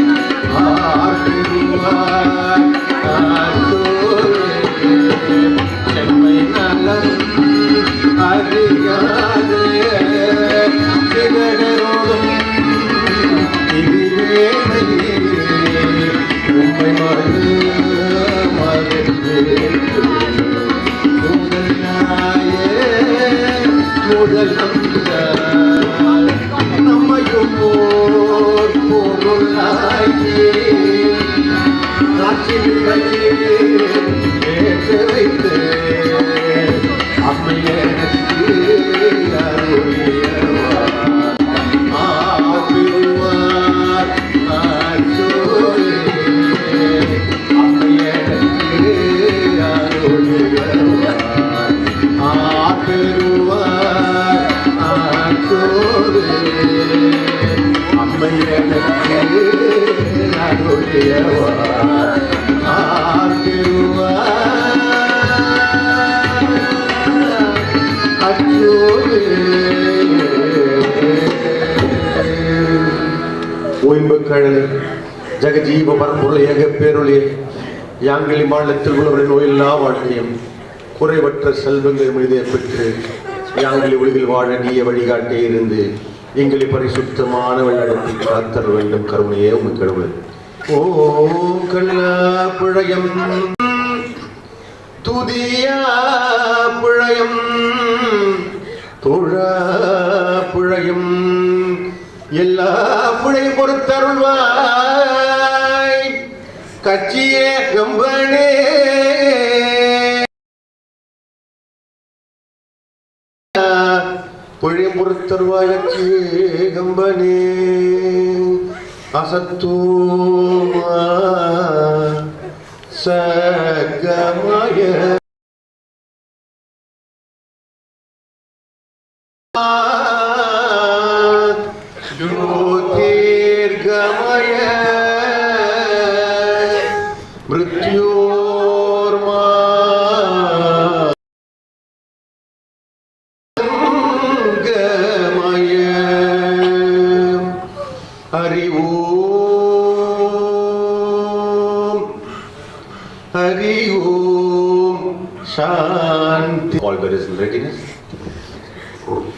S11: ஆற்றுவார் செம்மை நலம் அறியாதே சிதகரோடும் இதுவேனையே உண்மை மகிழ்ந்து முதல் நம்மையும் ஓர் பொருளாயே நாட்டிலே ஏற்று வைத்து அம்மையனுக்கு அருளியவார் ஆகுவார் ஆற்றோரே அம்மையனுக்கு அருளியவார் ஆகுவார் ஆற்றோரே அம்மையனுக்கு அருளியவார்
S2: ஓய்வுக்கழல் ஜெகஜீவ பரம்பொருளை ஏக பேருளே யாங்கிலி மாநிலத்தில் உள்ளவரின் நோயில்லா வாழ்க்கையும் குறைவற்ற செல்வங்கள் மீதே பெற்று யாங்கிலி உலகில் வாழ நீய வழிகாட்டே இருந்து எங்களை பரிசுத்தமான வழிநடத்தி காத்தர வேண்டும் கருணையே உங்கள் கடவுளே. ஓம் கல்லா புழையம் துதியா புழையம் தொழா புழையம் எல்லா புழையும் பொறுத்தருள்வாய் கட்சியே கம்பனே புழையும் பொறுத்தருள்வாய் கட்சியே கம்பனே அசத்தோமா சகமய ஜோதிர்கமய மிருத்யோர்மா கமய ஹரி ஓம் ஹரி ஓம் சாந்தி. All there is in readiness.
S4: Om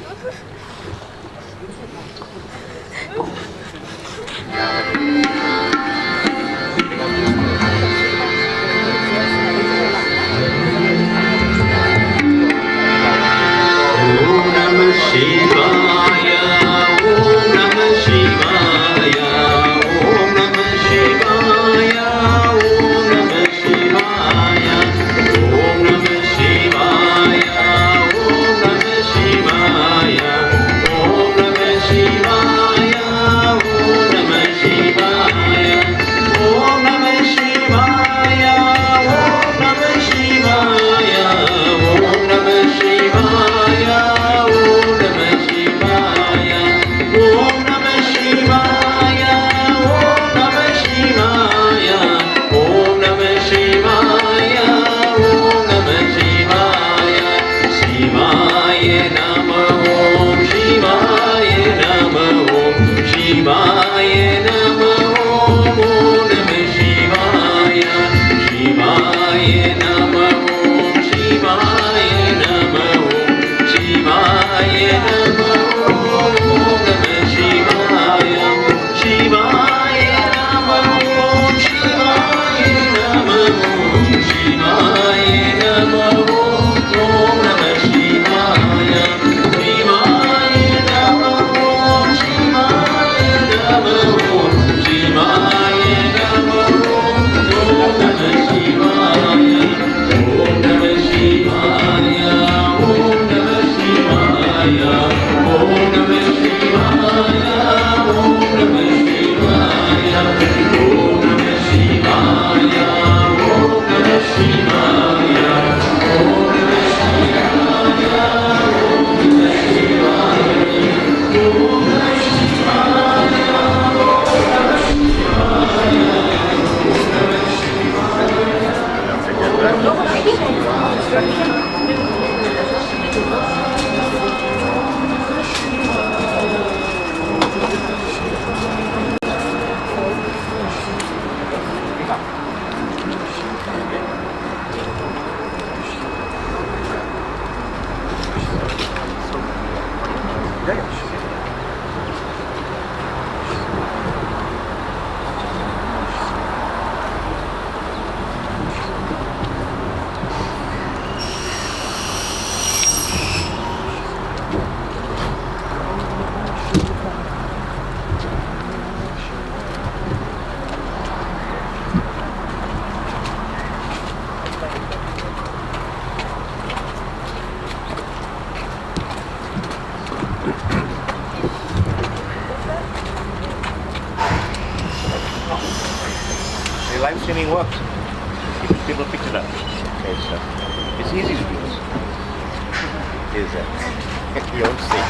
S13: live streaming works. People pick it up. Okay, so it's easy to do this. Is that? You don't see.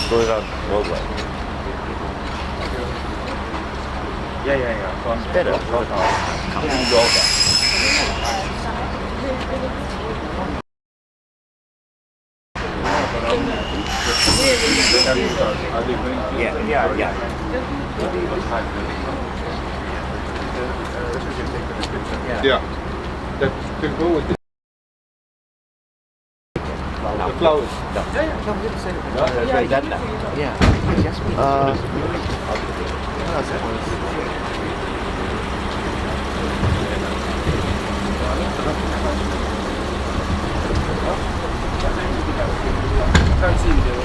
S13: Goes out worldwide. Yeah. So it's better. It's all that. Yeah.
S1: Yeah. That could go with it. The flowers.
S13: That now. Yeah.
S1: Can't see you there.